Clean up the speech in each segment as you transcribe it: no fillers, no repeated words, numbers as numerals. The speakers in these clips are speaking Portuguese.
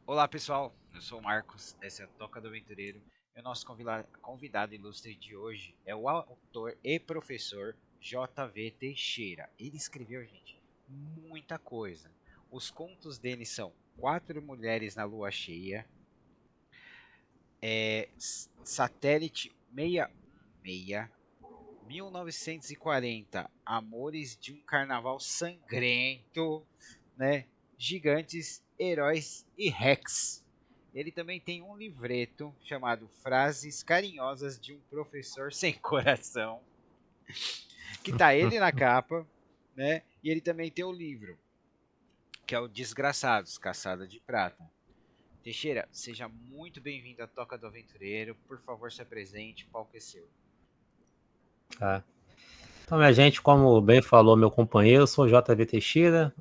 Olá pessoal, eu sou o Marcos, essa é a Toca do Aventureiro e o nosso convidado ilustre de hoje é o autor e professor J.V. Teixeira. Ele escreveu, gente, muita coisa. Os contos dele são Quatro Mulheres na Lua Cheia, Satélite 616, 1940, Amores de um Carnaval Sangrento, né? Gigantes, Heróis e Rex. Ele também tem um livreto chamado Frases Carinhosas de um Professor Sem Coração, que tá ele na capa, né? E ele também tem o livro, que é o Desgraçados, Caçada de Prata. Teixeira, seja muito bem-vindo à Toca do Aventureiro. Por favor, se apresente, o palco é seu. Tá. Então, minha gente, como bem falou meu companheiro, eu sou JV Teixeira.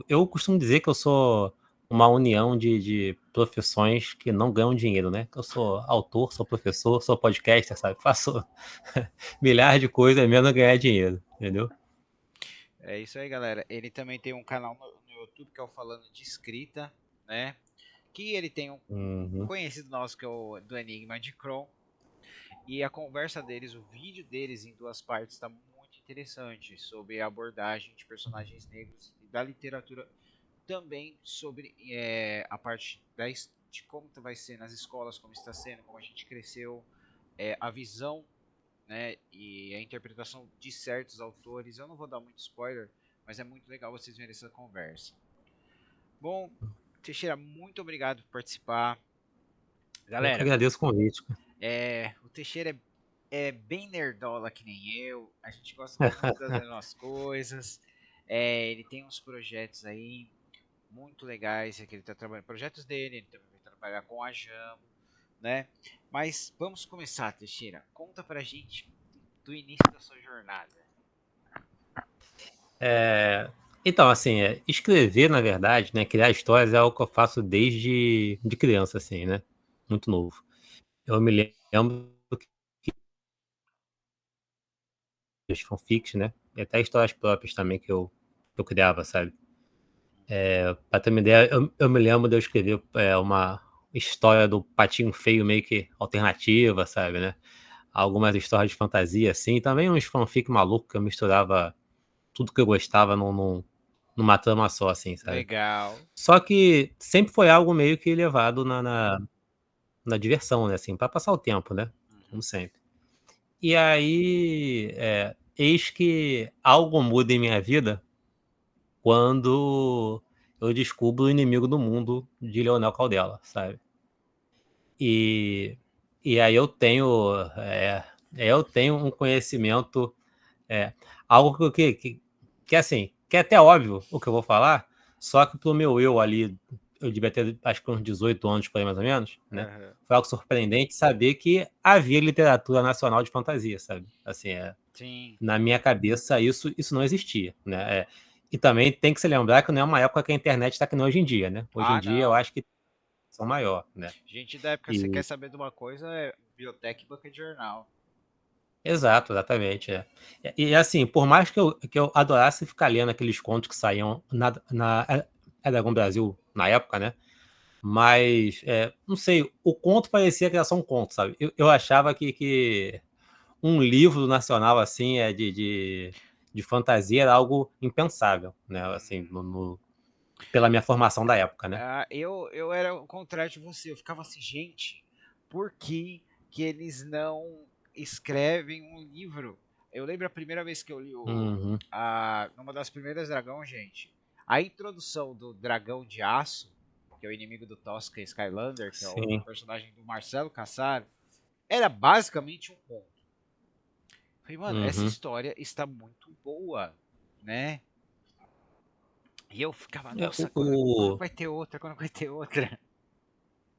Eu costumo dizer que eu sou uma união de profissões que não ganham dinheiro, né? Eu sou autor, sou professor, sou podcaster, sabe? Faço milhares de coisas menos ganhar dinheiro, entendeu? É isso aí, galera. Ele também tem um canal no YouTube que é o Falando de Escrita, né? Que ele tem um Uhum. conhecido nosso que é o do Enigma de Kron. E a conversa deles, o vídeo deles em duas partes está muito interessante sobre a abordagem de personagens negros e da literatura, também sobre a parte de como vai ser nas escolas, como está sendo, como a gente cresceu, a visão, né, e a interpretação de certos autores. Eu não vou dar muito spoiler, mas é muito legal vocês verem essa conversa. Bom, Teixeira, muito obrigado por participar. Eu que Galera, agradeço o convite. o Teixeira é bem nerdola que nem eu. A gente gosta muito das mesmas coisas. Ele tem uns projetos aí muito legais que ele está trabalhando. Projetos dele, ele também vai trabalhar com a Jam, né? Mas vamos começar, Teixeira. Conta pra gente do início da sua jornada. É, então, assim, escrever, na verdade, né, criar histórias é algo que eu faço desde de criança, assim, né? Muito novo. Eu me lembro os fanfics, né? E até histórias próprias também que eu criava, sabe? Pra ter uma ideia, eu me lembro de eu escrever uma história do Patinho Feio meio que alternativa, sabe, né? Algumas histórias de fantasia, assim. Também uns fanfic malucos que eu misturava tudo que eu gostava numa trama só, assim, sabe? Legal. Só que sempre foi algo meio que levado na diversão, né? Assim, pra passar o tempo, né? Uhum. Como sempre. E aí, eis que algo muda em minha vida quando eu descubro o Inimigo do Mundo de Leonel Caldela, sabe? E, e aí eu tenho um conhecimento, é, algo que assim, que é até óbvio o que eu vou falar, só que pro meu eu ali, eu devia ter acho que uns 18 anos por aí mais ou menos, né? Uhum. Foi algo surpreendente saber que havia literatura nacional de fantasia, sabe? Assim, Sim. na minha cabeça isso não existia, né? E também tem que se lembrar que não é uma época que a internet está que nem hoje em dia, né? Hoje em Ah, dia eu não. acho que são maior, né? Gente da época, você quer E saber de uma coisa, é biblioteca e banca de jornal. exato, exatamente. Assim, por mais que eu adorasse ficar lendo aqueles contos que saíam na Dragão Brasil na época, né? Mas não sei, o conto parecia que era só um conto, sabe? Eu achava que um livro nacional assim de fantasia era algo impensável, né? Assim, Uhum. pela minha formação da época, né? Eu era o contrário de você. Eu ficava assim, gente, por que eles não escrevem um livro? Eu lembro a primeira vez que eu li Uhum, numa das primeiras dragão, gente. A introdução do Dragão de Aço, que é o inimigo do Tosca Skylander, que é o sim. personagem do Marcelo Cassaro, era basicamente um conto. Falei, mano, essa Uhum. história está muito boa, né? E eu ficava, É, nossa, quando vai ter outra? Quando vai ter outra?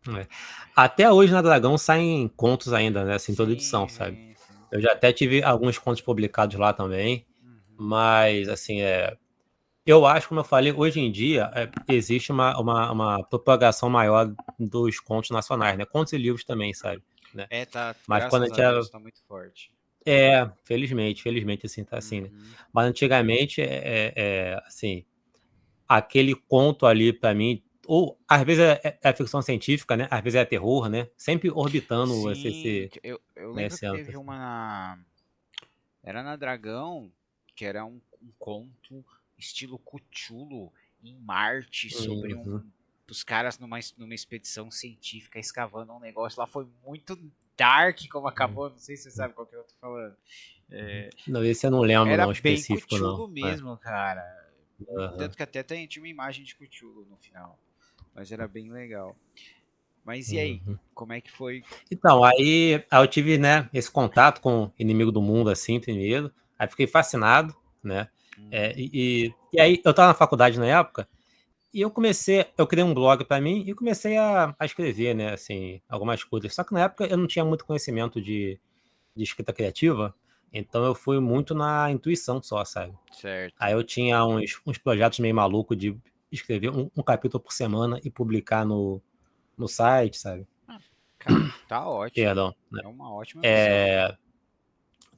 é. Até hoje na Dragão saem contos ainda, né? Assim, toda edição, Sim, sabe? sim, sim. Eu já até tive alguns contos publicados lá também, Uhum. mas assim, eu acho, como eu falei, hoje em dia existe uma propagação maior dos contos nacionais, né? Contos e livros também, sabe? Né? Tá, Mas quando a graças gente a Deus, era. tá muito forte. Felizmente, assim, tá assim, né? Uhum. Mas antigamente, assim, aquele conto ali, pra mim, ou às vezes é ficção científica, né? Às vezes é terror, né? Sempre orbitando Sim, eu lembro nesse que âmbito, teve assim. uma era na Dragão, que era um conto estilo Cthulhu em Marte sobre Uhum. os caras numa expedição científica escavando um negócio lá. Foi muito dark como acabou, não sei se você sabe qual que eu tô falando. É, Não, esse eu não lembro, era não, bem específico, não. Cthulhu mesmo, cara. Aham. Tanto que até tinha uma imagem de Cthulhu no final. Mas era bem legal. Mas e aí? Uhum. Como é que foi? Então, aí eu tive, né, esse contato com o Inimigo do Mundo, assim, primeiro. Aí fiquei fascinado, né? Uhum. E aí eu estava na faculdade na época, e eu criei um blog para mim e comecei a escrever, né, assim, algumas coisas. Só que na época eu não tinha muito conhecimento de escrita criativa, então eu fui muito na intuição só, sabe? Aí Certo. eu tinha uns projetos meio malucos de escrever um capítulo por semana e publicar no site, sabe? Ah, cara, tá ótimo. Perdão, né? É uma ótima visão. É,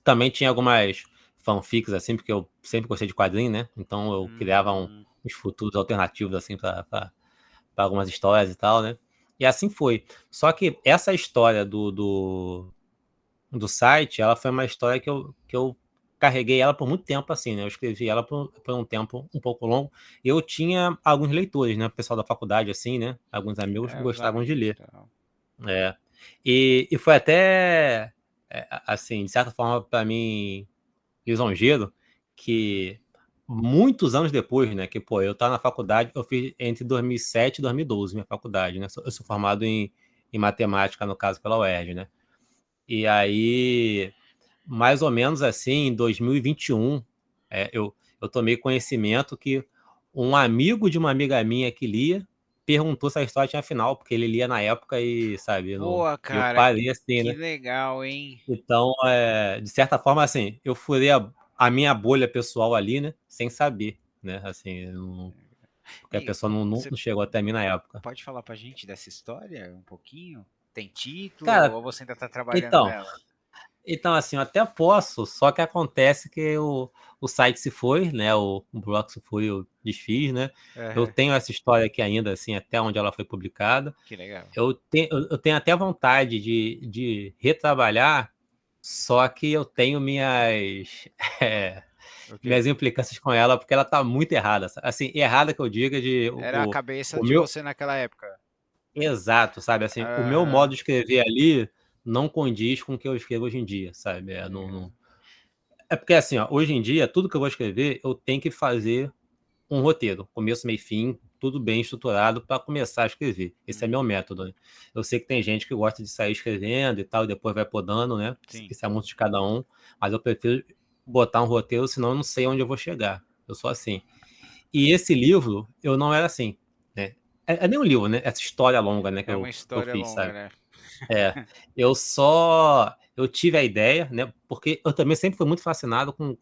também tinha algumas fanfics, assim, porque eu sempre gostei de quadrinho, né? Então eu criava Uhum. uns futuros alternativos, assim, para algumas histórias e tal, né? E assim foi. Só que essa história do site, ela foi uma história que eu carreguei ela por muito tempo, assim, né? Eu escrevi ela por um tempo um pouco longo. Eu tinha alguns leitores, né? O pessoal da faculdade, assim, né? Alguns amigos É, os gostavam de amigos e ler. tal. É. E foi até, assim, de certa forma, para mim, lisonjeiro, Uhum. que muitos anos depois, né? Que, pô, eu tava na faculdade, eu fiz entre 2007 e 2012, minha faculdade, né? Eu sou Uhum. formado em matemática, no caso, pela UERJ, né? E aí, mais ou menos assim, em 2021, eu tomei conhecimento que um amigo de uma amiga minha que lia perguntou se a história tinha final, porque ele lia na época e, sabe, Pô, e eu cara, parei assim, que né? legal, hein? Então, de certa forma, assim, eu furei a minha bolha pessoal ali, né? Sem saber, né? Assim, porque a E pessoa você não chegou até mim na época. pode falar pra gente dessa história um pouquinho? Tem título Cara, ou você ainda tá trabalhando então, nela? Então, assim, eu até posso, só que acontece que o site se foi, né? O blog se foi, eu desfiz, né? Eu Aham. tenho essa história aqui ainda, assim, até onde ela foi publicada. Que legal. Eu tenho até vontade de retrabalhar, só que eu tenho é, O quê? minhas implicâncias com ela, porque ela tá muito errada. Assim, errada que eu diga de Era a cabeça o de meu. você naquela época. Exato, sabe? Assim, o meu modo Aham. de escrever ali não condiz com o que eu escrevo hoje em dia, sabe? Aham. É porque assim, ó, hoje em dia, tudo que eu vou escrever, eu tenho que fazer um roteiro, começo, meio e fim, tudo bem estruturado para começar a escrever. Esse é meu Uhum. método, né? Eu sei que tem gente que gosta de sair escrevendo e tal, e depois vai podando, né? Sim. Isso é muito de cada um, mas eu prefiro botar um roteiro, senão eu não sei onde eu vou chegar. Eu sou assim. E esse livro, eu não era assim, né? É nem um livro, né? Essa história longa, né, É uma que eu história fiz, longa, sabe? né? É, eu tive a ideia, né? Porque eu também sempre fui muito fascinado com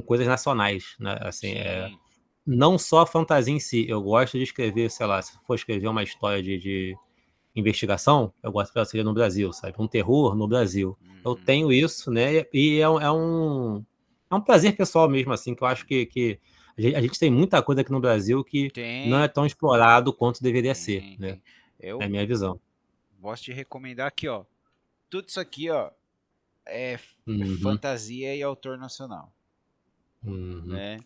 coisas nacionais, né? Assim, Sim. não só a fantasia em si. Eu gosto de escrever, sei lá, se for escrever uma história de investigação, eu gosto que ela seja no Brasil, sabe? Um terror no Brasil. Eu Uhum. tenho isso, né? E é um prazer pessoal mesmo, assim, que eu acho que a gente tem muita coisa aqui no Brasil que não é Tem, tão explorado quanto deveria ser, tem, né? tem. É a Eu minha visão. posso te recomendar aqui, ó. Tudo isso aqui, ó, é Uhum, fantasia e autor nacional, uhum, né?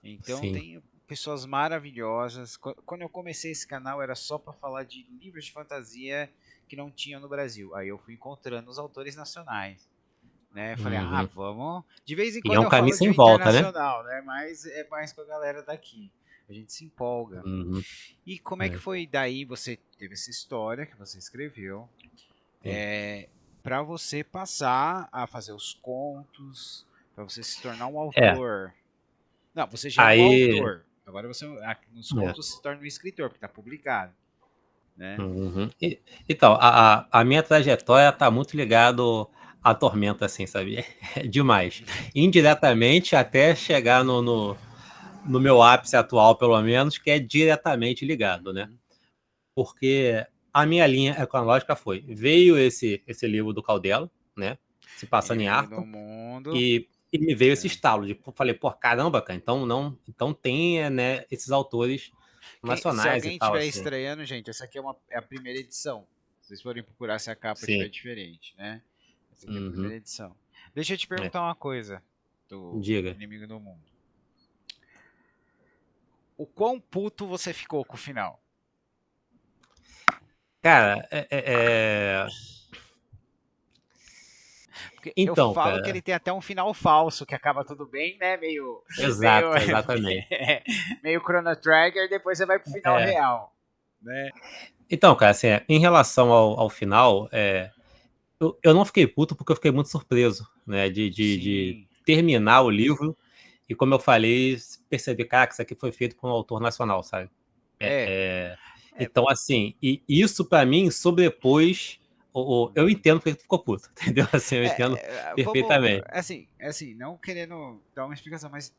Então sim. tem pessoas maravilhosas. Quando eu comecei esse canal era só para falar de livros de fantasia que não tinha no Brasil. Aí eu fui encontrando os autores nacionais, né? Falei, ah, Uhum. vamos. De vez em E é quando um eu caminho falo de sem um volta, né? internacional, né? Mas é mais com a galera daqui. A gente se empolga. Uhum, E como é que é, foi daí? Você teve essa história que você escreveu, sim. para você passar a fazer os contos, para você se tornar um É, autor. Não, você já é um aí. autor. Agora você nos É, contos se torna um escritor, porque está publicado, né? uhum. Então, a minha trajetória tá muito ligado à Tormenta, assim, sabe? É demais. Indiretamente até chegar no meu ápice atual, pelo menos, que é diretamente ligado, né? Uhum. Porque a minha linha cronológica veio esse livro do Caldela, né? Se passando em Inimigo do Arthur, mundo. e me veio esse É. estalo de, falei, pô, caramba, cara, então não, então tem, né, esses autores. Se nacionais e alguém tal, estiver assim. estranhando, gente, essa aqui é a primeira edição. Se vocês forem procurar se a capa estiver Sim. diferente, né? Essa aqui é a primeira Uhum. edição. Deixa eu te É. perguntar uma coisa do Diga. Inimigo do Mundo. O quão puto você ficou com o final? Cara, Porque eu então, falo que ele cara, tem até um final falso, que acaba tudo bem, né? Meio, exato, exatamente. meio Chrono Trigger, depois você vai pro final É. real, né? Então, cara, assim, em relação ao final, eu não fiquei puto porque eu fiquei muito surpreso, né, de Sim. terminar o livro e, como eu falei, perceber, cara, que isso aqui foi feito por um autor nacional, sabe? É. É. Então, assim, e isso pra mim sobrepôs. Eu Uhum. entendo porque tu ficou puto, entendeu? Assim, eu entendo Vamos, perfeitamente. assim, não querendo dar uma explicação, mas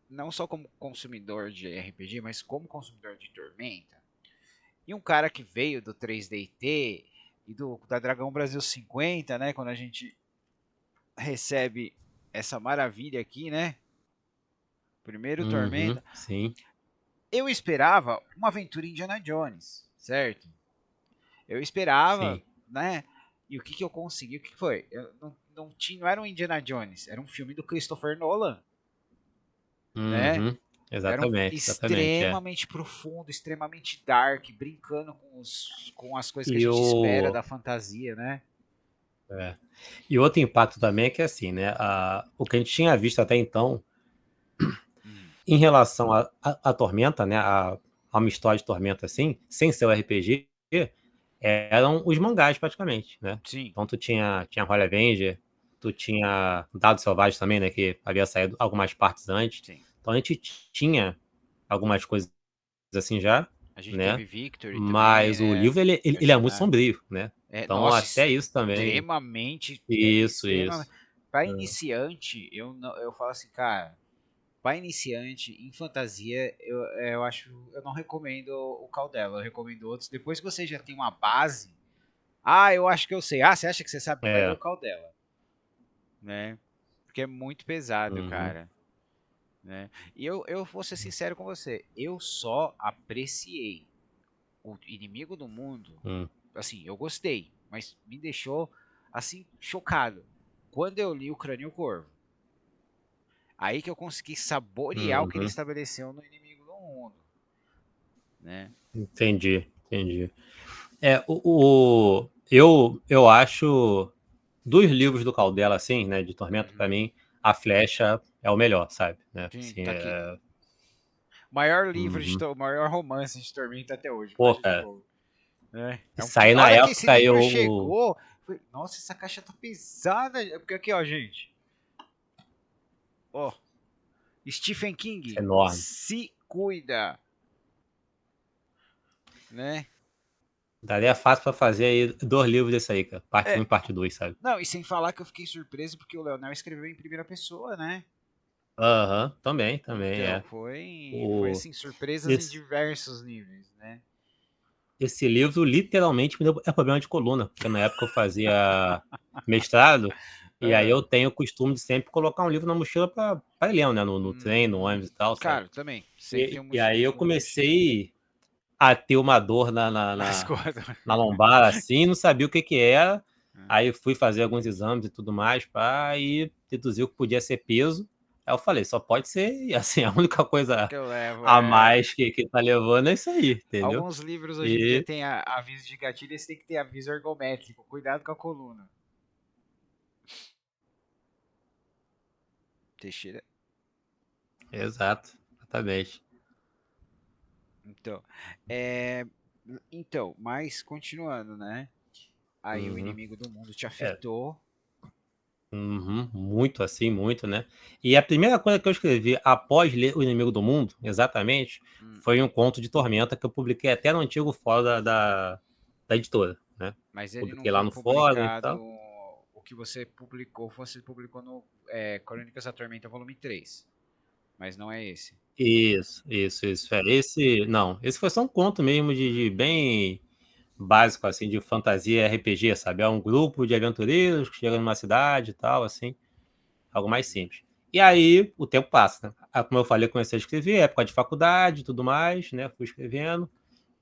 não só como consumidor de RPG, mas como consumidor de Tormenta, e um cara que veio do 3DT e da Dragão Brasil 50, né? Quando a gente recebe essa maravilha aqui, né? Primeiro Uhum, Tormenta. sim, Eu esperava uma aventura Indiana Jones, certo? Eu esperava, sim. né? E o que eu consegui? O que foi? Eu não era um Indiana Jones, era um filme do Christopher Nolan, né? Uhum, Era um exatamente, exatamente, é. extremamente profundo, extremamente dark, brincando com as coisas que a E gente espera o. da fantasia, né? É. E outro impacto também é que, assim, né, o que a gente tinha visto até então, Hum, em relação à Tormenta, né, a uma história de Tormenta assim, sem ser o RPG, eram os mangás praticamente, né? sim, Então tu tinha Holy Avenger, tu tinha Dados Selvagens também, né, que havia saído algumas partes antes. sim. Então a gente tinha algumas coisas assim já, A gente né? teve Victory também, Mas o livro ele é muito personagem. sombrio, né? Então Nossa, até isso também. extremamente, Isso, extremamente. isso. Para iniciante, eu falo assim, cara, para iniciante em fantasia, eu acho, eu não recomendo o Caldela, eu recomendo outros. Depois que você já tem uma base, eu acho que eu sei. Você acha que você sabe? Vai ler o É. Caldela, né? Porque é muito pesado, Uhum, cara, né? E eu vou ser sincero com você, eu só apreciei o Inimigo do Mundo, hum, assim, eu gostei, mas me deixou assim chocado quando eu li o Crânio Corvo. Aí que eu consegui saborear o que ele uhum. estabeleceu no Inimigo do Mundo, né? Entendi, entendi. Eu acho dos livros do Caldela, assim, né, de Tormento, pra Uhum. mim, A Flecha é o melhor, sabe? Né? Sim, Assim, tá aqui. Maior livro uhum. maior romance de Tormenta até hoje, Pô, Flecha de cara, Fogo. É, sair na na hora que esse época livro eu. chegou, falei, nossa, essa caixa tá pesada. Porque aqui, ó, gente. Ó, Stephen Isso é King, enorme. se cuida, né? Daria fácil pra fazer aí 2 livros desse aí, cara. Parte um É, e parte 2, sabe? não, e sem falar que eu fiquei surpreso porque o Leonel escreveu em primeira pessoa, né? Aham, também, Então, é. foi O, assim, surpresas em esse, diversos níveis, né? esse livro literalmente me deu problema de coluna, porque na época eu fazia mestrado, e aí É. eu tenho o costume de sempre colocar um livro na mochila pra ir lendo, né? No trem, no Uhum. ônibus e tal, sabe? Cara, também, sempre tem E aí eu livro na mochila. comecei a ter uma dor Nas coisas. na lombar, assim, não sabia o que que era. Aí fui fazer alguns exames e tudo mais, pá, e deduziu que podia ser peso. Aí eu falei, só pode ser, assim, a única coisa Que eu levo, a mais que tá levando é isso aí, entendeu? Alguns livros hoje em dia E, tem aviso de gatilho, esse tem que ter aviso ergométrico. Cuidado com a coluna. Teixeira. exato, exatamente. Então, é, mas continuando, né? Aí o Uhum. inimigo do mundo te É, afetou. uhum, muito assim, muito, né? E a primeira coisa que eu escrevi após ler O Inimigo do Mundo, exatamente, Hum, foi um conto de Tormenta que eu publiquei até no antigo fórum da editora, né? mas ele não Publiquei lá foi no fórum e publicado. tal. O que você publicou no Crônicas da Tormenta, volume 3. Mas não é esse. Isso. Esse foi só um conto mesmo de bem básico, assim, de fantasia RPG, sabe? É um grupo de aventureiros que chega numa cidade e tal, assim, algo mais simples. E aí o tempo passa, né? Como eu falei, comecei a escrever, época de faculdade e tudo mais, né? Fui escrevendo,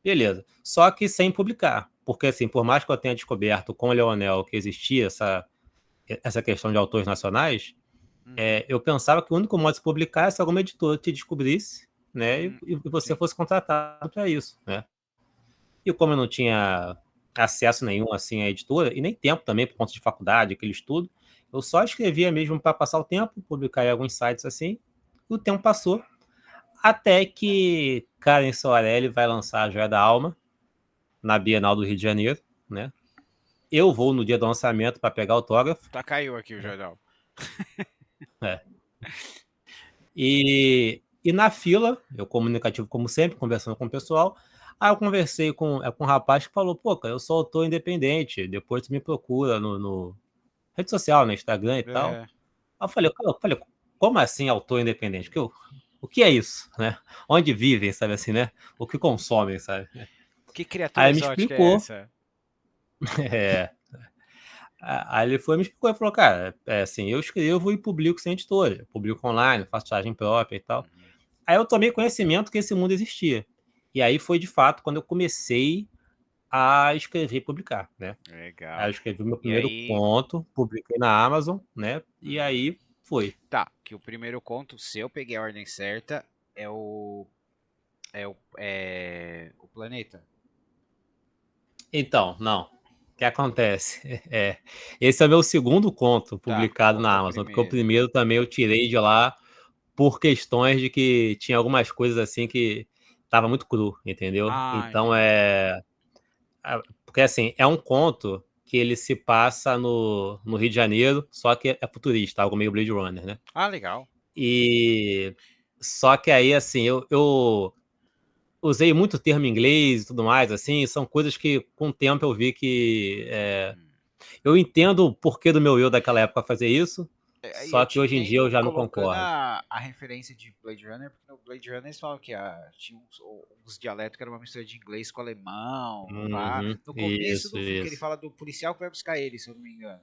beleza. Só que sem publicar, porque assim, por mais que eu tenha descoberto com o Leonel que existia essa questão de autores nacionais, Uhum. eu pensava que o único modo de se publicar é se alguma editora te descobrisse, né? E você Sim. fosse contratado para isso, né? E como eu não tinha acesso nenhum assim à editora, e nem tempo também, por conta de faculdade, aquele estudo, eu só escrevia mesmo para passar o tempo, publicar em alguns sites assim, e o tempo passou, até que Karen Soarelli vai lançar A Joia da Alma, na Bienal do Rio de Janeiro, né? Eu vou no dia do lançamento para pegar autógrafo, Tá, caiu aqui o né? jornal. E na fila, eu comunicativo como sempre, conversando com o pessoal, aí eu conversei com um rapaz que falou, pô, cara, eu sou autor independente, depois tu me procura no rede social, no Instagram e tal. É. Aí eu falei, como assim autor independente? O que é isso, né? Onde vivem, sabe assim, né? O que consomem, sabe? Que criatura Aí ele me exótica é explicou, essa? é, aí ele foi e me explicou e falou, cara, assim, eu escrevo e publico sem editora, eu publico online, faço chargem própria e tal. Uhum. Aí eu tomei conhecimento que esse mundo existia. E aí foi de fato quando eu comecei a escrever e publicar, né? Aí Legal. eu escrevi o meu E primeiro aí. conto, publiquei na Amazon, né? E Uhum. aí foi. Tá, que o primeiro conto, se eu peguei a ordem certa, é o. É o planeta. Então, não. O que acontece? Esse é o meu segundo conto Tá, publicado qual que na é o Amazon, porque o primeiro? primeiro também eu tirei de lá por questões de que tinha algumas coisas assim que tava muito cru, entendeu? Ah, Então entendi. porque assim, é um conto que ele se passa no Rio de Janeiro, só que é futurista, algo meio Blade Runner, né? Ah, legal. E só que aí, assim, eu usei muito termo em inglês e tudo mais, assim, são coisas que com o tempo eu vi que Hum. eu entendo o porquê do meu eu daquela época fazer isso, Aí só eu que te hoje em dia eu entendo já não colocando concordo. a referência de Blade Runner, porque no Blade Runner eles falam que tinha uns dialetos que era uma mistura de inglês com alemão, pá. Uhum, No começo isso, do filme, que ele isso. fala do policial que vai buscar ele, se eu não me engano.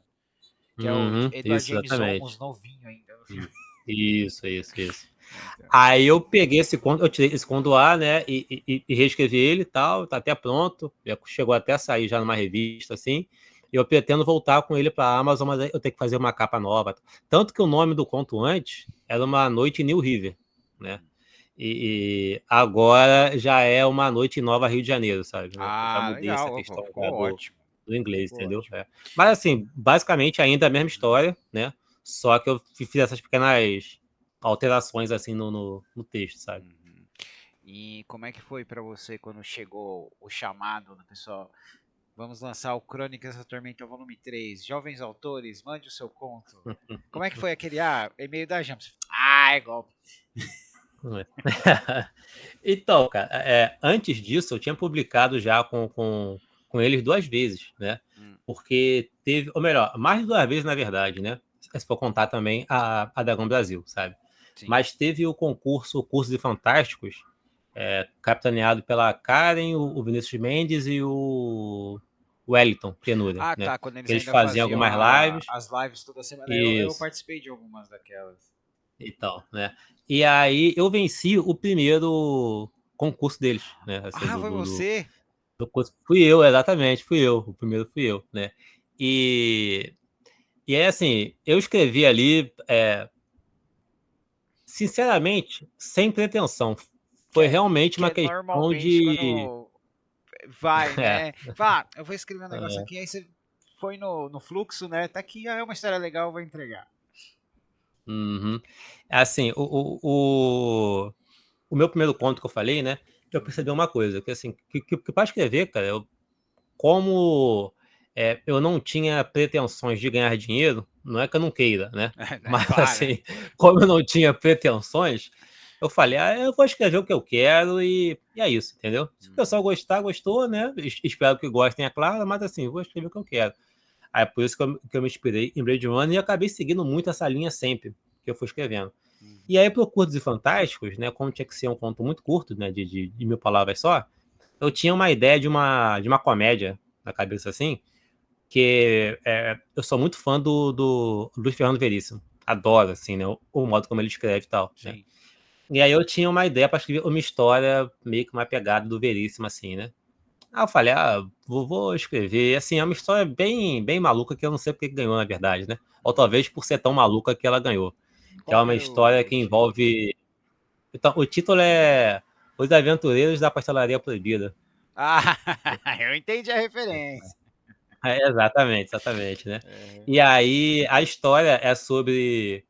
Que é o Uhum, Edward isso, James Olmos exatamente. novinho ainda no filme. Isso, isso, isso, isso. É, então. Aí eu peguei esse conto, eu tirei esse conto do ar, né, e reescrevi ele e tal, tá até pronto, já chegou até a sair já numa revista, assim, e eu pretendo voltar com ele pra Amazon, mas aí eu tenho que fazer uma capa nova. Tanto que o nome do conto antes era Uma Noite em New River, né, Uhum. e agora já é Uma Noite em Nova Rio de Janeiro, sabe, eu já Ah, mudei essa legal. Pô, questão ficou já ótimo. do inglês, Ficou entendeu? ótimo. Mas assim, basicamente ainda a mesma Uhum. história, né, só que eu fiz essas pequenas alterações assim no texto, sabe? Uhum. E como é que foi pra você quando chegou o chamado do pessoal? Vamos lançar o Crônicas da Tormenta volume 3. Jovens autores, mande o seu conto. Como é que foi aquele e-mail da Jumps? Ah, é golpe. Então, cara, antes disso eu tinha publicado já com eles duas vezes, né? Hum, Porque teve, ou melhor, mais de duas vezes na verdade, né? Se for contar também a Dragão Brasil, sabe? sim. Mas teve o concurso, o Curso de Fantásticos, capitaneado pela Karen, o Vinícius Mendes e o Wellington Penúria, Ah, né? tá. Quando Que eles eles ainda faziam faziam algumas lives, as lives toda semana, eu isso, participei de algumas daquelas. então, né? E aí eu venci o primeiro concurso deles, né? Assim, Ah, foi você? do curso. Fui eu, exatamente, fui eu. O primeiro fui eu, né? E, e aí, assim, eu escrevi ali, sinceramente, sem pretensão. Que Foi é, realmente que uma é questão normalmente de. quando vai, É, né? Fala, eu vou escrever um negócio é, aqui, aí você foi no fluxo, né? Tá aqui, é uma história legal, eu vou entregar. uhum. Assim, o meu primeiro conto que eu falei, né? Eu Uhum. percebi uma coisa, que assim, que para escrever, cara, como eu não tinha pretensões de ganhar dinheiro, não é que eu não queira, né? É Mas claro, né? assim, como eu não tinha pretensões, eu falei, eu vou escrever o que eu quero e é isso, entendeu? Se o pessoal Uhum. gostar, gostou, né? Espero que gostem, é claro, mas assim, eu vou escrever o que eu quero. Aí por isso que eu me inspirei em Blade Runner e acabei seguindo muito essa linha sempre que eu fui escrevendo. Uhum. E aí, pro Curtos e Fantásticos, né, como tinha que ser um conto muito curto, né, de 1.000 palavras só, eu tinha uma ideia de uma comédia na cabeça assim, que eu sou muito fã do Luiz Fernando Veríssimo. adoro, assim, né? O modo como ele escreve e tal, né? Sim. E aí eu tinha uma ideia para escrever uma história meio que uma pegada do Veríssimo, assim, né? Aí eu falei, vou escrever. Assim, é uma história bem maluca que eu não sei porque que ganhou, na verdade, né? Ou Uhum. talvez por ser tão maluca que ela ganhou. Que Qual é que uma é história o que título? envolve. Então, o título é Os Aventureiros da Pastelaria Proibida. Ah, eu entendi a referência. É, exatamente, né? É, E aí a história é sobre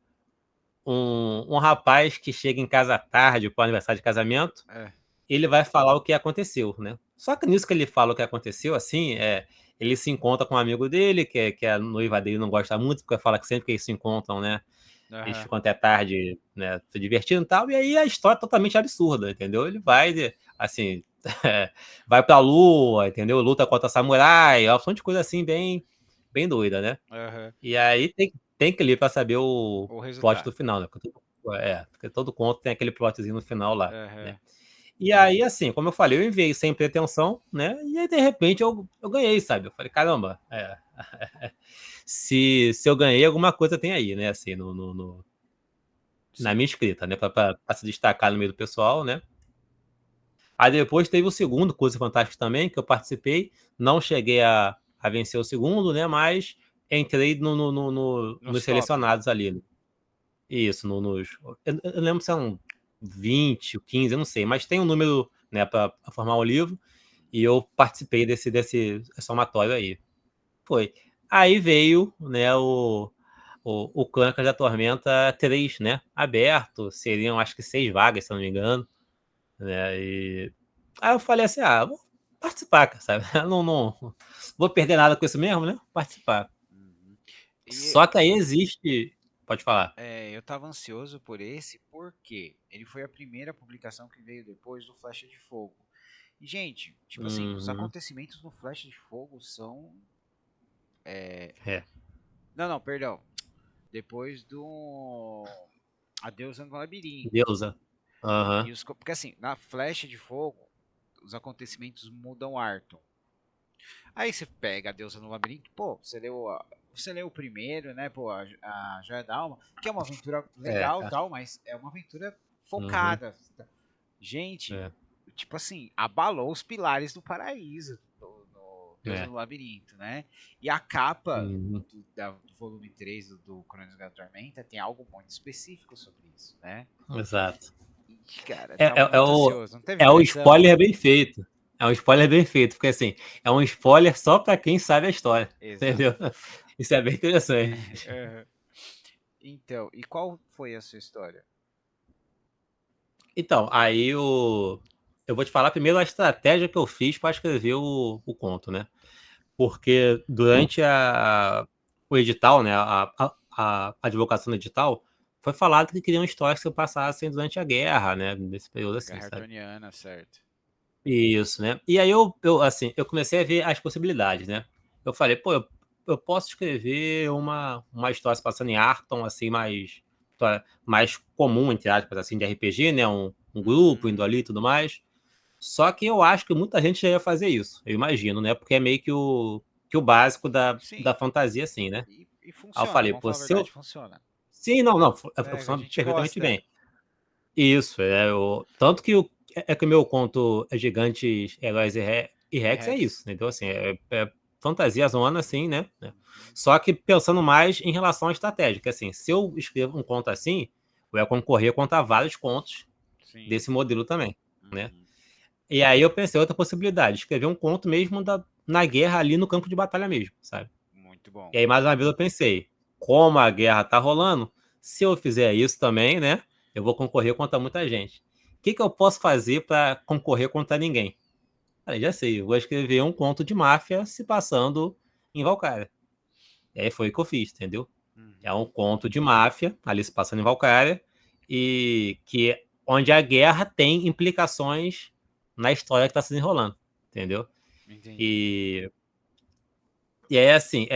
um rapaz que chega em casa tarde para o aniversário de casamento. é. Ele vai falar o que aconteceu, né? Só que nisso que ele fala o que aconteceu, assim, ele se encontra com um amigo dele, que a noiva dele não gosta muito, porque fala que sempre que eles se encontram, né? Eles Aham. ficam até tarde, né, se divertindo e tal, e aí a história é totalmente absurda, entendeu? Ele vai, assim, vai pra lua, entendeu? Luta contra samurai, é uma opção de coisa assim, bem doida, né? Aham. E aí tem que ler pra saber o O plot do resultado. final, né? Porque todo conto tem aquele plotzinho no final lá, né? Aham. E aí, assim, como eu falei, eu enviei sem pretensão, né? E aí, de repente, eu ganhei, sabe? Eu falei, caramba, se eu ganhei, alguma coisa tem aí, né? Assim, na Sim. minha escrita, né? Pra se destacar no meio do pessoal, né? Aí depois teve o segundo Curso Fantástico também, que eu participei. Não cheguei a vencer o segundo, né? Mas entrei nos Nos top. selecionados ali. Né? Isso, nos. Eu lembro se são 20, 15, eu não sei, mas tem um número, né, para formar o livro. E eu participei desse somatório aí. Foi. Aí veio, né, o Crônicas da Tormenta 3, né? Aberto. Seriam acho que 6 vagas, se eu não me engano. Né? E aí eu falei assim, vou participar, cara, sabe? Não vou perder nada com isso mesmo, né? Participar. Uhum. E Só que aí existe. Pode falar. eu tava ansioso por esse porque ele foi a primeira publicação que veio depois do Flecha de Fogo. E, gente, tipo assim, os Uhum. acontecimentos no Flecha de Fogo são. É. Não, não, perdão. Depois do Adeus no Labirinto. Deusa. Aham. Porque assim, na Flecha de Fogo, os acontecimentos mudam Arton. Aí você pega a Deusa no Labirinto, pô, você leu o primeiro, né, pô, a Joia da Alma, que é uma aventura É. legal tal, mas é uma aventura Uhum. focada. Gente, É. tipo assim, abalou os pilares do paraíso no Deusa É. no Labirinto, né? E a capa Uhum. do volume 3 do Crônicas da Tormenta tem algo muito específico sobre isso, né? Exato. E, cara, É, tá é, é muito o, ansioso. Não teve é o impressão? spoiler bem feito. É um spoiler bem feito, porque assim, é um spoiler só pra quem sabe a história. Exato. Entendeu? Isso é bem interessante. Uhum. Então, e qual foi a sua história? Então, aí eu vou te falar primeiro a estratégia que eu fiz para escrever o conto, né? Porque durante o edital, né, a advocação do edital, foi falado que queriam histórias que se passassem durante a guerra, né? Nesse período assim, Guerra sabe? Artoniana, certo. Isso, né? E aí assim, eu comecei a ver as possibilidades, né? Eu falei, pô, eu posso escrever uma história se passando em Arton, assim, mais comum, entre aspas, assim, de RPG, né? Um grupo indo Uhum. ali e tudo mais. Só que eu acho que muita gente já ia fazer isso, eu imagino, né? Porque é meio que o básico da Sim, fantasia, assim, né? e Aí eu funciona, falei, vamos pou falar a se eu. verdade, funciona. Sim, não, É, a funciona gente perfeitamente gosta. bem. Isso, tanto que que o meu conto é Gigantes, Heróis e E Rex é Rex. isso, né? Então, assim, é fantasia zona, assim, né? Uhum. Só que pensando mais em relação à estratégia, que assim, se eu escrevo um conto assim, eu ia concorrer contra vários contos Sim. desse modelo também, né? Uhum. E aí eu pensei outra possibilidade, escrever um conto mesmo na guerra ali no campo de batalha mesmo, sabe? Muito bom. E aí mais uma vez eu pensei, como a guerra tá rolando, se eu fizer isso também, né, eu vou concorrer contra muita gente. O que eu posso fazer para concorrer contra ninguém? Aí já sei, eu vou escrever um conto de máfia se passando em Valkyria. E aí foi o que eu fiz, entendeu? É Uhum. um conto de máfia, ali se passando em Valkyria, e onde a guerra tem implicações na história que está se enrolando, entendeu? Entendi. E, e aí, assim,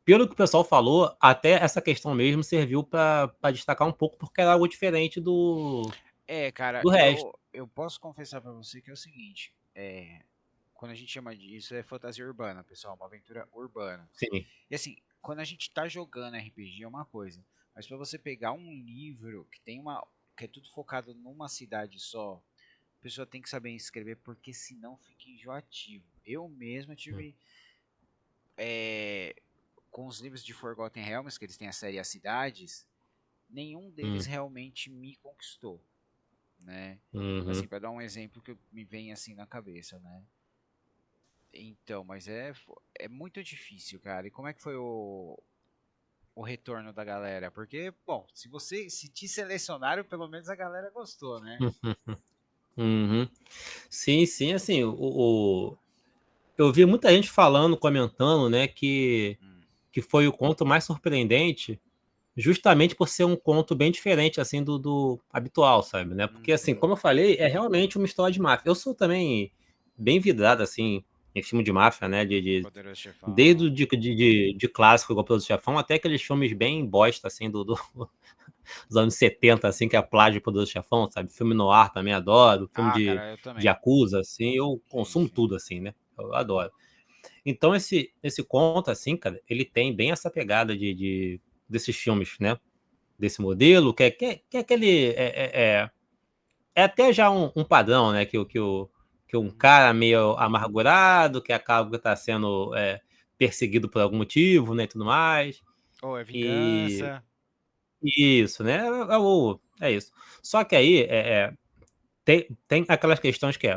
pelo que o pessoal falou, até essa questão mesmo serviu para destacar um pouco, porque era algo diferente É, cara, do resto. eu posso confessar pra você que é o seguinte, quando a gente chama disso é fantasia urbana, pessoal, uma aventura urbana. Sim. E assim, quando a gente tá jogando RPG é uma coisa, mas para você pegar um livro que tem uma que é tudo focado numa cidade só, a pessoa tem que saber escrever porque senão fica enjoativo. Eu mesmo Hum, tive com os livros de Forgotten Realms, que eles têm a série As Cidades, nenhum deles hum, realmente me conquistou, né? Assim, uhum. para dar um exemplo que me vem assim na cabeça, né? Então, mas é muito difícil, cara. E como é que foi o retorno da galera? Porque, bom, se te selecionaram, pelo menos a galera gostou, né? Uhum. Sim, sim, assim, eu vi muita gente falando, comentando, né, Hum, que foi o conto mais surpreendente, justamente por ser um conto bem diferente, assim, do habitual, sabe, né? Porque, assim, uhum. como eu falei, é realmente uma história de máfia. Eu sou também bem vidrado, assim, em filme de máfia, né? Poderoso Desde o Chefão. de clássico, igual Poderoso Chefão, até aqueles filmes bem bosta, assim, dos anos 70, assim, que é plágio do Poderoso Chefão, sabe? Filme noir também adoro, filme Ah, de, cara, eu de também. Yakuza, assim, eu Sim, consumo sim. tudo, assim, né? Eu adoro. Então, esse conto, assim, cara, ele tem bem essa pegada desses filmes, né? Desse modelo, que é aquele. É até já um padrão, né? Que um Uhum. cara meio amargurado, que acaba que tá sendo perseguido por algum motivo, né? E tudo mais. Ou é E Vingança. isso, né? É isso. Só que aí tem aquelas questões que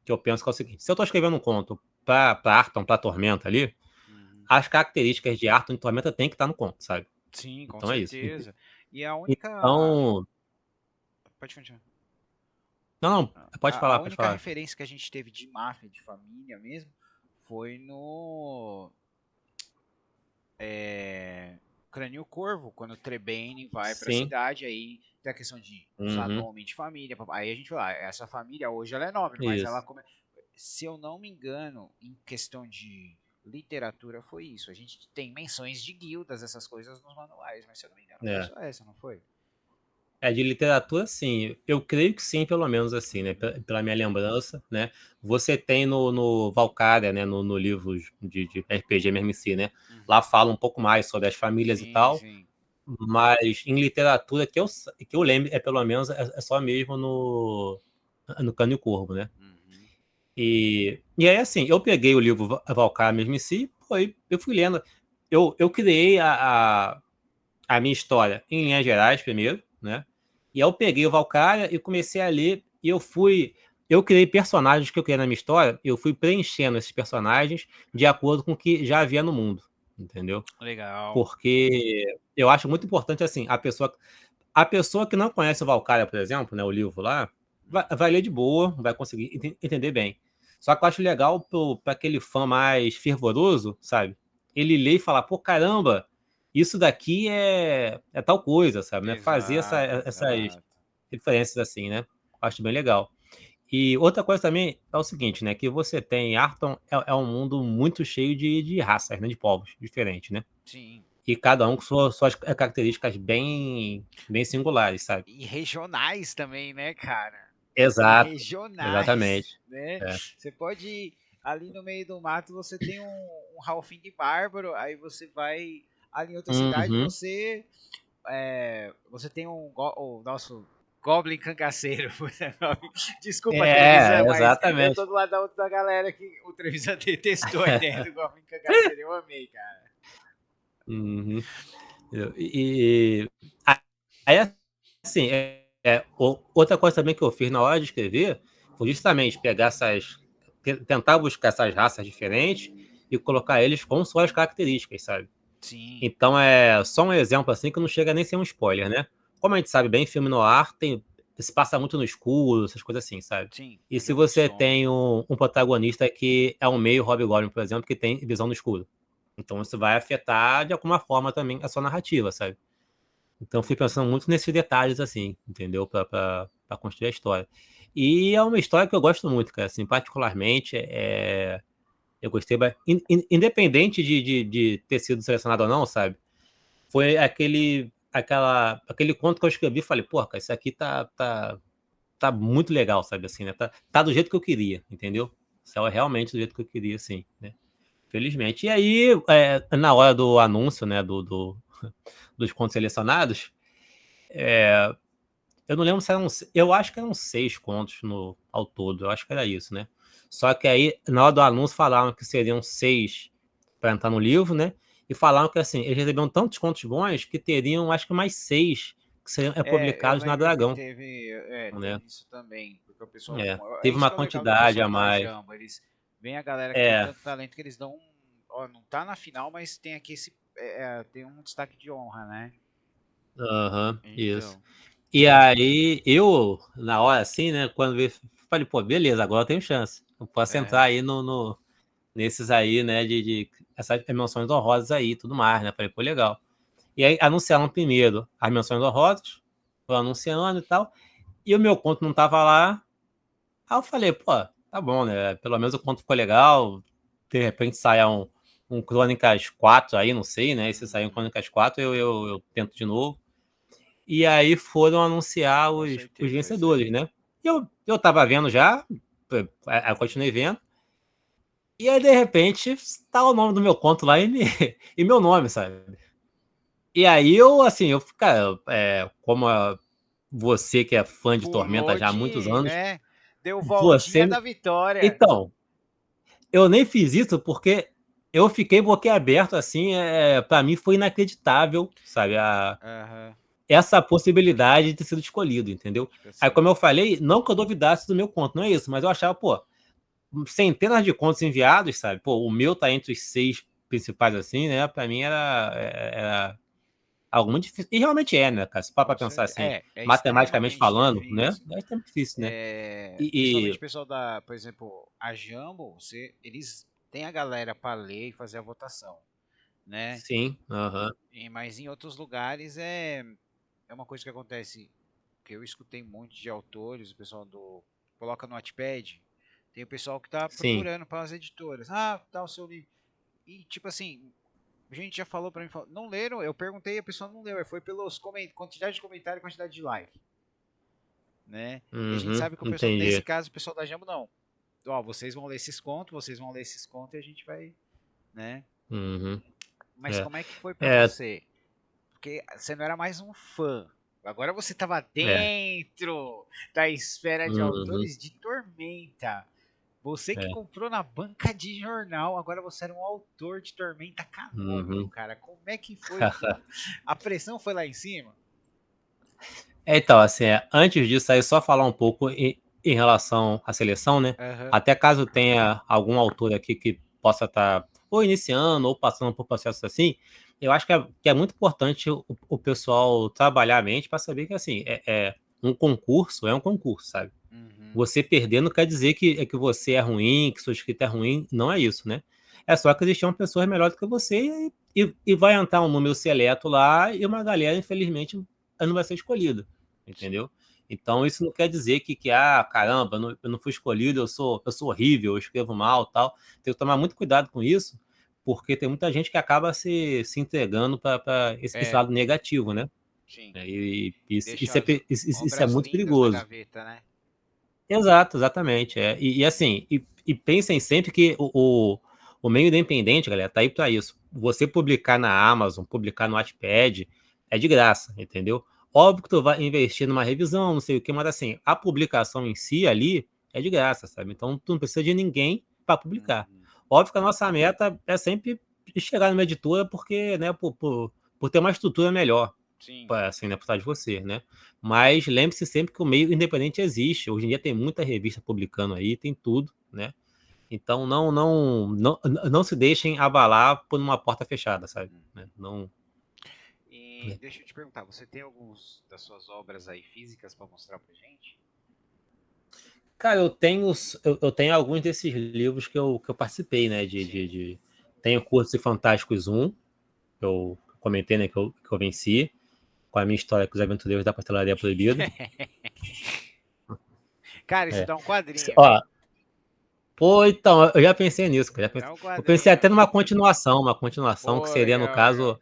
eu penso que é o seguinte: se eu tô escrevendo um conto pra Arton, pra Tormenta ali, Uhum. as características de Arton e Tormenta tem que estar no conto, sabe? Sim, com Então é isso. certeza. E a única. Então. Pode continuar. Não, não, pode A falar, pode única falar. referência que a gente teve de máfia, de família mesmo, foi no Crânio Corvo, quando o Trebane vai pra Sim. cidade, aí tem a questão de usar Uhum. nome de família. Aí a gente fala, essa família hoje ela é nobre, mas ela Isso. se eu não me engano, em questão de literatura foi isso. A gente tem menções de guildas, essas coisas nos manuais, mas se eu não me engano foi É. só essa, não foi? É, de literatura, sim. Eu creio que sim, pelo menos assim, né? Uhum, Pela minha lembrança, né? Você tem no Valkyria, né? No livro de RPG mesmo em si, né? Lá uhum. fala um pouco mais sobre as famílias e Sim, tal, sim. mas em literatura que eu lembro, pelo menos, é só mesmo no Cano e o Corvo, né? Uhum. E aí, assim, eu peguei o livro Valkyria mesmo em si, pô, e eu fui lendo. Eu criei a minha história em linhas gerais primeiro, né? E aí eu peguei o Valkyria e comecei a ler, e eu criei personagens que eu criei na minha história, eu fui preenchendo esses personagens de acordo com o que já havia no mundo, entendeu? Legal. Porque eu acho muito importante, assim, a pessoa que não conhece o Valkyria, por exemplo, né, o livro lá, vai ler de boa, vai conseguir entender bem. Só que eu acho legal para aquele fã mais fervoroso, sabe? Ele ler e falar, pô, caramba, isso daqui é tal coisa, sabe? Né? Fazer Exato, essas exato. referências assim, né? Acho bem legal. E outra coisa também é o seguinte, né? Que você tem, Arton é um mundo muito cheio de raças, né? De povos diferentes, né? Sim. E cada um com suas características bem singulares, sabe? E regionais também, né, cara? E Exato, regionais, exatamente. né? É. Você pode ir ali no meio do mato, você tem um Halfling bárbaro, aí você vai ali em outra cidade, Uhum. você tem o nosso Goblin cangaceiro. Desculpa, É, Trevisan, mas eu tô exatamente. do lado da outra galera que o Trevisan detestou a ideia do Goblin cangaceiro. Eu amei, cara. Uhum. A- aí, assim, outra coisa também que eu fiz na hora de escrever foi justamente pegar tentar buscar essas raças diferentes e colocar eles com suas características, sabe? Sim, Então é só um exemplo assim que não chega nem a ser um spoiler, né? Como a gente sabe bem, filme noir se passa muito no escuro, essas coisas assim, sabe? sim, E é se jogo de você sombra. tem um protagonista que é um meio Hobgoblin, por exemplo, que tem visão no escuro. Então isso vai afetar de alguma forma também a sua narrativa, sabe? Então eu fui pensando muito nesses detalhes, assim, entendeu? Pra construir a história. E é uma história que eu gosto muito, cara, assim, particularmente, eu gostei, independente de ter sido selecionado ou não, sabe? Foi aquele conto que eu escrevi e falei, pô, cara, isso aqui tá muito legal, sabe, assim, né? Tá do jeito que eu queria, entendeu? Isso é realmente do jeito que eu queria, assim, né? felizmente. E aí, na hora do anúncio, né, dos contos selecionados, eu não lembro se eram. Eu acho que eram 6 contos ao todo. Eu acho que era isso, né? Só que aí, na hora do anúncio, falaram que seriam 6 para entrar no livro, né? E falaram que assim, eles receberam tantos contos bons que teriam, acho que mais 6 que seriam Eu publicados na lembro que Dragão, teve, né? teve isso também, porque o pessoal, é Teve isso uma que é o legal do quantidade pessoal a da mais. Jamba, eles vêm a galera que tem É, tanto talento que eles dão, ó, não tá na final, mas tem aqui tem um destaque de honra, né? aham, isso. Então, E aí, eu, na hora assim, né, quando vi, falei, pô, beleza, agora eu tenho chance. Eu posso entrar é, aí nesses aí, né, de essas menções honrosas aí e tudo mais, né? Falei, pô, legal. E aí anunciaram primeiro as menções honrosas, foi anunciando e tal, e o meu conto não tava lá. Aí eu falei, pô, tá bom, né? Pelo menos o conto ficou legal. De repente saia um Crônicas 4 aí, não sei, né? E se sair um uhum, Crônicas 4, eu tento de novo. E aí foram anunciar com os certeza vai sair. vencedores, né? Eu tava vendo já, aí eu continuei vendo. E aí, de repente, tá o nome do meu conto lá e meu nome, sabe? E aí eu, assim, cara, como você que é fã de Tormenta Pulou já há muitos de, anos, né? Deu você. voltinha da vitória. Então, eu nem fiz isso porque eu fiquei boquiaberto, assim, para mim foi inacreditável, sabe? Aham, Essa possibilidade de ter sido escolhido, entendeu? tipo Aí, assim. como eu falei, não que eu duvidasse do meu conto, não é isso, mas eu achava, pô, centenas de contos enviados, sabe? Pô, o meu tá entre os 6 principais, assim, né? Pra mim era algo muito difícil. E realmente né, cara? Se parar pra Com pensar certeza. assim, É matematicamente extremamente falando, né? difícil. É extremamente difícil, né? Principalmente E o pessoal da, por exemplo, a Jambo, eles têm a galera para ler e fazer a votação, né? sim, aham, Mas em outros lugares é uma coisa que acontece, que eu escutei muito de autores, o pessoal do coloca no Wattpad, tem o pessoal que tá sim. procurando para as editoras. Ah, tá o seu livro. E tipo assim, a gente já falou para mim, não leram, eu perguntei, a pessoa não leu, foi pelos quantidade de comentário e quantidade de like, né? E a gente Uhum, sabe que o pessoal, nesse entendi. caso, o pessoal da Jambo não. Ó, vocês vão ler esses contos, vocês vão ler esses contos e a gente vai, né? Uhum, Mas é. como é que foi pra É, você? Porque você não era mais um fã. Agora você tava é. dentro da esfera de Uhum, autores de Tormenta. Você que é. comprou na banca de jornal, agora você era um autor de Tormenta canônico, Uhum. cara. Como é que foi tudo? A pressão foi lá em cima? Então, assim, antes disso aí, só falar um pouco em relação à seleção, né? Aham. Até caso tenha algum autor aqui que possa estar ou iniciando ou passando por processos assim, eu acho que é muito importante o pessoal trabalhar a mente para saber que, assim, um concurso é um concurso, sabe? Uhum. Você perder não quer dizer que você é ruim, que sua escrita é ruim, não é isso, né? É só que existiam pessoas melhores do que você e vai entrar um número seleto lá e uma galera, infelizmente, não vai ser escolhida, Sim. entendeu? Então isso não quer dizer caramba, eu não fui escolhido, eu sou horrível, eu escrevo mal, tal. Tem que tomar muito cuidado com isso, porque tem muita gente que acaba se entregando para esse É, lado negativo, né? sim. E E isso, deixa isso, é, as isso é obras muito lindas na perigoso. gaveta, né? Exato, exatamente. E assim, pensem sempre que o meio independente, galera, tá aí para isso. Você publicar na Amazon, publicar no Wattpad, é de graça, entendeu? Óbvio que tu vai investir numa revisão, não sei o que, mas assim, a publicação em si ali é de graça, sabe? Então tu não precisa de ninguém para publicar. Uhum. Óbvio que a nossa meta é sempre chegar numa editora porque, né, por ter uma estrutura melhor Sim. assim, né, por trás de você, né? Mas lembre-se sempre que o meio independente existe. Hoje em dia tem muita revista publicando aí, tem tudo, né? Então não se deixem abalar por uma porta fechada, sabe? Né? Uhum. Não, E né? deixa eu te perguntar, você tem alguns das suas obras aí físicas para mostrar pra gente? Cara, eu tenho alguns desses livros que eu participei, né? Sim. Tenho Cursos e Fantásticos 1, que eu comentei, né? Que eu venci, com a minha história com os aventureiros da Pastelaria Proibida. Cara, isso É. dá um quadrinho. Ó, pô, então, eu já pensei nisso, cara. Dá um Eu pensei quadrinho. até numa continuação que Pô, seria, no legal, velho. caso,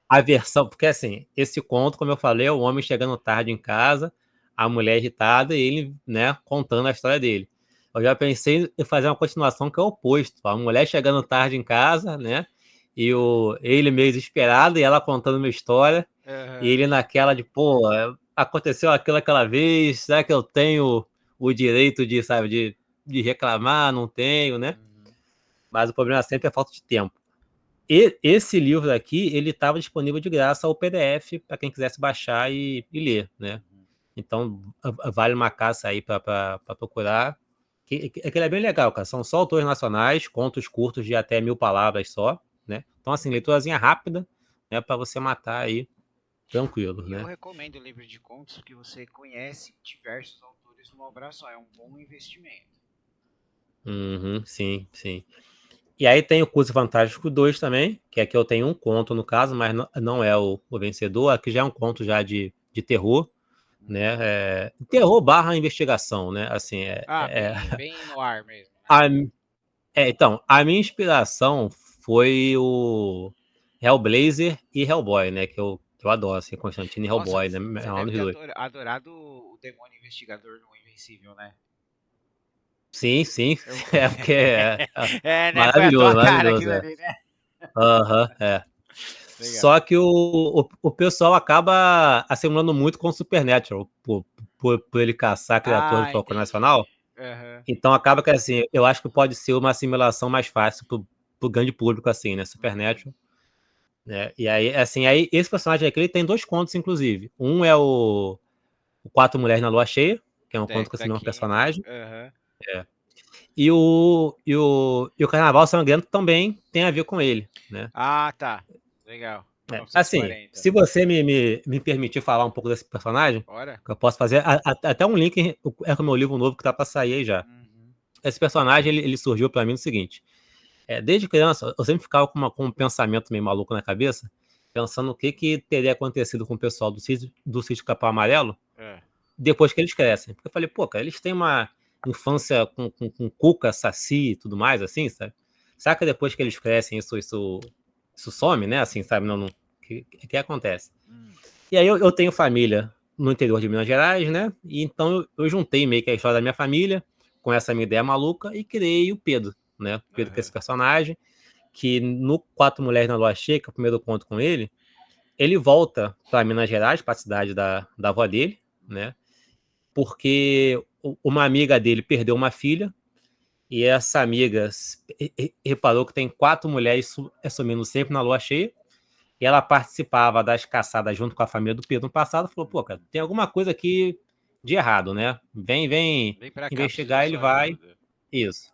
a versão. Porque, assim, esse conto, como eu falei, é o homem chegando tarde em casa, a mulher irritada e ele, né, contando a história dele. Eu já pensei em fazer uma continuação que é o oposto. A mulher chegando tarde em casa, né? E ele meio desesperado e ela contando uma história. E Aham. ele naquela de, pô, aconteceu aquilo aquela vez, será que eu tenho o direito de, sabe, de reclamar? Não tenho, né? Uhum. Mas o problema sempre é a falta de tempo. E esse livro aqui, ele estava disponível de graça ao PDF para quem quisesse baixar e ler, né? Uhum. Então, vale uma caça aí para procurar. Que ele é bem legal, cara. São só autores nacionais, contos curtos de até 1000 palavras só, né? Então, assim, leiturazinha rápida, né? Para você matar aí tranquilo, E eu né? recomendo o livro de contos porque você conhece diversos autores numa obra só. É um bom investimento. Uhum, sim, sim. E aí tem o Curso Fantástico 2 também, que aqui eu tenho um conto no caso, mas não é o vencedor. Aqui já é um conto já de terror, né? Uhum. Terror barra investigação, né? Assim, Ah, bem no ar mesmo, né? a, então, a minha inspiração foi o Hellblazer e Hellboy, né? Que eu adoro, assim, Constantino e Nossa, Hellboy, né? você É um deve dos ter dois. adorado o Demônio Investigador no Invencível, né? Sim, sim. Eu- É porque é É, né? Foi a tua maravilhoso, cara maravilhoso, aquilo é. ali, né? Aham, é. Legal. Só que o pessoal acaba assimilando muito com o Supernatural, por ele caçar criaturas do Ah, foco entendi. nacional. Aham. Então acaba que, assim, eu acho que pode ser uma assimilação mais fácil pro grande público, assim, né? Uhum. Supernatural. Né? E aí, assim, aí esse personagem aqui ele tem dois contos, inclusive. Um é o Quatro Mulheres na Lua Cheia, que é um conto com esse mesmo Daqui, né? personagem. Aham. É. E o Carnaval Sangrento também tem a ver com ele, né? Ah, tá. Legal. Assim, 1940. se você me permitir falar um pouco desse personagem, Bora? que eu posso fazer até um link com o meu livro novo que tá para sair aí já. Uhum. Esse personagem, ele surgiu para mim no seguinte. Desde criança, eu sempre ficava com um pensamento meio maluco na cabeça, pensando o que teria acontecido com o pessoal do sítio Capão Amarelo É. depois que eles crescem. Porque eu falei, pô, cara, eles têm uma infância com cuca, saci e tudo mais, assim, sabe? Será que depois que eles crescem isso some, né? Assim, sabe? O que acontece? Hum. E aí eu tenho família no interior de Minas Gerais, né? E então eu juntei meio que a história da minha família com essa minha ideia maluca e criei o Pedro, né? O Pedro, que é Aham. esse personagem, que no Quatro Mulheres na Lua Cheia, que é o primeiro conto com ele volta para Minas Gerais, para a cidade da avó dele, Uhum. né? Porque uma amiga dele perdeu uma filha e essa amiga reparou que tem quatro mulheres sumindo sempre na lua cheia e ela participava das caçadas junto com a família do Pedro no passado. Falou, pô, cara, Uhum. tem alguma coisa aqui de errado, né? Vem Vem pra cá, preciso da investigar. Ele sua vai, ajuda. isso.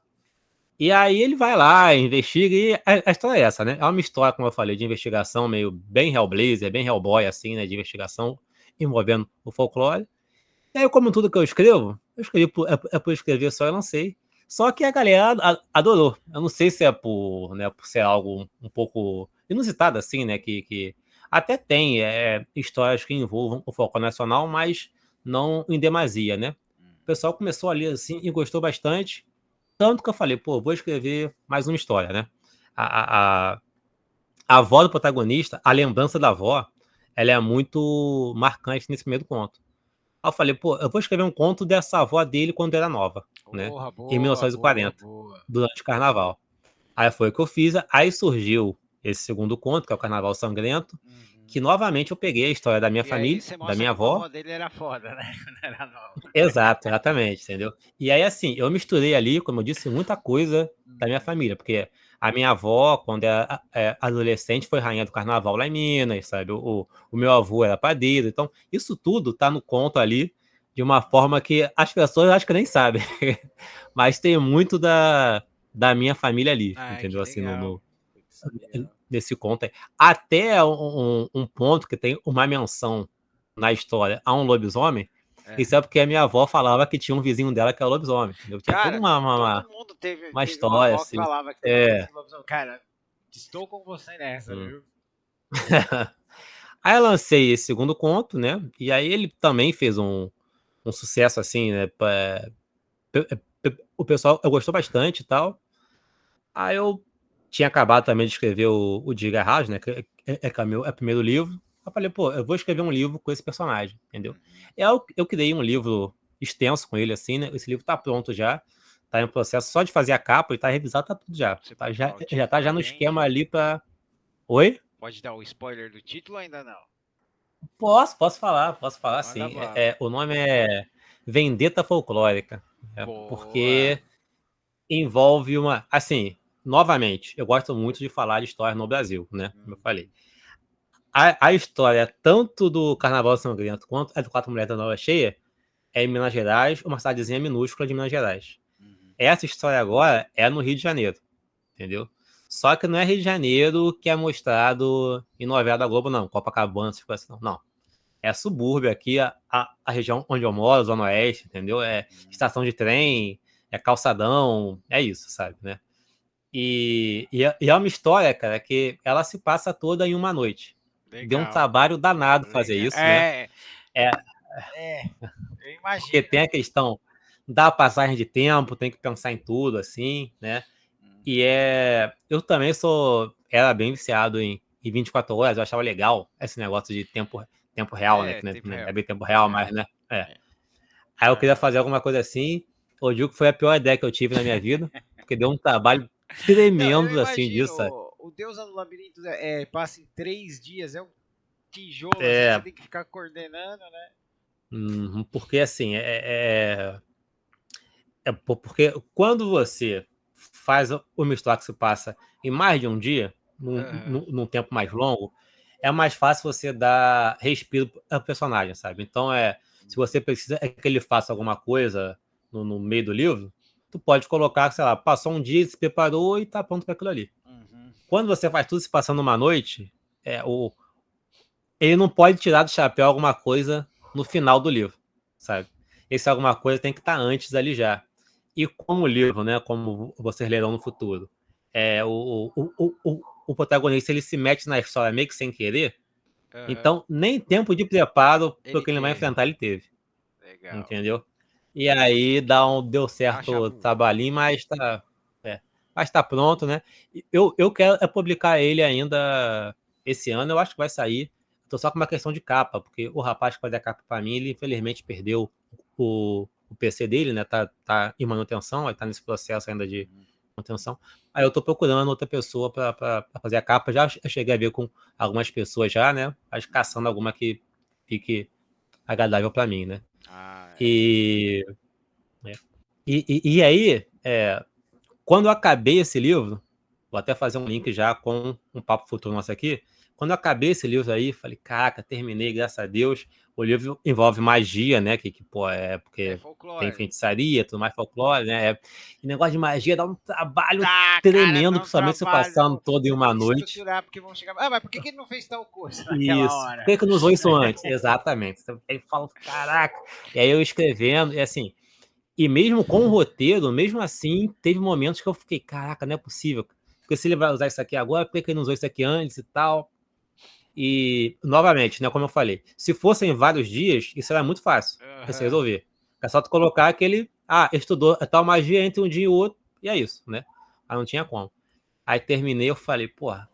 E aí ele vai lá, investiga, e a história é essa, né? É uma história, como eu falei, de investigação meio bem Hellblazer, bem Hellboy, assim, né? De investigação envolvendo o folclore. E aí, como tudo que eu escrevi por escrever só, eu lancei. Só que a galera adorou. Eu não sei se é por ser algo um pouco inusitado, assim, né? Que até tem histórias que envolvam o folclore nacional, mas não em demasia, né? O Uhum. pessoal começou ali assim e gostou bastante. Tanto que eu falei, pô, vou escrever mais uma história, né? A, a, a avó do protagonista, a lembrança da avó, ela é muito marcante nesse primeiro conto. Aí eu falei, pô, eu vou escrever um conto dessa avó dele quando era nova, né? Porra, Em boa, boa, 1940, boa. durante o carnaval. Aí foi o que eu fiz, aí surgiu esse segundo conto, que é o Carnaval Sangrento, Uhum. que novamente eu peguei a história da minha E aí família, você da mostra minha como a avó. avó dele era foda, né? Quando era nova. Exato, exatamente, entendeu? E aí, assim, eu misturei ali, como eu disse, muita coisa da minha Uhum. família, porque a minha avó, quando era adolescente, foi rainha do carnaval lá em Minas, sabe? O meu avô era padeiro, então isso tudo tá no conto ali, de uma forma que as pessoas acho que nem sabem, mas tem muito da minha família ali, Ai, que entendeu? Assim, legal. Putz, que legal. nesse conto aí. Até um ponto que tem uma menção na história a um lobisomem, É. isso é porque a minha avó falava que tinha um vizinho dela que era lobisomem, entendeu? Tinha toda Cara, uma, todo uma, mundo teve, uma teve uma história, avó que assim. falava que teve um É. vizinho lobisomem. Cara, estou com você nessa, Hum. viu? Aí eu lancei esse segundo conto, né? E aí ele também fez um sucesso, assim, né? O pessoal gostou bastante e tal. Aí eu tinha acabado também de escrever o Diga House, né? Que é o primeiro livro. Eu falei, pô, eu vou escrever um livro com esse personagem, entendeu? Uhum. E aí eu criei um livro extenso com ele, assim, né? Esse livro tá pronto já. tá em processo só de fazer a capa e tá revisado, tá tudo já. Você Tá, pode já, falar o já título tá pra já no gente? esquema ali pra... Oi? Pode dar o spoiler do título ou ainda não? Posso falar Manda sim. bala. O nome é Vendetta Folclórica, né? Boa. Porque envolve uma... Assim, novamente, eu gosto muito de falar de história no Brasil, né? Como eu falei. A história, tanto do Carnaval Sangrento quanto a do Quatro Mulheres da Nova Cheia, é em Minas Gerais, uma cidadezinha minúscula de Minas Gerais. Essa história agora é no Rio de Janeiro, entendeu? Só que não é Rio de Janeiro que é mostrado em novela da Globo, não. Copacabana, essas coisas assim, não. É subúrbio aqui, a região onde eu moro, Zona Oeste, entendeu? É estação de trem, é calçadão, é isso, sabe, né? E é uma história, cara, que ela se passa toda em uma noite. Deu um Legal. trabalho danado fazer Legal. isso, né? É, Eu porque imagino. tem a questão da passagem de tempo, tem que pensar em tudo, assim, né? E eu também era bem viciado em 24 horas, eu achava legal esse negócio de tempo real, né? Que Tempo não é real. bem tempo real, mas, né? É. Aí eu queria Aham. fazer alguma coisa assim. Eu digo que foi a pior ideia que eu tive na minha vida, porque deu um trabalho Não, eu tremendo assim imagino. disso, sabe? O Deus do Labirinto passa em 3 dias. É um tijolo assim que você É, tem que ficar coordenando, né? porque assim, porque quando você faz o mistura que se passa em mais de um dia, Aham. num tempo mais longo, é mais fácil você dar respiro ao personagem, sabe? Então, se você precisa que ele faça alguma coisa no meio do livro, tu pode colocar, sei lá, passou um dia, se preparou e tá pronto para aquilo ali. Uhum. Quando você faz tudo se passando uma noite, ele não pode tirar do chapéu alguma coisa no final do livro, sabe? Esse alguma coisa tem que estar antes ali já. E como o livro, né, como vocês lerão no futuro, o protagonista ele se mete na história meio que sem querer, Aham. então nem tempo de preparo para o Ele que ele vai teve. enfrentar ele teve, Legal. entendeu? E aí deu certo Acha o bom. trabalhinho, mas tá pronto, né? Eu quero publicar ele ainda esse ano, eu acho que vai sair. Tô só com uma questão de capa, porque o rapaz que fazia a capa para mim, ele infelizmente perdeu o PC dele, né? Tá em manutenção, aí tá nesse processo ainda de manutenção. Aí eu tô procurando outra pessoa para fazer a capa. Já cheguei a ver com algumas pessoas já, né? Mas caçando alguma que fique agradável para mim, né? Ah, é. E, e aí, quando eu acabei esse livro, vou até fazer um link já com um papo futuro nosso aqui. Quando eu acabei esse livro aí, falei, caraca, terminei, graças a Deus. O livro envolve magia, né? Pô, É porque tem folclore. feitiçaria, tudo mais folclore, né? E negócio de magia dá um trabalho Tá, cara, tremendo, dá um principalmente se passando trabalho. todo em Você tem uma que noite. estruturar, porque vão chegar. Ah, mas por que que ele não fez tal coisa naquela Isso. Por hora? que não usou isso antes? Exatamente. Aí fala, caraca. E aí eu escrevendo, e assim, e mesmo com o roteiro, mesmo assim, teve momentos que eu fiquei, caraca, não é possível. Porque se ele vai usar isso aqui agora, por que ele não usou isso aqui antes e tal? E, novamente, né, como eu falei, se fossem vários dias, isso era muito fácil de se Aham. resolver. É só tu colocar aquele, estudou tal magia entre um dia e o outro, e é isso, né? Aí não tinha como. Aí terminei, eu falei, porra,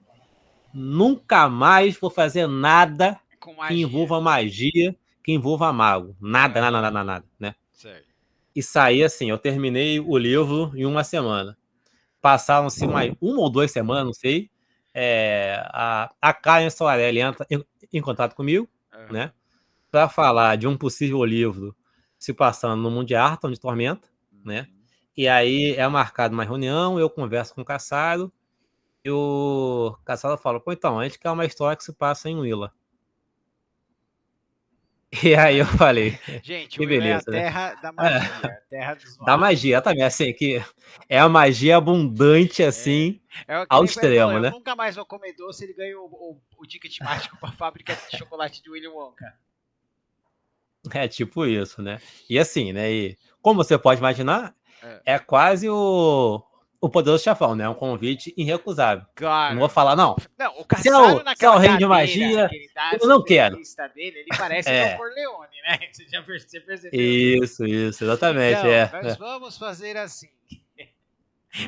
nunca mais vou fazer nada Com que magia. envolva magia, que envolva mago. Nada, nada, Aham. nada, nada, né? Certo. E saí assim, eu terminei o livro em uma semana. Passaram-se uma ou 2 semanas, não sei. A Karen Soarelli entra em contato comigo, né? Aham. Para falar de um possível livro se passando no mundo de Arton, de Tormenta, né? E aí é marcada uma reunião, eu converso com o Caçaro, e o Caçaro fala, pô, então, a gente quer uma história que se passa em Willa. E aí eu Aí. falei, Gente, que Will é a beleza, né? terra da magia, a terra dos Da magos. magia também, assim, que é a magia abundante, É. assim, É que ao nem ele falou, extremo, eu né? nunca mais vou comer doce, ele ganhou o ticket mágico pra fábrica de chocolate de William Wonka. É tipo isso, né? E assim, né? E como você pode imaginar, É. é quase o poderoso chefão, né? Um convite irrecusável. Eu não vou Claro. falar, não. Não, o Se é Caçaro se é o naquela reino de cadeira magia, que ele dá eu essa não quero. entrevista dele, ele parece Don É, Corleone, né? Você percebeu isso? isso, exatamente. Então, nós vamos fazer assim.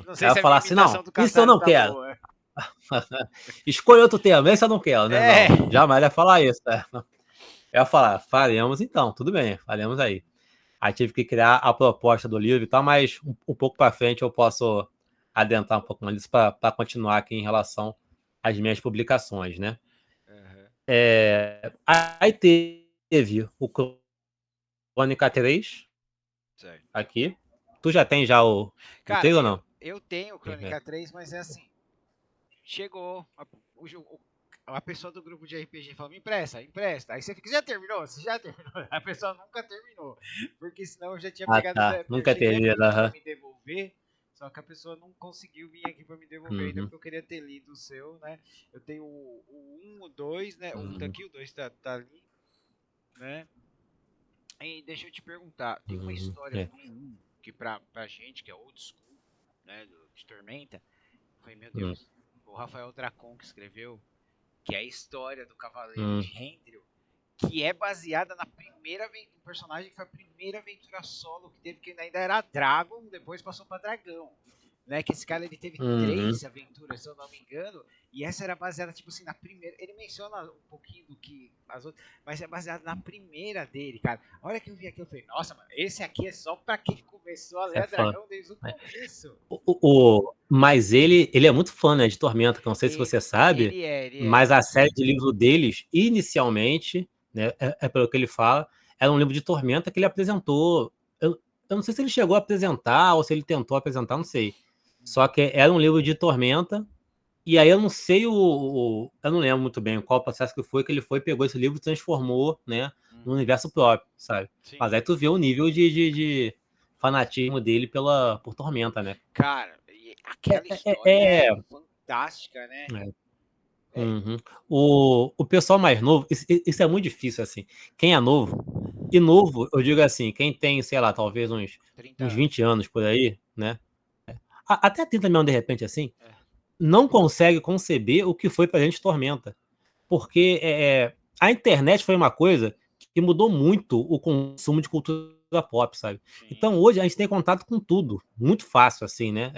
Não sei Ela se a falar minha assim, imitação não, do isso eu Caçaro não tá quero. boa. Escolha outro tema, esse eu não quero, né? É. Não, jamais ia falar isso, né? Eu ia falar, faremos então, tudo bem, faremos aí. Aí tive que criar a proposta do livro e tal, mas um pouco para frente eu posso adentrar um pouco mais nisso para continuar aqui em relação às minhas publicações, né? Aham. Aí teve o Crônica 3 Certo. aqui. Tu já tem já o Cara, teu ou não? eu tenho o É. Crônica 3, mas é assim. Chegou a pessoa do grupo de RPG falou, me empresta, empresta. Aí você fica, já terminou? Você já terminou? A pessoa nunca terminou. Porque senão eu já tinha Ah, pegado. tá. Eu Nunca cheguei a teve, pedir pra aham. me devolver, só que a pessoa não conseguiu vir aqui pra me devolver ainda, Uhum, porque eu queria ter lido o seu, né? Eu tenho o 1, o 2, né? O 1 tá uhum, aqui, o 2 tá ali, né? E deixa eu te perguntar, tem uma uhum. história É. do 1 que pra gente, que é old school, né? De Tormenta, foi, meu Hum, Deus, o Rafael Dracon que escreveu, que é a história do Cavaleiro hum, de Hendril, que é baseada na primeira um personagem que foi a primeira aventura solo que teve, que ainda era Dragon, depois passou para Dragão. Né, que esse cara ele teve uhum. 3 aventuras, se eu não me engano, e essa era baseada, tipo assim, na primeira. Ele menciona um pouquinho do que as outras, mas é baseado na primeira dele, cara. A hora que eu vi aqui, eu falei, nossa, mano, esse aqui é só pra quem começou a ler É a fã. Dragão desde o É. começo. Mas ele é muito fã, né, de Tormenta, que eu não sei se E, você sabe, ele é. mas a série de livro deles, inicialmente, né, pelo que ele fala, era um livro de Tormenta que ele apresentou. Eu não sei se ele chegou a apresentar ou se ele tentou apresentar, não sei. Só que era um livro de Tormenta, e aí eu não sei eu não lembro muito bem qual processo que ele foi, pegou esse livro e transformou, né, no Uhum, universo próprio, sabe? Mas sim. aí tu vê o nível de fanatismo dele por Tormenta, né? Cara, e aquela É, história é é, fantástica, né? é. É, Uhum. O pessoal mais novo, isso é muito difícil, assim. Quem é novo, e novo, eu digo assim, quem tem, sei lá, talvez 30 uns anos. 20 anos por aí, né? Até 30 mesmo, de repente, assim, É, não consegue conceber o que foi pra gente Tormenta. Porque a internet foi uma coisa que mudou muito o consumo de cultura pop, sabe? sim. Então hoje a gente tem contato com tudo, muito fácil, assim, né?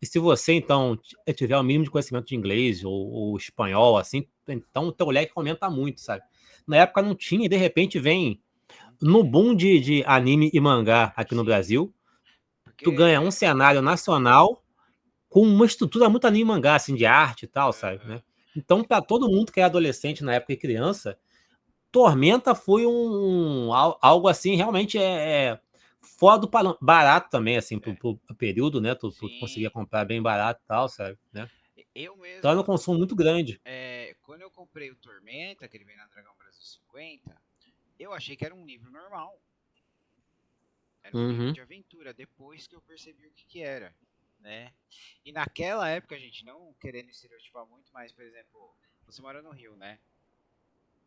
E se você, então, tiver o mínimo de conhecimento de inglês ou espanhol, assim, então o teu leque aumenta muito, sabe? Na época não tinha, e de repente vem Não no tinha. boom de anime e mangá aqui no Sim. Brasil, tu ganha um Porque. cenário nacional com uma estrutura muito anime e mangá, assim, de arte e tal, sabe, Aham. né? Então, para todo mundo que é adolescente na época e criança, Tormenta foi algo assim, realmente fora do barato também, assim, É, pro período, né? Tu conseguia sim. comprar bem barato e tal, sabe, né? Eu Então era um mesmo, consumo muito grande. quando eu comprei o Tormenta, que ele vem na Dragão Brasil 50, eu achei que era um livro normal. Era um livro Uhum, de aventura, depois que eu percebi o que, que era, né? E naquela época, gente, não querendo estereotipar muito, mas, por exemplo, você mora no Rio, né?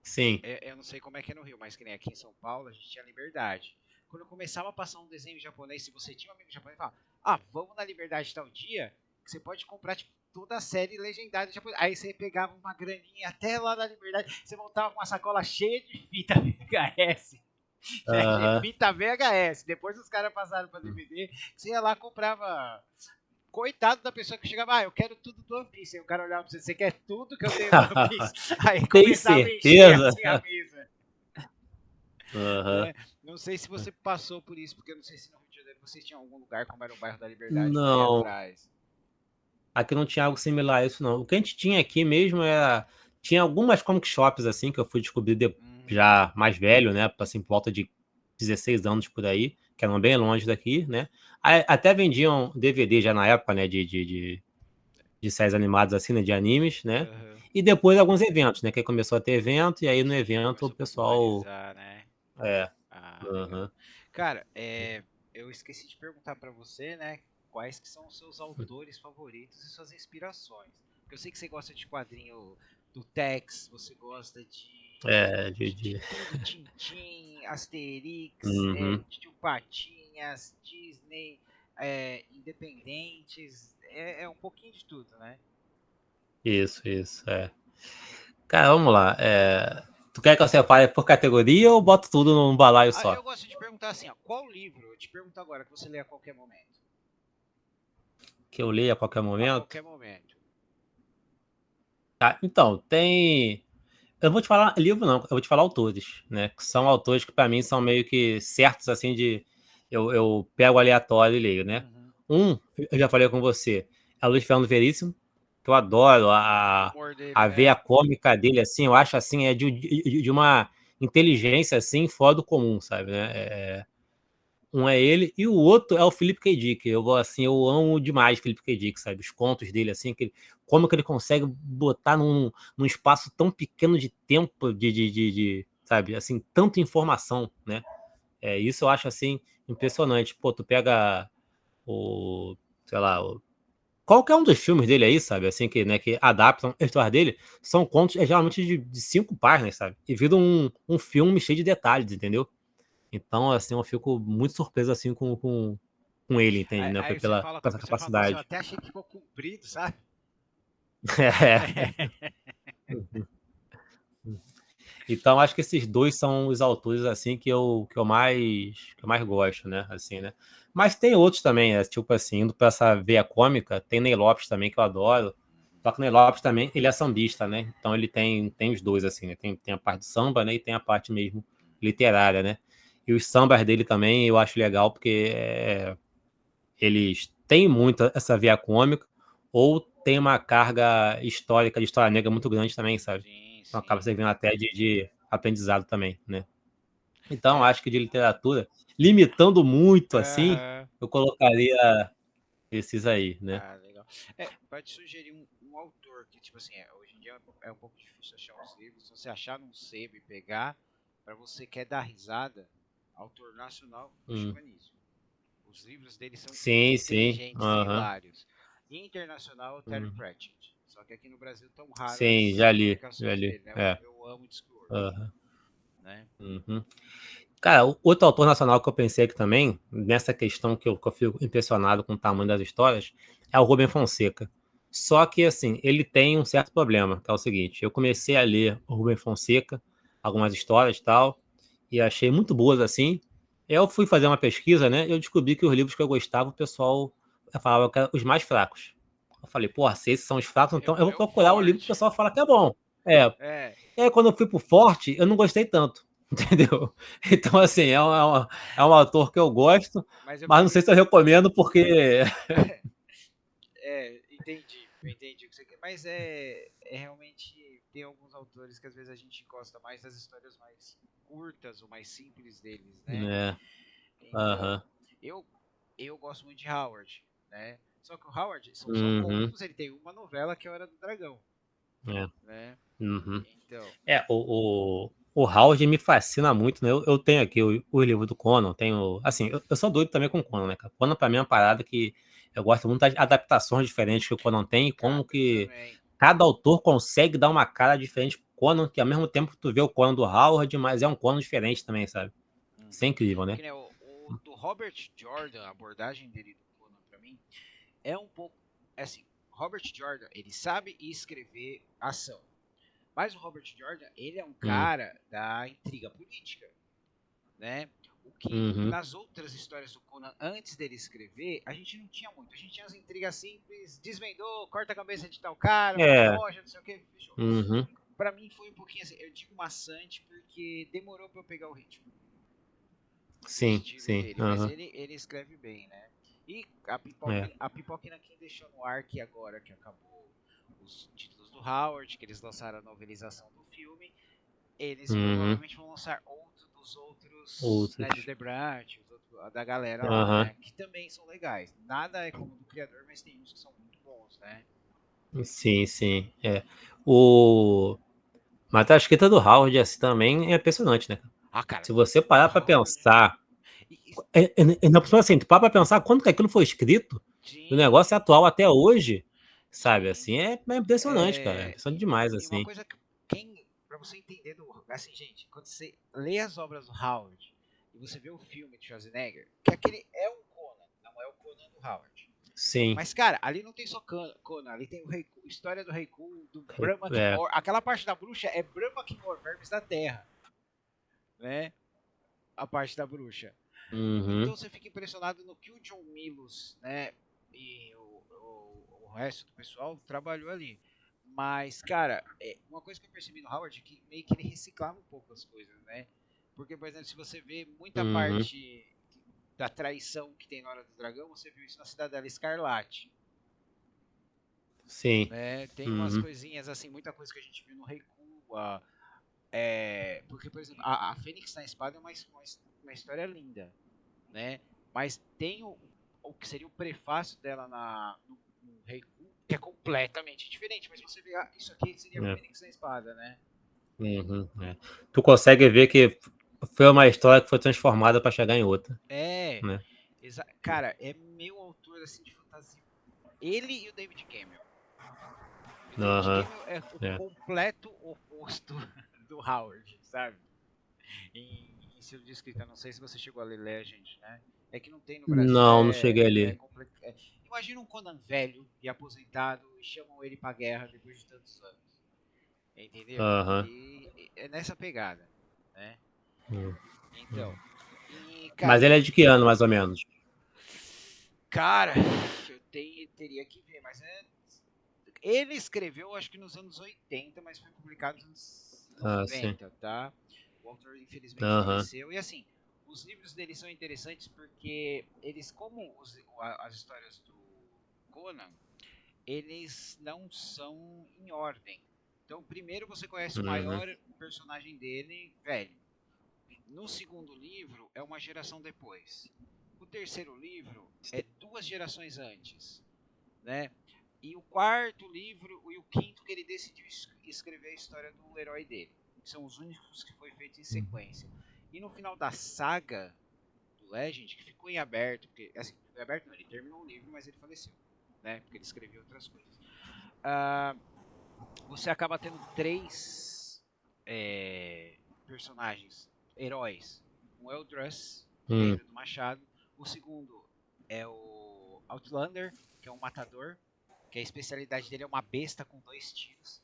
sim. Eu não sei como é que é no Rio, mas que nem aqui em São Paulo, a gente tinha Liberdade. Quando eu começava a passar um desenho japonês, se você tinha um amigo japonês, falava, vamos na Liberdade tal dia, que você pode comprar, tipo, toda a série legendada japonesa. Aí você pegava uma graninha até lá na Liberdade, você voltava com uma sacola cheia de fita VHS. Aham. Fita VHS. Depois os caras passaram pra DVD, você ia lá e comprava. Coitado da pessoa que chegava, eu quero tudo do One Piece. Aí o cara olhava pra você, você quer tudo que eu tenho do One Piece? Aí Tem começava a encher certeza? assim a mesa. Aham. Né? Não sei se você passou por isso, porque eu não sei se no Rio de Janeiro você tinha algum lugar, como era o bairro da Liberdade, pra ir Não, atrás. aqui não tinha algo similar a isso, não. O que a gente tinha aqui mesmo era. Tinha algumas comic shops, assim, que eu fui descobrir Uhum. já mais velho, né? Assim, por volta de 16 anos por aí, que eram bem longe daqui, né? Até vendiam DVD já na época, né? De séries animadas, assim, né? De animes, né? Uhum. E depois alguns eventos, né? Que aí começou a ter evento, e aí no Sim, evento o começou a pessoal. popularizar, né? É. Ah, legal. Aham. Cara, eu esqueci de perguntar pra você, né? Quais que são os seus autores favoritos e suas inspirações? Porque eu sei que você gosta de quadrinho do Tex, você gosta É, de tudo, Tintin, Asterix, uhum. Tio Patinhas, Disney, Independentes, é um pouquinho de tudo, né? Isso, é. Cara, vamos lá. Tu quer que eu separe por categoria ou boto tudo num balaio Eu só? gosto de perguntar assim, ó, qual livro, eu te pergunto agora, que você lê a qualquer momento? Que eu leia a qualquer A momento? qualquer momento. Tá, então, tem. Eu vou te falar livro não, eu vou te falar autores, né? Que são autores que pra mim são meio que certos, assim, de... Eu pego aleatório e leio, né? Uhum. Um, eu já falei com você, é o Luiz Fernando Veríssimo, que eu adoro O humor dele, a né? veia cômica dele, assim, eu acho, assim, é de uma inteligência, assim, fora do comum, sabe, né? Um é ele, e o outro é o Philip K. Dick. Assim, eu amo demais o Philip K. Dick, sabe? Os contos dele, assim, como que ele consegue botar num espaço tão pequeno de tempo, sabe? Assim, tanta informação, né? Isso eu acho, assim, impressionante. Pô, tu pega o, sei lá, qualquer um dos filmes dele aí, sabe? Assim, que adaptam a história dele, são contos, geralmente de 5 páginas, sabe? E viram um filme cheio de detalhes, entendeu? Então, assim, eu fico muito surpreso, assim, com ele, entende, né? Aí Por essa você fala, nossa, eu capacidade. até achei que ficou comprido, sabe? É. Então, acho que esses dois são os autores, assim, que eu mais gosto, né? Assim, né? Mas tem outros também, tipo assim, indo pra essa veia cômica, tem Ney Lopes também, que eu adoro. Só que o Ney Lopes também, ele é sambista, né? Então ele tem os dois, assim, né? Tem a parte de samba, né? E tem a parte mesmo literária, né? E os sambas dele também eu acho legal, porque eles têm muito essa veia cômica, ou tem uma carga histórica, de história negra muito grande também, sabe? Sim, Então acaba sim. servindo até de aprendizado também, né? Então, É. acho que de literatura, limitando muito assim, Aham. eu colocaria esses aí, né? Ah, legal. Pra te sugerir um autor que, tipo assim, hoje em dia é um pouco difícil achar uns livros. Se você achar num sebo e pegar, pra você quer dar risada, autor nacional, o Hum. Chico Anísio. Os livros dele são Sim, sim. inteligentes e Aham. hilários. E internacional, o Terry Uhum. Pratchett. Só que aqui no Brasil tão raro Sim, as já li, já publicações li. dele, né? É. Eu amo Discworld, Aham. né? Uhum. Cara, outro autor nacional que eu pensei aqui também, nessa questão que eu fico impressionado com o tamanho das histórias, é o Rubem Fonseca. Só que, assim, ele tem um certo problema, que é o seguinte: eu comecei a ler o Rubem Fonseca, algumas histórias e tal, e achei muito boas, assim. Eu fui fazer uma pesquisa, né? E eu descobri que os livros que eu gostava, o pessoal falava que eram os mais fracos. Eu falei, porra, se esses são os fracos, então eu vou É o procurar o livro que o forte. pessoal fala que é bom. É, É, e aí, quando eu fui pro Forte, eu não gostei tanto, entendeu? Então, assim, é um autor que eu gosto, mas eu mas não sei prefiro. se eu recomendo, porque. Entendi, eu entendi o que você quer. Mas é realmente. Tem alguns autores que às vezes a gente gosta mais das histórias mais curtas ou mais simples deles, né? É, Então, aham, eu, eu gosto muito de Howard, né? Só que o Howard são só uhum, contos, ele tem uma novela que é a Hora do Dragão, é, né? uhum. Então, O Howard me fascina muito, né? Eu tenho aqui o livro do Conan, tenho. Assim, eu sou doido também com o Conan, né, cara? Conan, pra mim, é uma parada que eu gosto muito das adaptações diferentes que o Conan tem, e cara, como que também. cada autor consegue dar uma cara diferente pro Conan, que ao mesmo tempo tu vê o Conan do Howard, mas é um Conan diferente também, sabe? Isso é Uhum. incrível, né? Que nem o do Robert Jordan, a abordagem dele do Conan pra mim é um pouco assim. Robert Jordan, ele sabe escrever ação. Mas o Robert Jordan, ele é um Hum, cara da intriga política, né? O que uhum. nas outras histórias do Conan, antes dele escrever, a gente não tinha muito. A gente tinha as intrigas simples, desvendou, corta a cabeça de tal cara, foi É, monja, não sei o que, fechou. uhum. Pra mim foi um pouquinho assim, eu digo maçante porque demorou pra eu pegar o ritmo, o Sim, estilo sim, dele, mas aham, ele escreve bem, né? E é, a Pipoquina quem deixou no ar que agora que acabou os títulos do Howard, que eles lançaram a novelização do filme, eles uhum. provavelmente vão lançar outro dos outros, né, do Outros, Debranch, da galera lá, aham, né, que também são legais. Nada é como do criador, mas tem uns que são muito bons, né? sim, sim, é. O... Mas a escrita do Howard assim, também é impressionante, né? Ah, cara, Se você do parar pra Howard. pensar, E, ainda por cima assim, tu para pra pensar quando que aquilo foi escrito, e o sim, negócio é atual até hoje, sabe? sim. Assim, é impressionante, cara. É É, impressionante demais, e uma assim. coisa que quem, para você entender assim, gente, quando você lê as obras do Howard e você vê o filme de Schwarzenegger, que aquele é um Conan, não é o Conan do Howard. Sim, Mas, cara, ali não tem só Conan, ali tem história do Reiku, do Brahma é. Kimor. Aquela parte da bruxa é Brahma Kimor, Vermes da Terra, né? A parte da bruxa. Uhum, Então você fica impressionado no que o John Milos, né? E o resto do pessoal trabalhou ali. Mas, cara, uma coisa que eu percebi no Howard é que meio que ele reciclava um pouco as coisas, né? Porque, por exemplo, se você vê muita Uhum. parte da traição que tem na Hora do Dragão, você viu isso na Cidadela Escarlate, Sim. né? Tem umas Uhum. coisinhas assim, muita coisa que a gente viu no Recua. Porque, por exemplo, a Fênix na Espada é uma história linda, né? Mas tem o que seria o prefácio dela no Reiku, que é completamente diferente. Mas você vê, isso aqui seria a É. Fênix na Espada, né? Uhum. É. Tu consegue ver que foi uma história que foi transformada para chegar em outra, É, né? cara, é meu autor assim de fantasia. Ele e o David Cameron. O David Aham. Cameron é o É. completo oposto do Howard, sabe? Em estilo de escrita. Não sei se você chegou a ler Legend, né? É que não tem no Brasil, Não, não cheguei ali. Imagina um Conan velho e aposentado e chamam ele pra guerra depois de tantos anos. Entendeu? Aham. E é nessa pegada, né? Hum. Então, e Mas cara, ele é de que ano, mais ou menos? cara, teria que ver, mas ele escreveu acho que nos anos 80, mas foi publicado nos anos Ah, sim. 90, tá? O autor infelizmente Aham. faleceu. E assim, os livros dele são interessantes porque eles, como as histórias do Conan, eles não são em ordem. Então, primeiro você conhece o Uhum. maior personagem dele, velho. No segundo livro é uma geração depois. O terceiro livro é duas gerações antes, né? E o quarto livro e o quinto que ele decidiu escrever a história do herói dele. São os únicos que foi feito em sequência. E no final da saga do Legend, que ficou em aberto, porque assim, foi aberto não, ele terminou o livro, mas ele faleceu, né? Porque ele escreveu outras coisas. Ah, você acaba tendo três personagens, heróis. Um é o Druss, Hum. Guerreiro do Machado. O segundo é o Outlander, que é um matador, que a especialidade dele é uma besta com dois tiros,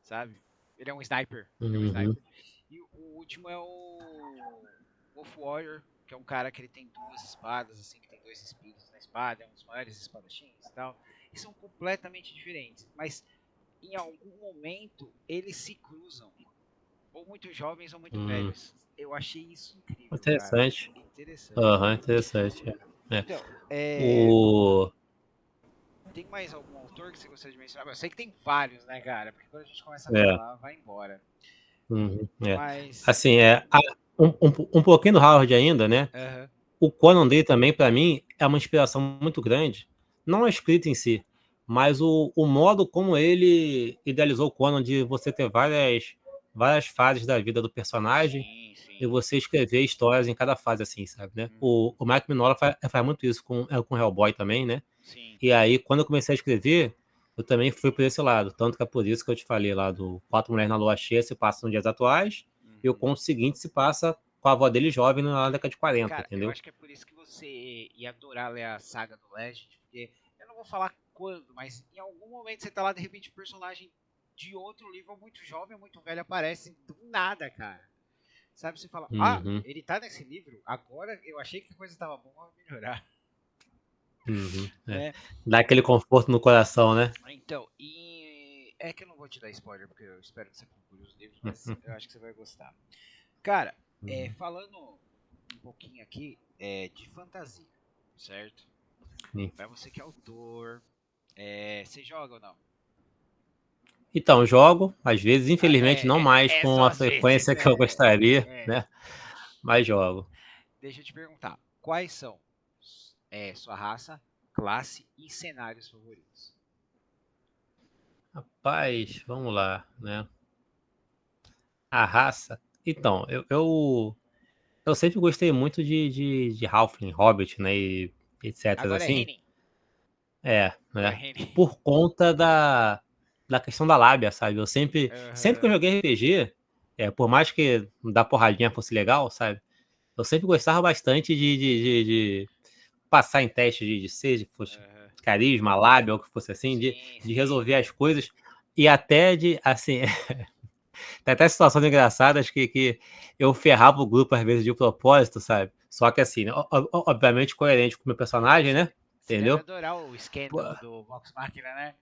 sabe? Ele é um sniper. Ele é um Uhum. sniper. E o último é o Wolf Warrior, que é um cara que ele tem duas espadas, assim, que tem dois espíritos na espada, é um dos maiores espadachins e tal. E são completamente diferentes, mas em algum momento eles se cruzam, ou muito jovens ou muito Hum. velhos. Eu achei isso incrível, cara. Interessante. Interessante. Aham, interessante. É. Então, O... tem mais algum autor que você gostaria de mencionar? Eu sei que tem vários, né, cara? Porque quando a gente começa a É. falar, vai embora. Uhum. É. Mas. Assim, um pouquinho do Howard ainda, né? Aham. O Conan Day também, para mim, é uma inspiração muito grande. Não a escrita em si, mas o modo como ele idealizou o Conan, de você ter várias fases da vida do personagem Sim, e sim. você escrever histórias em cada fase, assim, sabe, né? Uhum. O Mike Mignola faz muito isso com Hellboy também, né? Sim. E aí, quando eu comecei a escrever, eu também fui por esse lado. Tanto que é por isso que eu te falei lá do Quatro Mulheres na Lua Cheia se passa nos dias atuais, e o Uhum. conto seguinte se passa com a avó dele jovem na década de 40, Cara, eu entendeu? acho que é por isso que você ia adorar ler a saga do Legend, porque eu não vou falar quando, mas em algum momento você tá lá, de repente o personagem de outro livro muito jovem, muito velho aparece do nada, cara. Sabe, você fala, Uhum, ele tá nesse livro? Agora eu achei que a coisa tava boa, vai melhorar, uhum, é. né? Dá aquele conforto no coração, né? Então, é que eu não vou te dar spoiler, porque eu espero que você procure os livros, mas eu acho que você vai gostar. Cara, Uhum, falando um pouquinho aqui de fantasia, certo? sim. Pra você que é autor, você joga ou não? Então, jogo, às vezes, Ah, infelizmente, não mais é com só a às vezes, frequência que eu gostaria, é. né? Mas jogo. Deixa eu te perguntar, quais são sua raça, classe e cenários favoritos? Rapaz, vamos lá, né? A raça. Então, eu sempre gostei muito de Halfling, Hobbit, né? E etc. Agora é assim. Henning. Agora é Né? Henning. Por conta da questão da lábia, sabe? Eu sempre que eu Aham, joguei RPG, por mais que dar porradinha fosse legal, sabe? Eu sempre gostava bastante de passar em teste de ser, de fosse aham. carisma, lábia, ou que fosse assim, Sim, de sim. resolver as coisas e até assim, tem até situações engraçadas que eu ferrava o grupo às vezes de propósito, sabe? Só que assim, né, obviamente coerente com o meu personagem, né? Você deve Entendeu? adorar o scan do Vox Machina, né?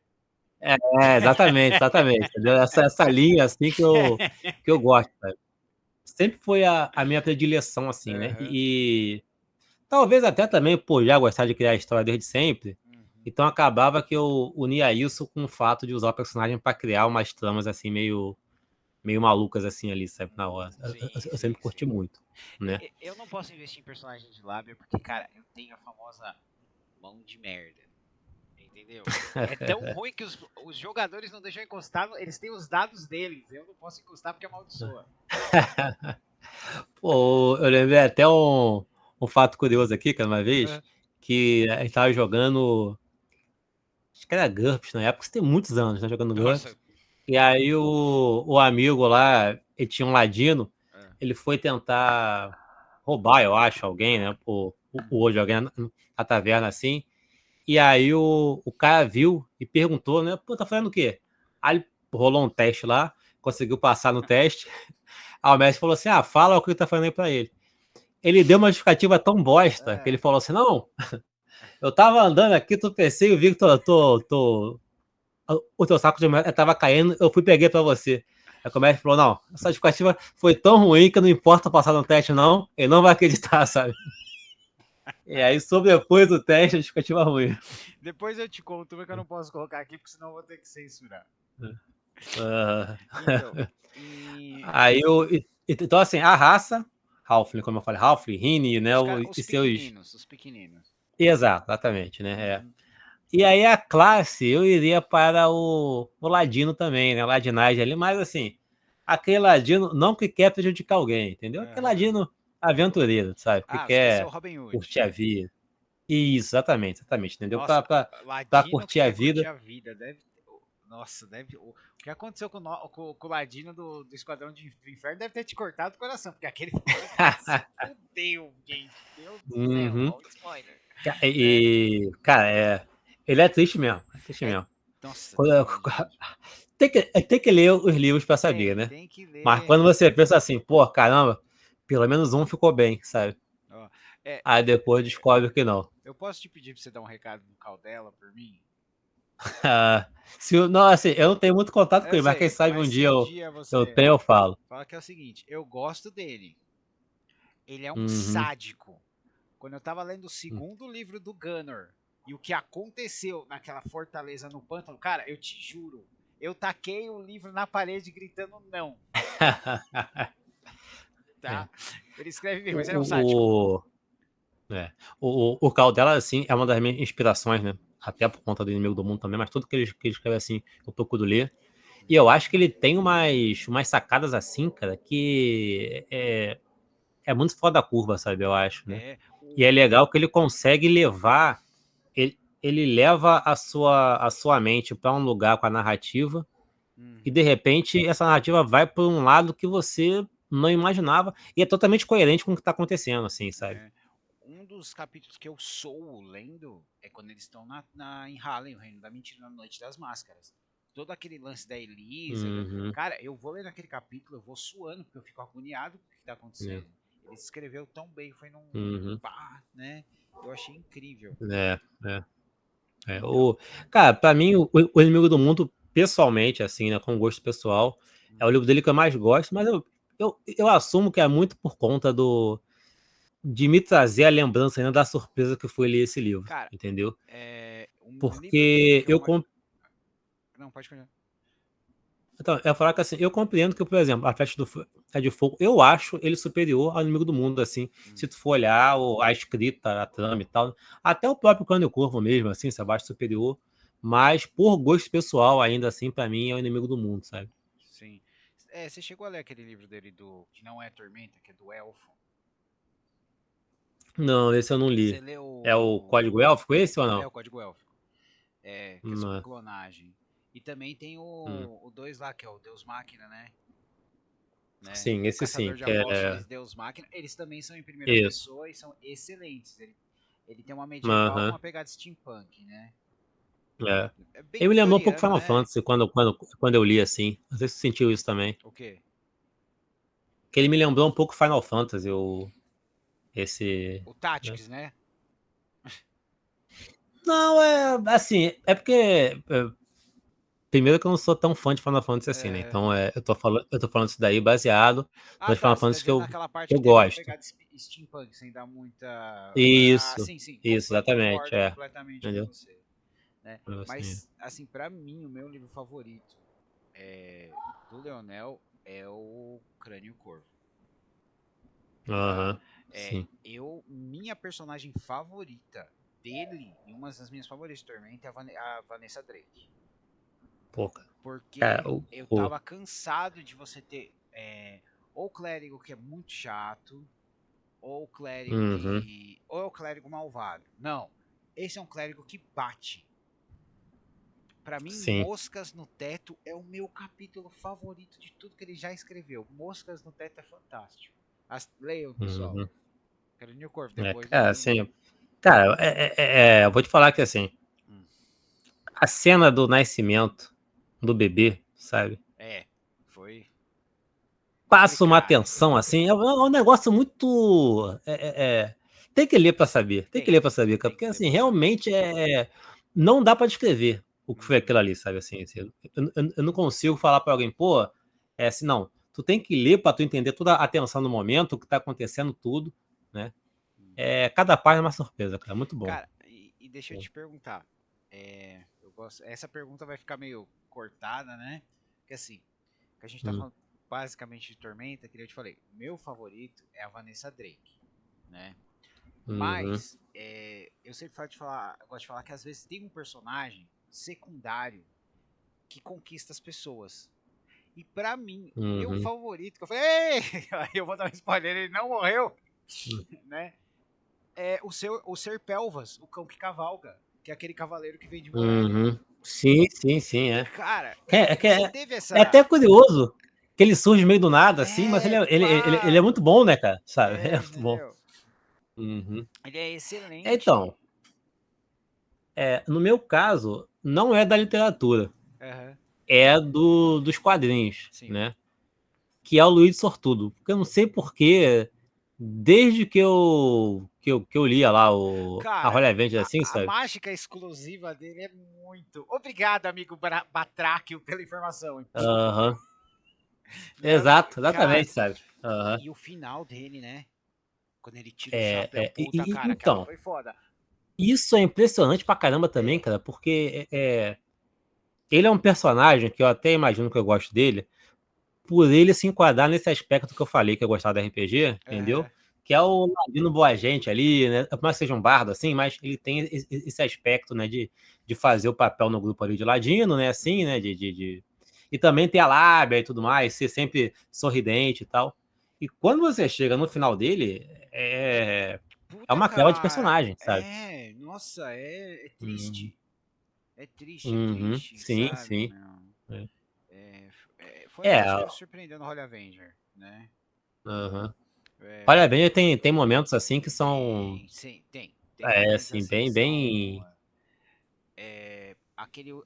Exatamente, exatamente. Entendeu? Essa linha assim que eu gosto, sabe? Sempre foi a minha predileção, assim, né? Aham. E talvez até também por já gostar de criar história desde sempre, Uhum. então acabava que eu unia isso com o fato de usar o personagem para criar umas tramas assim meio malucas assim ali, sabe, na hora. Sim, Eu sim, sempre curti sim. muito, né? Eu não posso investir em personagem de lábia porque, cara, eu tenho a famosa mão de merda. Entendeu? É tão ruim que os jogadores não deixam encostar, eles têm os dados deles. Eu não posso encostar porque amaldiçoa. Pô, eu lembrei até um fato curioso aqui, que era uma vez, Ah, que a gente tava jogando, acho que era GURPS na época, isso tem muitos anos, né, jogando nossa. GURPS. E aí o amigo lá, ele tinha um ladino, Ah, ele foi tentar roubar, eu acho, alguém, né? O olho de alguém na taverna assim. E aí o cara viu e perguntou, né? Pô, tá fazendo o quê? Aí ele rolou um teste lá, conseguiu passar no teste. Aí o mestre falou assim: ah, fala o que tá fazendo aí pra ele. Ele deu uma justificativa tão bosta que ele ah, falou assim: não, eu tava andando aqui, tropecei, eu vi que o teu saco de moeda tava caindo, eu fui e peguei pra você. Aí o comércio falou, não, essa justificativa foi tão ruim que não importa passar no teste, não, ele não vai acreditar, sabe? E aí sobrepôs o teste, a justificativa ruim. depois eu te conto, mas que eu não posso colocar aqui, porque senão eu vou ter que censurar. Uh, Então, e aí então assim, a raça, Halfling, como eu falei, Halfling, Rini, né, os e seus... pequeninos, os pequeninos. Exato, exatamente, né, Uhum. E aí a classe, eu iria para o Ladino também, né? Ladinagem ali, mas assim, aquele Ladino não que quer prejudicar alguém, entendeu? Aquele Aham. Ladino aventureiro, sabe? Que Ah, você quer ser o quer Robin Hood. curtir a vida. Isso, exatamente, exatamente, entendeu? Nossa, Pra Ladino que curtir a quer curtir vida. a vida, deve. Nossa, deve. O que aconteceu com o Ladino do Esquadrão do Inferno deve ter te cortado o coração, porque aquele se fudeu, gente. Deus do céu, Uhum. ó, o spoiler. Né? Cara, ele é triste mesmo, é triste É, mesmo. nossa, Quando- gente. tem que ler os livros pra saber, Tem, né? tem que Mas ler. quando você pensa assim, pô, caramba, pelo menos um ficou bem, sabe? Ó, é, Aí depois descobre que não. eu posso te pedir pra você dar um recado no Caldela por mim? Ah, não, assim, eu não tenho muito contato com Eu ele, mas quem sei, sabe mas um se dia um eu, dia eu você. tenho, eu falo. Fala que é o seguinte, eu gosto dele. Ele é um Uhum. sádico. Quando eu tava lendo o segundo livro do Gunnar e o que aconteceu naquela fortaleza no pântano, cara, eu te juro, eu taquei o livro na parede gritando não, É. tá? Ele escreve bem, mas ele é um sádico. O, o, o Caldela, assim, é uma das minhas inspirações, né? Até por conta do Inimigo do Mundo também, mas tudo que ele escreve, assim, eu procuro ler. E eu acho que ele tem umas sacadas assim, cara, que é muito fora da curva, sabe? Eu acho, né? É, E é legal que ele consegue levar, ele leva a sua mente para um lugar com a narrativa e de uhum, repente essa narrativa vai por um lado que você não imaginava e é totalmente coerente com o que está acontecendo, assim, sabe? é. Um dos capítulos que eu sou lendo é quando eles estão em Hallen, o Reino da Mentira, na Noite das Máscaras. Todo aquele lance da Elisa. Uhum, Cara, eu vou ler naquele capítulo, eu vou suando, porque eu fico agoniado com o que tá é, acontecendo. Ele escreveu tão bem, foi num. uhum, Pá, né? Eu achei incrível. é, é, Então. cara, pra mim, o Inimigo do Mundo, pessoalmente, assim, né, com gosto pessoal, é o Uhum. livro dele que eu mais gosto, mas eu assumo que é muito por conta de me trazer a lembrança ainda da surpresa que foi ler esse livro, Cara, entendeu? um livro Porque que eu mais. Não, pode continuar. então, eu ia falar que assim, eu compreendo que, por exemplo, a Flecha é de Fogo, eu acho ele superior ao Inimigo do Mundo, assim, se Uhum. tu for olhar a escrita, a trama e tal, até o próprio Cão e Corvo mesmo, assim, você acha superior, mas por gosto pessoal, ainda assim, pra mim, é o Inimigo do Mundo, sabe? Sim. Você chegou a ler aquele livro dele do. Que não é Tormenta, que é do Elfo. Não, esse eu não Você li. É o leu. Código Élfico esse ou É não? o Código Élfico. Que é sobre Não. clonagem. E também tem Hum. o 2 lá, que é o Deus Máquina, né? Sim, O esse Caçador sim, de que é Apóstolos Deus Máquina. Eles também são em primeira isso. pessoa e são excelentes. Ele tem uma medieval com Aham, uma pegada steampunk, né? é. É bem Ele me lembrou um pouco vitoriano, Final né? Fantasy quando eu li assim. Não sei se você sentiu isso também. O quê? Que ele me lembrou um pouco Final Fantasy, esse. O Né? Tactics, né? Não, é assim, é porque primeiro que eu não sou tão fã de Final Fantasy assim, né? É. Então eu tô falando isso daí baseado Ah, nos tá. Final Você tá Fantasy que dizendo eu, naquela parte que eu que tem aquela gosto. pegada steampunk, sem dar muita. Ah, Isso, sim, sim. isso, exatamente, Concordo completamente com entendeu? você. Né? Assim, Mas, assim, pra mim, o meu livro favorito do Leonel é o Crânio Corvo. Tá? aham, sim. Minha personagem favorita dele, e uma das minhas favoritas de Tormenta, é a Vanessa Drake. Pô, cara, Porque eu tava cansado de você ter ou clérigo que é muito chato, ou clérigo uhum, que. Ou é o clérigo malvado. Não. Esse é um clérigo que bate. Pra mim, sim. Moscas no Teto é o meu capítulo favorito de tudo que ele já escreveu. Moscas no Teto é fantástico. Leiam, pessoal. Uhum. Quero New Corvo É, depois cara, do. assim, cara, eu vou te falar que assim, Hum, a cena do nascimento do bebê, sabe? é, foi Passa uma complicado. atenção assim, é um negócio muito. Tem que ler pra saber, tem que Tem, ler pra saber, cara, tem porque que ler assim, pra saber. realmente não dá pra descrever o que foi Uhum, aquilo ali, sabe? Assim, eu não consigo falar pra alguém, pô, assim, não, tu tem que ler pra tu entender toda a atenção do momento, o que tá acontecendo, tudo, né? uhum. Cada página é uma surpresa, cara, muito bom. Cara, e deixa eu te perguntar. Eu gosto. Essa pergunta vai ficar meio cortada, né? Porque assim, que a gente tá Hum, falando basicamente de Tormenta, que eu te falei, meu favorito é a Vanessa Drake, né? uhum, Mas eu sempre eu gosto de falar que às vezes tem um personagem secundário que conquista as pessoas. E pra mim, o meu uhum, favorito, que eu falei, ei! Eu vou dar um spoiler, ele não morreu, uhum. né? É o Ser Pelvas, o cão que cavalga, que é aquele cavaleiro que vem de Morélia. Uhum. Sim, sim, sim, é. Cara, É, é, que você é, teve é até essa. curioso que ele surge meio do nada, assim, mas ele É, é, ele é muito claro! bom, né, cara? Sabe? É muito bom. Entendeu? Uhum. Ele é excelente. Então, no meu caso, não é da literatura, Aham, é dos quadrinhos, sim. né? Que é o Luiz Sortudo. Porque eu não sei porquê, desde que eu lia lá a Cara, Holy Avenger, assim, a sabe? mágica exclusiva dele é muito. Obrigado, amigo Batráquio, pela informação. Aham. Né? Exato, Cara, exatamente, sabe? Aham. e o final dele, né? Quando ele tira o chapéu, E- puta, cara, aquela então, foi foda. isso é impressionante pra caramba também, É. cara, porque ele é um personagem que eu até imagino que eu gosto dele, por ele se enquadrar nesse aspecto que eu falei que eu gostava da RPG, entendeu? Aham. Que é o ladino boa gente ali, né? Por mais que seja um bardo assim, mas ele tem esse aspecto, né, de fazer o papel no grupo ali de ladino, né? Assim, né? E também ter a lábia e tudo mais, ser sempre sorridente e tal. E quando você chega no final dele, é Puta, uma quebra de cara. personagem, sabe? Nossa, é Uhum, triste. É uhum, triste, sim, sabe, sim. meu? É, Foi uma é, coisa que me surpreendeu no Holy Avenger, né? uhum. Olha É, bem, tem momentos assim que são, tem, sim, tem. Tem momentos assim, assim que bem, são. bem.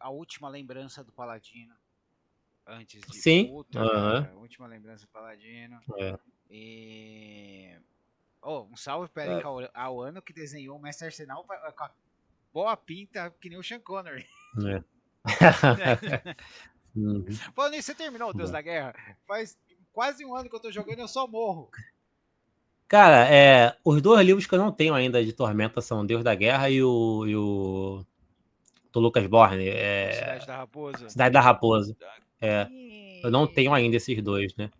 A última lembrança do Paladino. Antes de. Sim, Puta, aham, cara. Última lembrança do Paladino. é, E. Oh, um salve para é, Eric Awano que desenhou o Mestre Arsenal com a boa pinta, que nem o Sean Connery. é. Uhum, Falando nisso, você terminou o Deus bom. da Guerra? Faz quase um ano que eu tô jogando e eu só morro. Cara, os dois livros que eu não tenho ainda de Tormenta são Deus da Guerra e o do Lucas Borne, O Cidade da Raposa. Cidade da Raposa. É, eu não tenho Aqui. ainda esses dois, né?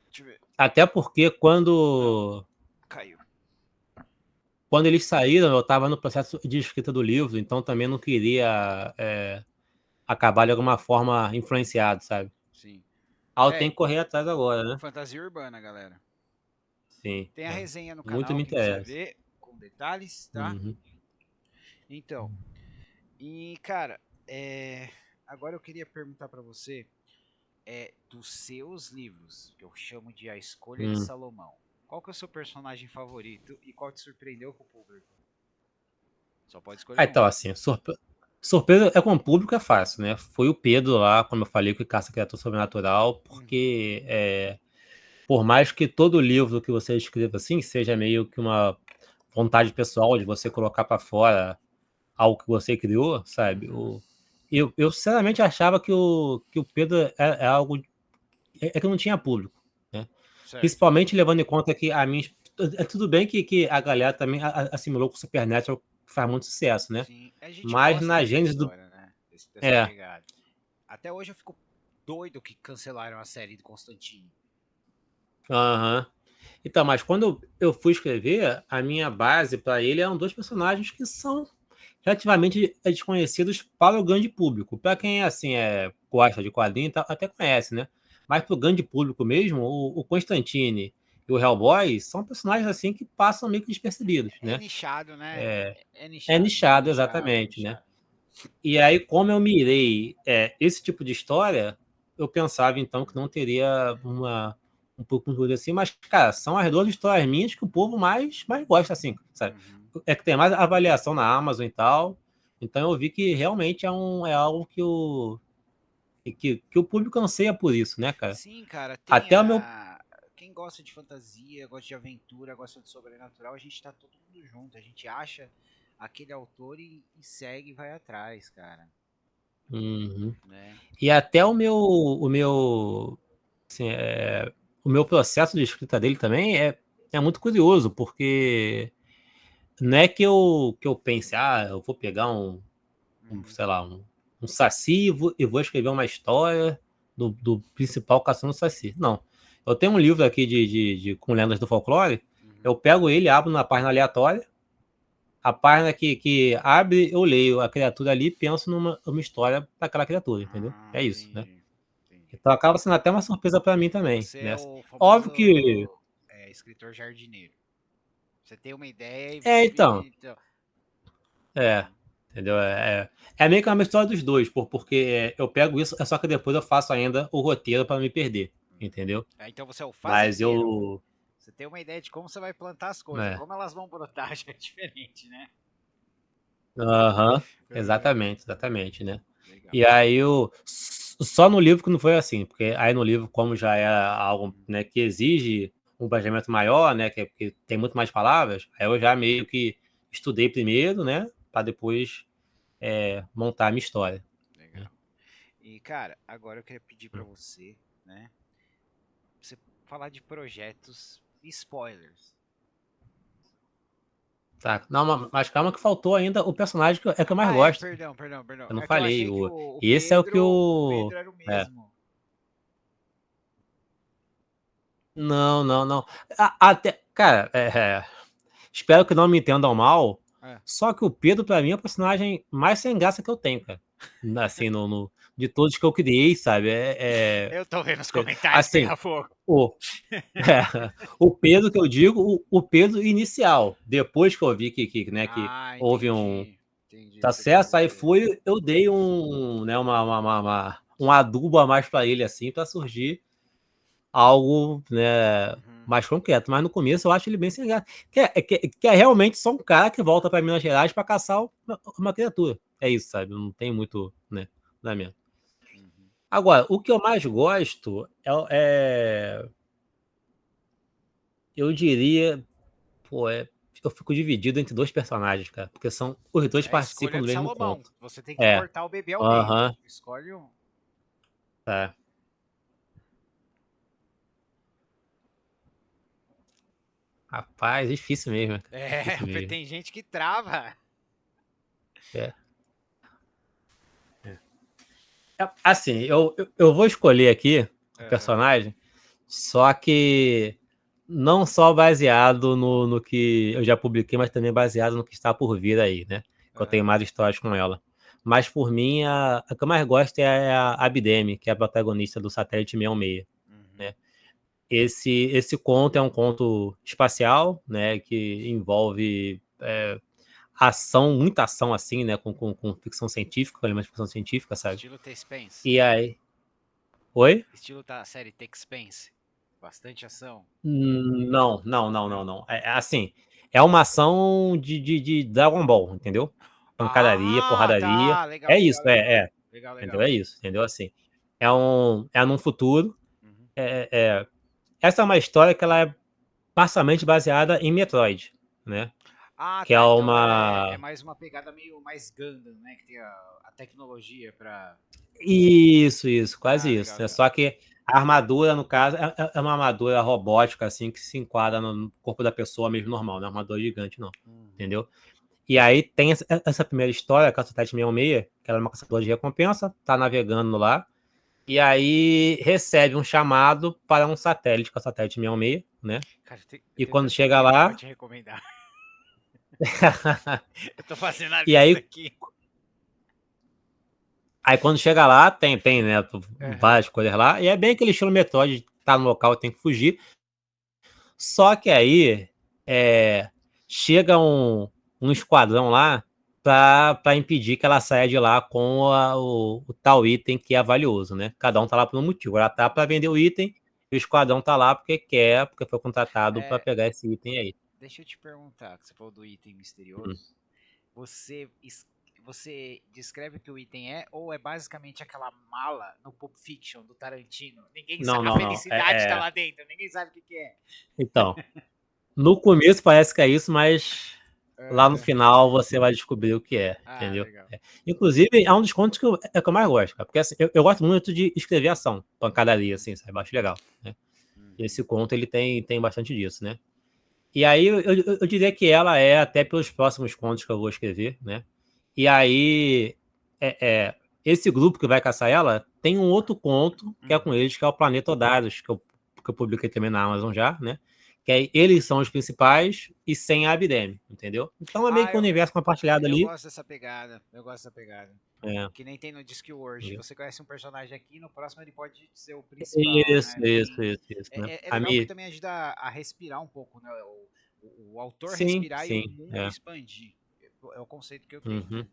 Deixa eu ver. Até porque Não, quando caiu. quando eles saíram, eu estava no processo de escrita do livro, então também não queria acabar de alguma forma influenciado, sabe? Sim. Ah, eu É, tenho que correr atrás agora, né? fantasia urbana, galera. Sim, Tem a resenha no muito canal, me quem quiser interessa. ver, com detalhes, tá? Uhum. Então, e cara, agora eu queria perguntar pra você, dos seus livros, que eu chamo de A Escolha de Hum. Salomão, qual que é o seu personagem favorito e qual te surpreendeu com o público? Só pode escolher um. Então, assim, surpresa com o público é fácil, né? Foi o Pedro lá, como eu falei, que caça criatura sobrenatural, Uhum. porque por mais que todo livro que você escreva assim seja meio que uma vontade pessoal de você colocar para fora algo que você criou, sabe? Uhum. eu sinceramente achava que o Pedro é algo. É que não tinha público, né? Certo. Principalmente levando em conta que a minha. É tudo bem que a galera também assimilou com o Supernatural, que faz muito sucesso, né? Sim, a gente Mas gosta na dessa gênese do. história, né? Dessa É. pegada. Até hoje eu fico doido que cancelaram a série do Constantine. Aham. Então, mas quando eu fui escrever, a minha base para ele eram dois personagens que são relativamente desconhecidos para o grande público. Para quem assim gosta de quadrinho, até conhece, né? Mas para o grande público mesmo, o Constantine e o Hellboy são personagens assim que passam meio que despercebidos, É né? nichado, né? É É nichado, é nichado, nichado, é exatamente, né? nichado. E aí, como eu mirei esse tipo de história, eu pensava então que não teria um pouco assim, mas, cara, são as duas histórias minhas que o povo mais gosta, assim, sabe? Uhum. É que tem mais avaliação na Amazon e tal. Então eu vi que realmente é algo que o público anseia por isso, né, cara? Sim, cara, tem Até o meu. a. Quem gosta de fantasia, gosta de aventura, gosta de sobrenatural, a gente tá todo mundo junto. A gente acha aquele autor e segue e vai atrás, cara. Uhum. Né? E até assim, o meu processo de escrita dele também é muito curioso, porque não é que eu pense, eu vou pegar Uhum. sei lá, um Saci e vou escrever uma história do principal caçando o Saci. Não. Eu tenho um livro aqui com lendas do folclore, Uhum. eu pego ele, abro na página aleatória, a página que abre, eu leio a criatura ali e penso numa história daquela criatura, entendeu? Ah, É isso, né? entendi. Entendi. Então acaba sendo até uma surpresa para mim também, Você é né? o Óbvio que. famoso escritor jardineiro. Você tem uma ideia Então. então. É. Uhum. Entendeu? É meio que uma mistura dos dois, porque eu pego isso, é só que depois eu faço ainda o roteiro para não me perder, Uhum. entendeu? Então você é o Mas fazendeiro. eu. Você tem uma ideia de como você vai plantar as coisas, É. como elas vão brotar já é diferente, né? Aham. Uhum. Exatamente, exatamente, né? Legal. E aí eu. Só no livro que não foi assim, porque aí no livro, como já é algo, Uhum. né, que exige um planejamento maior, né, que tem muito mais palavras, aí eu já meio que estudei primeiro, né, para depois montar a minha história, né? Legal. E cara, agora eu queria pedir pra você, né, você falar de projetos e spoilers. Tá, não, mas calma que faltou ainda o personagem que eu mais Ah, é, gosto. perdão, perdão, perdão. Eu não É que eu falei. achei que o Esse é o que O o. Pedro era o É. mesmo. Não, não, não. Até, cara, espero que não me entendam mal. É. Só que o Pedro, pra mim, é o personagem mais sem graça que eu tenho, cara. Assim, de todos que eu criei, sabe? Eu tô vendo os comentários Assim, pegar fogo. o, o Pedro que eu digo, o Pedro inicial. Depois que eu vi né, que Ah, houve um entendi. Entendi o que você quis acesso, aí dizer. eu dei né, um adubo a mais pra ele, assim, pra surgir algo, né, Uhum. mais concreto. Mas no começo eu acho ele bem sem graça. Que é realmente só um cara que volta para Minas Gerais para caçar uma criatura. É isso, sabe? Não tem muito, né, fundamento. Uhum. Agora, o que eu mais gosto eu diria, pô, eu fico dividido entre dois personagens, cara, porque os dois É a participam escolha do de mesmo Salomão. conto. Você tem que É, cortar o bebê ao meio. aham, Escolhe um. tá. Rapaz, difícil mesmo, cara. É, Difícil mesmo. tem gente que trava. É. Assim, eu vou escolher aqui o Aham. personagem, só que não só baseado no que eu já publiquei, mas também baseado no que está por vir aí, né? Que eu tenho Aham. mais histórias com ela. Mas por mim, a que eu mais gosto é a Abdemi, que é a protagonista do Satélite 616, Uhum. né? Esse conto é um conto espacial, né? Que envolve ação, muita ação assim, né? Com ficção científica, com elementos de ficção científica, sabe? Estilo T-Spence. E aí. Oi? Estilo da série T-Spence. Bastante ação. Não, não, não, não, Não. não. Assim, é uma ação de Dragon Ball, entendeu? Pancadaria, Ah, porradaria. tá. Legal, É legal, isso, legal. Legal, entendeu? legal. É isso, entendeu? Assim, é num futuro. Uhum. É, essa é uma história que ela é parcialmente baseada em Metroid, né? Ah, que é tá. Então é uma. mais uma pegada meio mais Gundam, né? Que tem a tecnologia pra. Isso, Ah, quase legal, isso. É legal. só que a armadura, no caso, é uma armadura robótica, assim, que se enquadra no corpo da pessoa mesmo normal, não é uma armadura gigante, não. Uhum. Entendeu? E aí tem essa primeira história, com a Caçatete 66, que ela é uma caçadora de recompensa, tá navegando lá, e aí recebe um chamado para um satélite, com a Caçatete 66, né? Cara, eu E tenho quando tanto chega anime pra lá. te recomendar. Eu tô fazendo a E lista aí, aqui. quando chega lá, tem, né, Aham. várias coisas lá, e é bem aquele estilo Metroid, tá no local, tem que fugir. Só que aí é, chega um esquadrão lá para impedir que ela saia de lá com o tal item que é valioso, né? Cada um tá lá por um motivo. Ela tá para vender o item e o esquadrão tá lá porque quer, porque foi contratado para É, pegar esse item aí. deixa eu te perguntar, que você falou do item Hum. misterioso. Você, você descreve o que o item é, ou é basicamente aquela mala no Pulp Fiction do Tarantino? Ninguém Não, sabe, a não, não. felicidade tá lá dentro, ninguém sabe o que é. Então, no começo parece que é isso, mas lá no Aham. final você vai descobrir o que é, Ah, entendeu? legal. Inclusive, é um dos contos que eu mais gosto, cara, porque assim, eu gosto muito de escrever ação, pancadaria, assim, sabe? Eu acho legal, né? E Uhum. esse conto, ele tem bastante disso, né? E aí, eu diria que ela é até pelos próximos contos que eu vou escrever, né? E aí, é, é, esse grupo que vai caçar ela, tem um outro conto que é com Uhum. eles, que é o Planeta Odários, que eu publiquei também na Amazon já, né? Que aí eles são os principais e sem a Abdeme, entendeu? Então é meio Ah, que um universo compartilhado eu ali. gosto dessa pegada. Eu gosto dessa pegada. É, Que nem tem no Discworld. entendeu? Você conhece um personagem aqui, no próximo ele pode ser o principal, Isso, né? isso, Tem... isso, isso, né? É A legal porque Mi, também ajuda a respirar um pouco, né? O autor sim, respirar e o sim, mundo é. expandir. É o conceito que eu tenho. Uhum.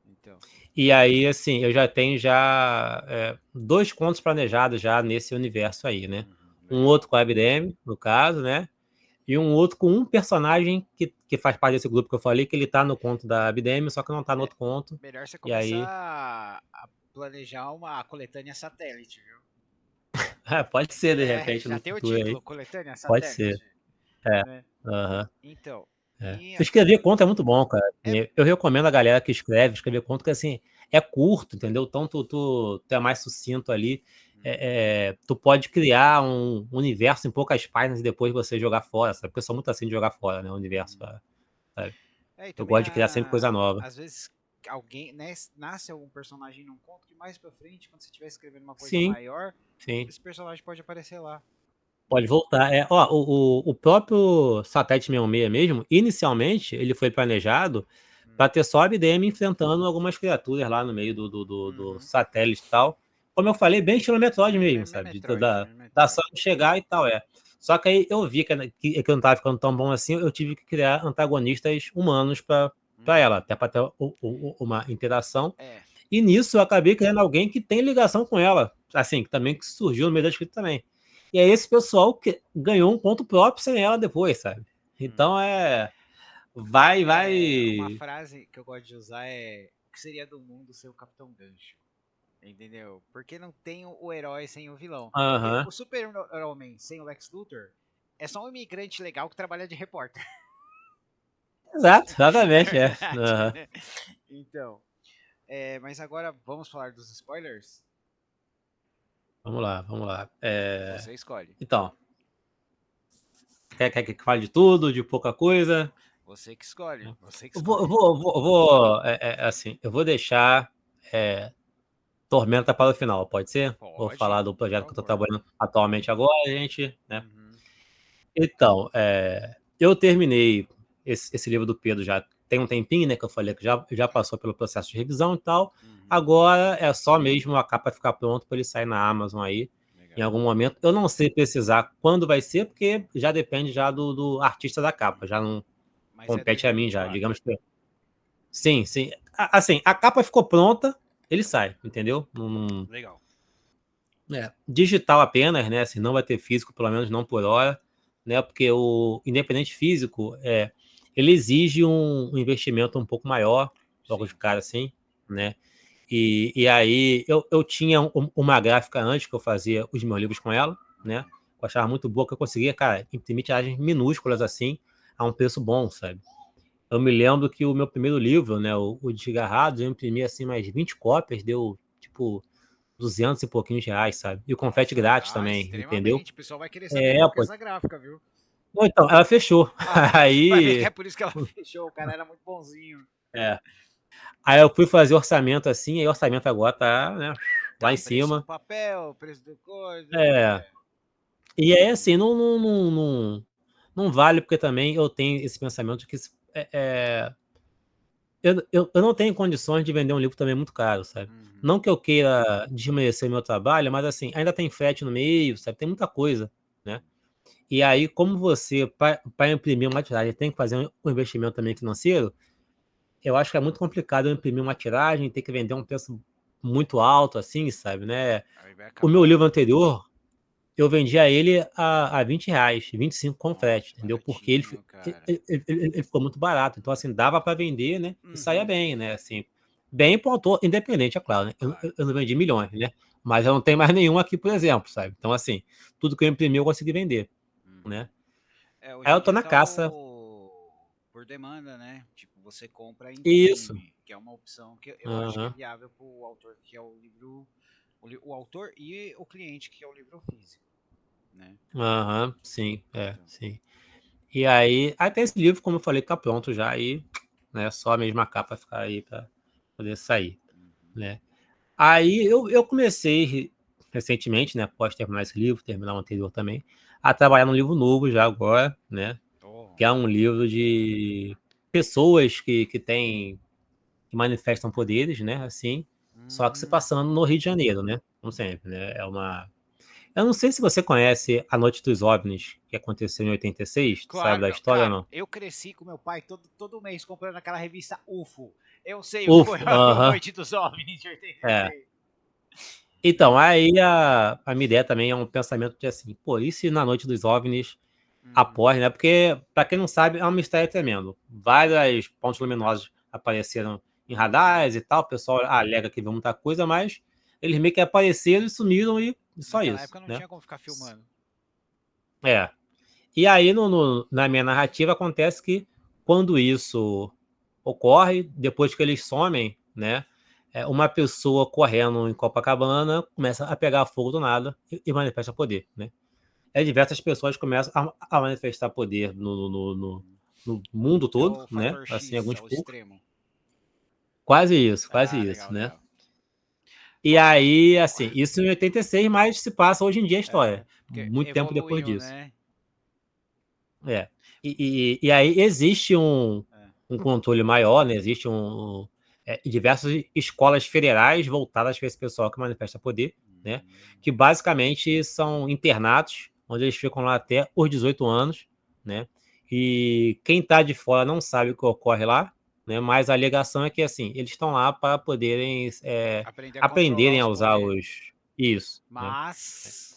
Então. E aí, assim, eu já tenho dois contos planejados já nesse universo aí, né? Um Legal. outro com a IBM, no caso, né? E um outro com um personagem que faz parte desse grupo que eu falei, que ele tá no conto da IBM, só que não tá no É, outro conto. melhor você E começar aí. a planejar uma coletânea satélite, viu? Pode ser, de É, repente, já no tem o futuro título, aí. coletânea Pode satélite, ser. É. né? Aham. Então, É. e Escrever conto é muito bom, cara. é, Eu recomendo a galera que escrever conto, que assim, é curto, entendeu? Então tu é mais sucinto ali. Tu pode criar um universo em poucas páginas e depois você jogar fora, sabe? Porque eu sou muito assim de jogar fora, né? O universo, sabe? e Eu também gosto de criar sempre coisa nova. às vezes alguém, né, nasce algum personagem num conto que mais pra frente, quando você estiver escrevendo uma coisa Sim, maior, sim. esse personagem pode aparecer lá. Pode voltar. Ó, o próprio Satélite 66 mesmo, inicialmente, ele foi planejado Hum. para ter só a BDM enfrentando algumas criaturas lá no meio do Uhum. satélite e tal. Como eu falei, bem estilo Metroid mesmo, sabe? Metroid, Da Metroid. ação chegar e tal, é. Só que aí eu vi que não tava ficando tão bom assim, eu tive que criar antagonistas humanos para ela, até para ter uma interação. É. E nisso eu acabei criando alguém que tem ligação com ela, assim, que também que surgiu no meio da escrita também. E aí esse pessoal que ganhou um ponto próprio sem ela depois, sabe? Então Uhum. vai. Uma frase que eu gosto de usar é: o que seria do mundo ser o Capitão Gancho? Entendeu? Porque não tem o herói sem o vilão. Porque Aham. o Super-Homem sem o Lex Luthor é só um imigrante legal que trabalha de repórter. Exato, Não é exatamente, é. verdade, Aham. né? Então, mas agora vamos falar dos spoilers? Vamos lá, vamos lá. Você escolhe. Então, quer que fale de tudo, de pouca coisa? Você que escolhe. Você que Eu vou, eu escolhe. vou, eu vou, eu vou, assim, eu vou deixar é, Tormenta para o final, pode ser? Vou Pode, falar do por projeto que eu estou favor. trabalhando atualmente agora, gente, né? Uhum. Então, eu terminei esse livro do Pedro já tem um tempinho, né? Que eu falei que já passou pelo processo de revisão e tal. Uhum. Agora é só mesmo a capa ficar pronto para ele sair na Amazon aí em Legal. algum momento. Eu não sei precisar quando vai ser, porque já depende já do artista da capa, já não Mas é compete a mim já. 2024. Digamos que sim, sim. Assim, a capa ficou pronta, ele sai, entendeu? Legal. Digital apenas, né? Assim, não vai ter físico, pelo menos não por hora, né? Porque o independente físico ele exige um investimento um pouco maior, logo de Sim. cara, assim, né? E aí eu tinha uma gráfica antes que eu fazia os meus livros com ela, né? Uhum. Eu achava muito boa que eu conseguia, cara, imprimir tiragens minúsculas assim, a um preço bom, sabe? Eu me lembro que o meu primeiro livro, né, o Desgarrados, eu imprimi assim mais 20 cópias, deu tipo 200 e pouquinhos reais, sabe? E o confete Nossa, grátis também, entendeu? extremamente. O pessoal vai querer saber É, qual que é pô. essa gráfica, viu? Não, então, ela fechou. Ah, vai ver que é Aí, por isso que ela fechou. O cara era muito bonzinho. é, aí eu fui fazer orçamento assim, e o orçamento agora tá, né, lá em Tá, preço do cima. papel, preço do coisa. É, e aí assim, não vale, porque também eu tenho esse pensamento de que eu não tenho condições de vender um livro também muito caro, sabe? Uhum. Não que eu queira desmerecer meu trabalho, mas assim, ainda tem frete no meio, sabe? Tem muita coisa, né? E aí, como você, para imprimir uma tiragem, tem que fazer um investimento também financeiro, eu acho que é muito complicado eu imprimir uma tiragem, ter que vender um preço muito alto, assim, sabe, né? Aí vai O meu livro acabar. anterior, eu vendia ele a R$ 20, 25 com frete, Nossa, entendeu? Porque baratinho, cara. ele ficou muito barato. Então, assim, dava para vender, né? E saía Uhum. bem, né? Assim, bem pro autor, independente, é claro, né? Claro. Eu não vendi milhões, né? Mas eu não tenho mais nenhum aqui, por exemplo, sabe? Então, assim, tudo que eu imprimi eu consegui vender, Uhum. né? É, Aí hoje eu em tô dia na tá caça. o por demanda, né? Tipo, você compra e Isso. imprime, que é uma opção que eu acho que é Aham, viável para o autor, que é o livro, o autor e o cliente, que é o livro físico, né? aham, sim, Então, sim. E aí, até esse livro, como eu falei, tá pronto já aí, né? Só a mesma capa ficar aí pra poder sair, uhum. né? Aí eu comecei recentemente, né, após terminar esse livro, terminar o anterior também, a trabalhar num livro novo já agora, né, Oh, que é um livro de pessoas que manifestam poderes, né, assim, só que se hum, passando no Rio de Janeiro, né, como sempre, né, eu não sei se você conhece A Noite dos OVNIs, que aconteceu em 86, tu sabe claro, da história ou cara, não? eu cresci com meu pai todo mês comprando aquela revista UFO. Eu sei o que foi Uf, a aham, Noite dos OVNIs de é. 86. Então, aí a minha ideia também é um pensamento de assim, pô, e se na Noite dos OVNIs Uhum. após, né? Porque, para quem não sabe, é um mistério tremendo. Vários pontos luminosos apareceram em Uhum. radares e tal. O pessoal alega que viu muita coisa, mas eles meio que apareceram e sumiram e só Naquela isso, época não né? tinha como ficar filmando. É. E aí, na minha narrativa, acontece que quando isso ocorre, depois que eles somem, né? Uma pessoa correndo em Copacabana começa a pegar fogo do nada e manifesta poder, né? Diversas pessoas começam a manifestar poder Uhum. no mundo É todo, o né? fator Assim, X, alguns ao poucos. extremo. Quase Ah, legal, isso, né? legal. E Bom, aí, assim, isso em 86, mas se passa hoje em dia a história. porque Muito tempo depois evoluiu, disso. né? É. E aí existe É. um controle maior, né? Existe diversas escolas federais voltadas para esse pessoal que manifesta poder, né? Hum. Que basicamente são internatos, onde eles ficam lá até os 18 anos, né? E quem está de fora não sabe o que ocorre lá, né? Mas a alegação é que, assim, eles estão lá para poderem Aprender a controlar aprenderem os a usar poderes. os... Isso, né? Mas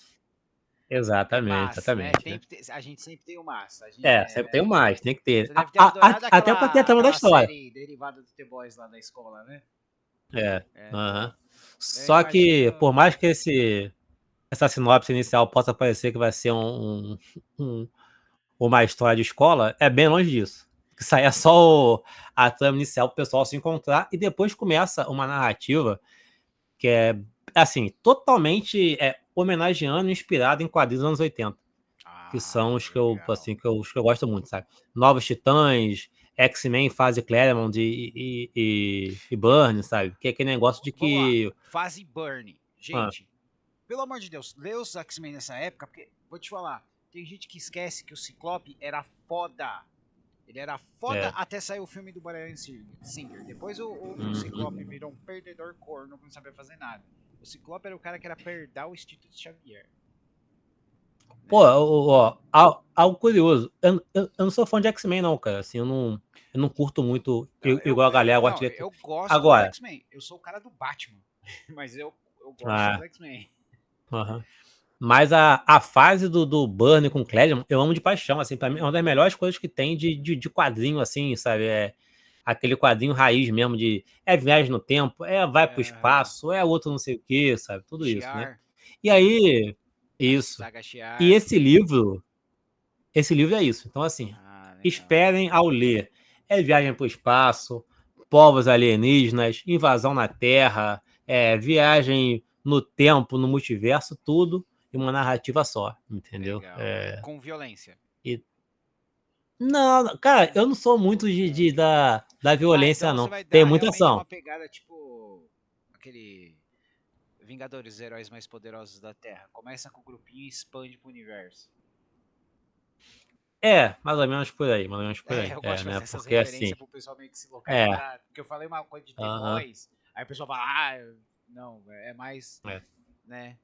Exatamente, mas, né? exatamente, né? A gente sempre tem o mas. Sempre tem o mais, tem que ter. Você deve ter adorado Até para ter a trama da aquela história. série derivada do The Boys lá da escola, né? É, É. aham. Eu Só que, imagino. por mais que essa sinopse inicial possa parecer que vai ser um- uma história de escola, é bem longe disso. Isso aí é só a trama inicial para o pessoal se encontrar e depois começa uma narrativa que é, assim, totalmente homenageando e inspirada em quadrinhos dos anos 80, que são Ah, os que legal. os que eu gosto muito, sabe? Novos Titãs, X-Men, fase Claremont e Burns, sabe? Que é aquele negócio de Vamos lá. que... Fase Burn. Ah, Gente, pelo amor de Deus, lê os X-Men nessa época, porque, vou te falar, tem gente que esquece que o Ciclope era foda. Ele era foda é. até sair o filme do Bryan Singer. Depois o Ciclope Uhum. virou um perdedor corno, não sabia fazer nada. O Ciclope era o cara que era perdar o Instituto Xavier. Pô, Né? algo curioso. Eu não sou fã de X-Men, não, cara. Assim, eu não curto muito igual a galera gosta Não, de ler. eu gosto dos Agora, X-Men. Eu sou o cara do Batman. Mas eu gosto dos ah, X-Men. aham. Mas a fase do Burnie com o Clédio, eu amo de paixão, assim, pra mim é uma das melhores coisas que tem de quadrinho, assim, sabe? Aquele quadrinho raiz mesmo de viagem no tempo, vai pro Aham. espaço, outro não sei o que, sabe? Tudo isso, né? Shiar, E aí, isso. Saga E Shiar. esse livro é isso. Então, assim, Ah, legal. esperem ao ler. é viagem para o espaço, povos alienígenas, invasão na Terra, viagem no tempo, no multiverso, tudo em uma narrativa só, entendeu? Legal. Com violência. E não, cara, eu não sou muito da violência, Então você não. vai Tem dar muita realmente uma ação. pegada tipo aquele Vingadores, os heróis mais poderosos da Terra. Começa com o grupinho e expande pro universo. Mais ou menos por aí, mais ou menos por aí. Eu gosto de Né? fazer essas Porque assim, referências pro pessoal meio que se é, localizar. Porque eu falei uma coisa de The aham, Boys, aí o pessoal fala, não, é mais, é. né?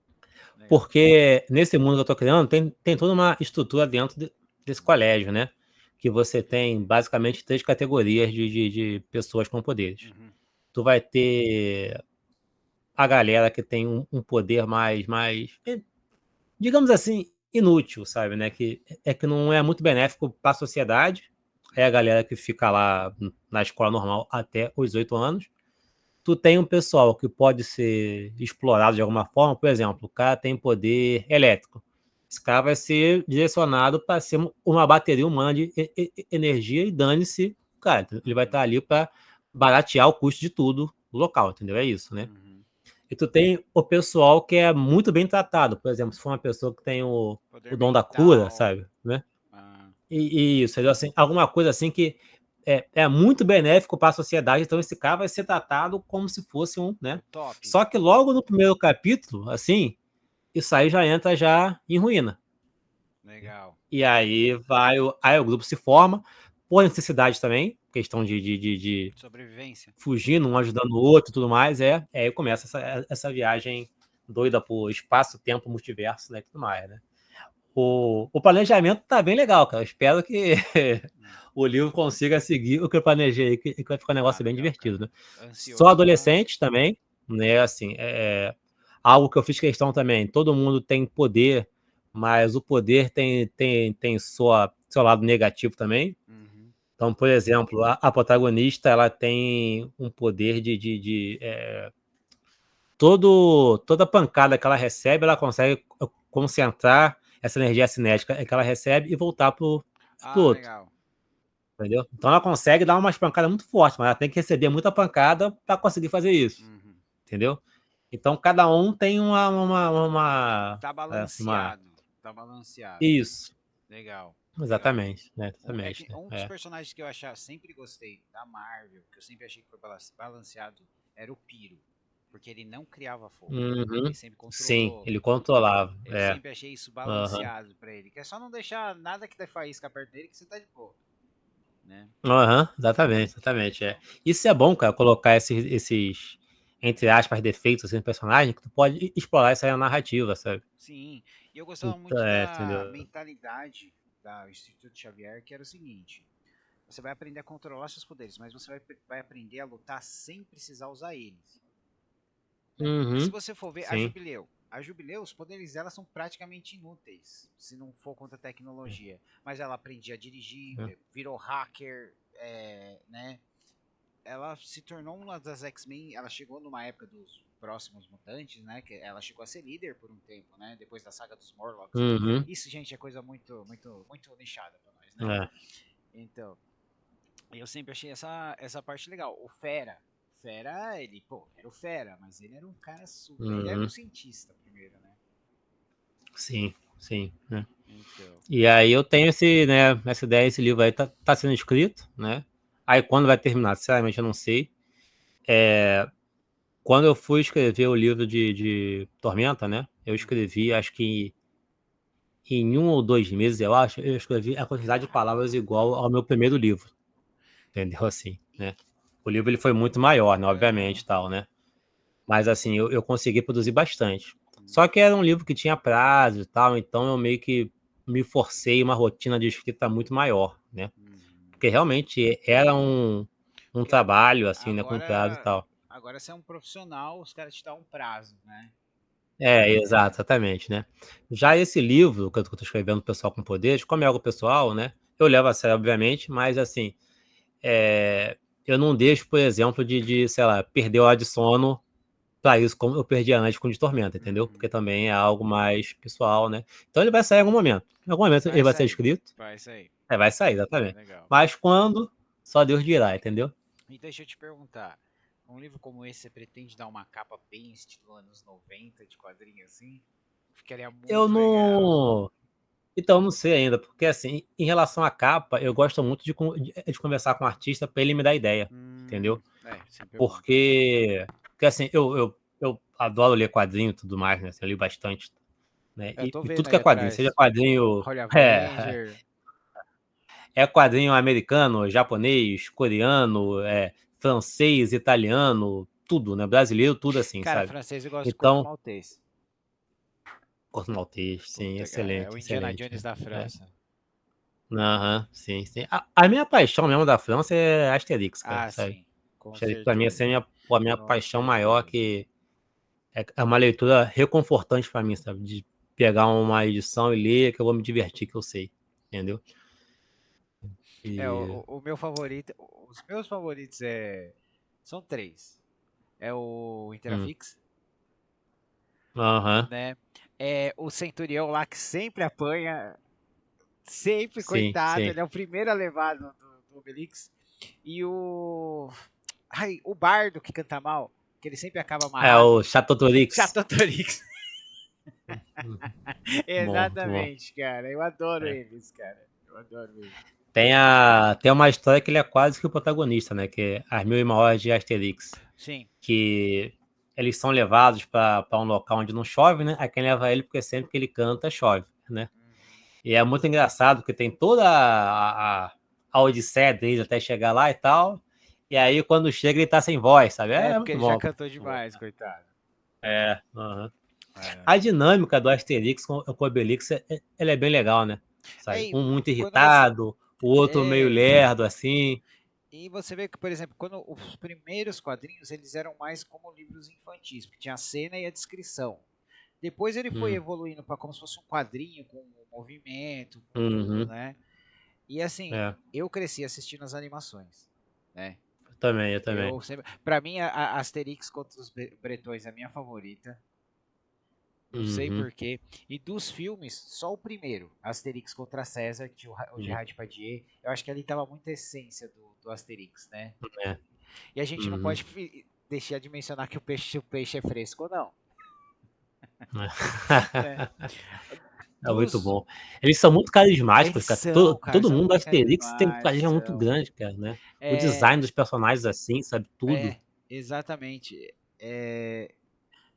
Legal. Porque nesse mundo que eu tô criando, tem toda uma estrutura dentro desse colégio, né? Que você tem basicamente 3 categorias de pessoas com poderes. Uhum. Tu vai ter a galera que tem um poder digamos assim, inútil, sabe, né? Que não é muito benéfico para a sociedade. É a galera que fica lá na escola normal até os 8 anos. Tu tem um pessoal que pode ser explorado de alguma forma, por exemplo, o cara tem poder elétrico. Esse cara vai ser direcionado para ser uma bateria humana de energia e dane-se, cara. Ele vai estar Uhum. ali para baratear o custo de tudo do local, entendeu? É isso, né? Uhum. E tu tem o pessoal que é muito bem tratado, por exemplo, se for uma pessoa que tem Poder o dom da cura, mental. sabe, né? Ah, E isso, entendeu? Assim, alguma coisa assim que é muito benéfico para a sociedade, então esse cara vai ser tratado como se fosse o né? top. Só que logo no primeiro capítulo, assim, isso aí já entra já em ruína. Legal. E aí o grupo se forma, por necessidade também, questão de Sobrevivência. fugindo, um ajudando o outro e tudo mais, aí começa essa viagem doida por espaço, tempo, multiverso, né, e tudo mais, né? O planejamento tá bem legal, cara. Eu espero que Hum. o livro consiga seguir o que eu planejei, que vai ficar um Ah, negócio bem legal, divertido, cara. né? Só Ansioso pra. adolescentes também, né? Assim, algo que eu fiz questão também. Todo mundo tem poder, mas o poder tem seu lado negativo também. Uhum. Então, por exemplo, a protagonista ela tem um poder toda pancada que ela recebe, ela consegue concentrar essa energia cinética que ela recebe e voltar pro Ah, outro, legal. entendeu? Então ela consegue dar umas pancadas muito fortes, mas ela tem que receber muita pancada para conseguir fazer isso, Uhum. entendeu? Então cada um tem uma, Tá assim, uma balanceado. Tá balanceado. isso, Legal. Legal. exatamente, né? É Exatamente, que né? um dos personagens que eu sempre gostei da Marvel, que eu sempre achei que foi balanceado, era o Piro. Porque ele não criava fogo. Ele Uhum. sempre Sim, controlou. ele controlava, Eu sempre achei isso aham. balanceado pra ele. Que é só não deixar nada que dê faísca perto dele que você tá de boa. Né? Aham, exatamente, exatamente, Então, Isso é bom, cara, colocar esses, entre aspas, defeitos assim, no personagem, que tu pode explorar isso aí na narrativa, sabe? sim. E eu gostava Então, muito da entendeu? mentalidade do Instituto Xavier, que era o seguinte: você vai aprender a controlar seus poderes, mas você vai aprender a lutar sem precisar usar eles. Né? E se Uhum, você for ver sim. A Jubileu, os poderes dela são praticamente inúteis, se não for contra a tecnologia. Mas ela aprendia a dirigir, É. virou hacker, né? Ela se tornou uma das X-Men, ela chegou numa época dos próximos mutantes, né? Que ela chegou a ser líder por um tempo, né? Depois da saga dos Morlocks. Uhum, Isso, gente, é coisa muito nichada pra nós, né? é. Então, eu sempre achei essa parte legal. Fera, ele, pô, era o Fera, mas ele era um cara super. Ele era um Uhum, cientista primeiro, né? sim, sim, né? Então. E aí eu tenho essa ideia, esse livro aí tá sendo escrito, né? Aí quando vai terminar, sinceramente eu não sei. Quando eu fui escrever o livro de Tormenta, né? Eu Uhum. escrevi, acho que em 1 ou 2 meses, eu acho, eu escrevi a quantidade de palavras igual ao meu primeiro livro, entendeu? Assim, né? O livro ele foi muito maior, né? Aham. Obviamente, tal, né? Mas assim, eu consegui produzir bastante. Uhum. Só que era um livro que tinha prazo e tal, então eu meio que me forcei uma rotina de escrita muito maior, né? Uhum. Porque realmente era um Porque trabalho, assim, né, com prazo e agora, tal. agora você é um profissional, os caras te dão um prazo, né? Exato, exatamente, né. Já esse livro que eu tô escrevendo Pessoal com Poderes, como é algo pessoal, né, eu levo a sério obviamente, mas assim, eu não deixo, por exemplo, sei lá, perder a hora de sono pra isso, como eu perdi antes com o de Tormenta, entendeu? Porque Uhum. também é algo mais pessoal, né. Então ele vai sair em algum momento. Em algum momento ele Vai vai ser sair. escrito Vai sair. vai sair, exatamente. Legal. Mas quando? só Deus dirá, entendeu? E deixa eu te perguntar, um livro como esse, você pretende dar uma capa bem estilo anos 90 de quadrinho assim? Ficaria Eu muito legal. não. Então, eu não sei ainda, porque assim, em relação à capa, eu gosto muito de conversar com o artista para ele me dar ideia, entendeu? Sempre é bom. Porque assim, eu adoro ler quadrinho e tudo mais, né? Assim, eu li bastante, né? Eu E, tô e vendo tudo que aí é quadrinho, seja atrás, quadrinho. Holy É, Avenger. é quadrinho americano, japonês, coreano, francês, italiano, tudo, né? Brasileiro, tudo assim, Cara, sabe? francês eu gosto de Corto Então, Maltese. Corto Maltese, sim, Puta, cara, é o excelente, Indiana excelente. Jones da É. França. Aham, sim, sim. A minha paixão mesmo da França é Asterix, cara, Ah, sabe? sim, com Asterix pra mim é assim, certeza. a minha Com paixão maior, certeza. que é uma leitura reconfortante pra mim, sabe? De pegar uma edição e ler, que eu vou me divertir, que eu sei, entendeu? E... O meu favorito, os meus favoritos são três. É o hum, Interafix, Aham, né? É o Centurião lá que sempre apanha, sempre, sim, coitado, sim. ele é o primeiro a levar do Obelix. E o Bardo que canta mal, que ele sempre acaba É amarrado. o Chatotorix. Chatotorix. Hum, Bom, muito bom. Exatamente, cara. Eu adoro É. eles, cara. Eu adoro eles. Tem uma história que ele é quase que o protagonista, né? Que é As Mil e Uma Horas de Asterix. Sim. Que eles são levados para um local onde não chove, né? Aí quem leva ele, porque sempre que ele canta, chove, né? Uhum. E é muito engraçado, porque tem toda a odisseia dele até chegar lá e tal. E aí, quando chega, ele tá sem voz, sabe? É, É porque muito ele já bom, cara. cantou Muito bom. demais, coitado. Aham. É. A dinâmica do Asterix com o Obelix, ela é bem legal, né? Sabe? E Um muito quando você. irritado, o outro meio É. lerdo, assim. E você vê que, por exemplo, quando os primeiros quadrinhos eles eram mais como livros infantis, porque tinha a cena e a descrição. Depois ele foi Hum, evoluindo para como se fosse um quadrinho com movimento, com tudo, uhum, né? E assim, é. eu cresci assistindo as animações, né? Eu também, eu também. Eu sempre, para mim a Asterix contra os Bretões é a minha favorita. Não sei Uhum, porquê. E dos filmes, só o primeiro, Asterix contra César, que tinha o uhum, Gerard Depardieu, eu acho que ali tava muita essência do Asterix, né? é. E a gente não Uhum. pode deixar de mencionar que o peixe é fresco ou não, né? É muito Dos. bom. Eles são muito carismáticos, Eles cara. são, cara, Todo são mundo da muito Asterix tem um carismáticos, carisma muito são. grande, cara, né? O É, design dos personagens, assim, sabe? Tudo. exatamente. É,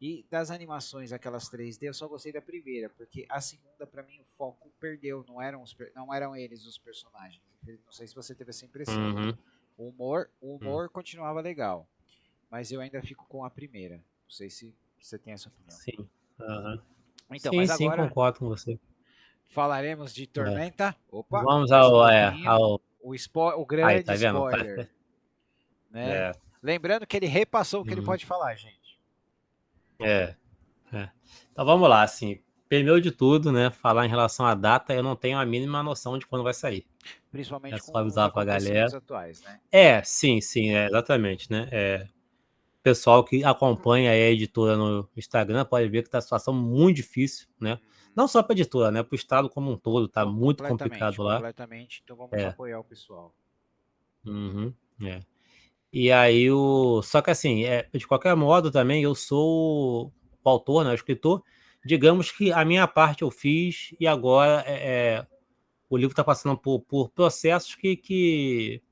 e das animações, aquelas 3D, eu só gostei da primeira, porque a segunda, pra mim, o foco perdeu. Não eram eles os personagens. Não sei se você teve essa impressão. Uhum. O Hum. humor continuava legal, mas eu ainda fico com a primeira. Não sei se você tem essa opinião. Sim. Aham. Então, Sim, mas sim, agora concordo com você. falaremos de É. Tormenta. Opa, Vamos mais um ao, pouquinho. O Aí, grande tá vendo? spoiler, né? É, Lembrando que ele repassou o que ele hum, pode falar, gente. é, é. Então vamos lá, assim. Primeiro de tudo, né? Falar em relação à data, eu não tenho a mínima noção de quando vai sair. É Principalmente só com os avisar pra acontecimentos galera. atuais, né? Sim, sim, exatamente, né? Pessoal que acompanha a editora no Instagram pode ver que tá a situação muito difícil, né? Uhum. Não só para a editora, né? Para o estado como um todo, tá muito Completamente, complicado lá. completamente. Então vamos É. apoiar o pessoal. Uhum, é. E aí Só que assim, de qualquer modo também eu sou o autor, né? O escritor. Digamos que a minha parte eu fiz e agora o livro está passando por processos que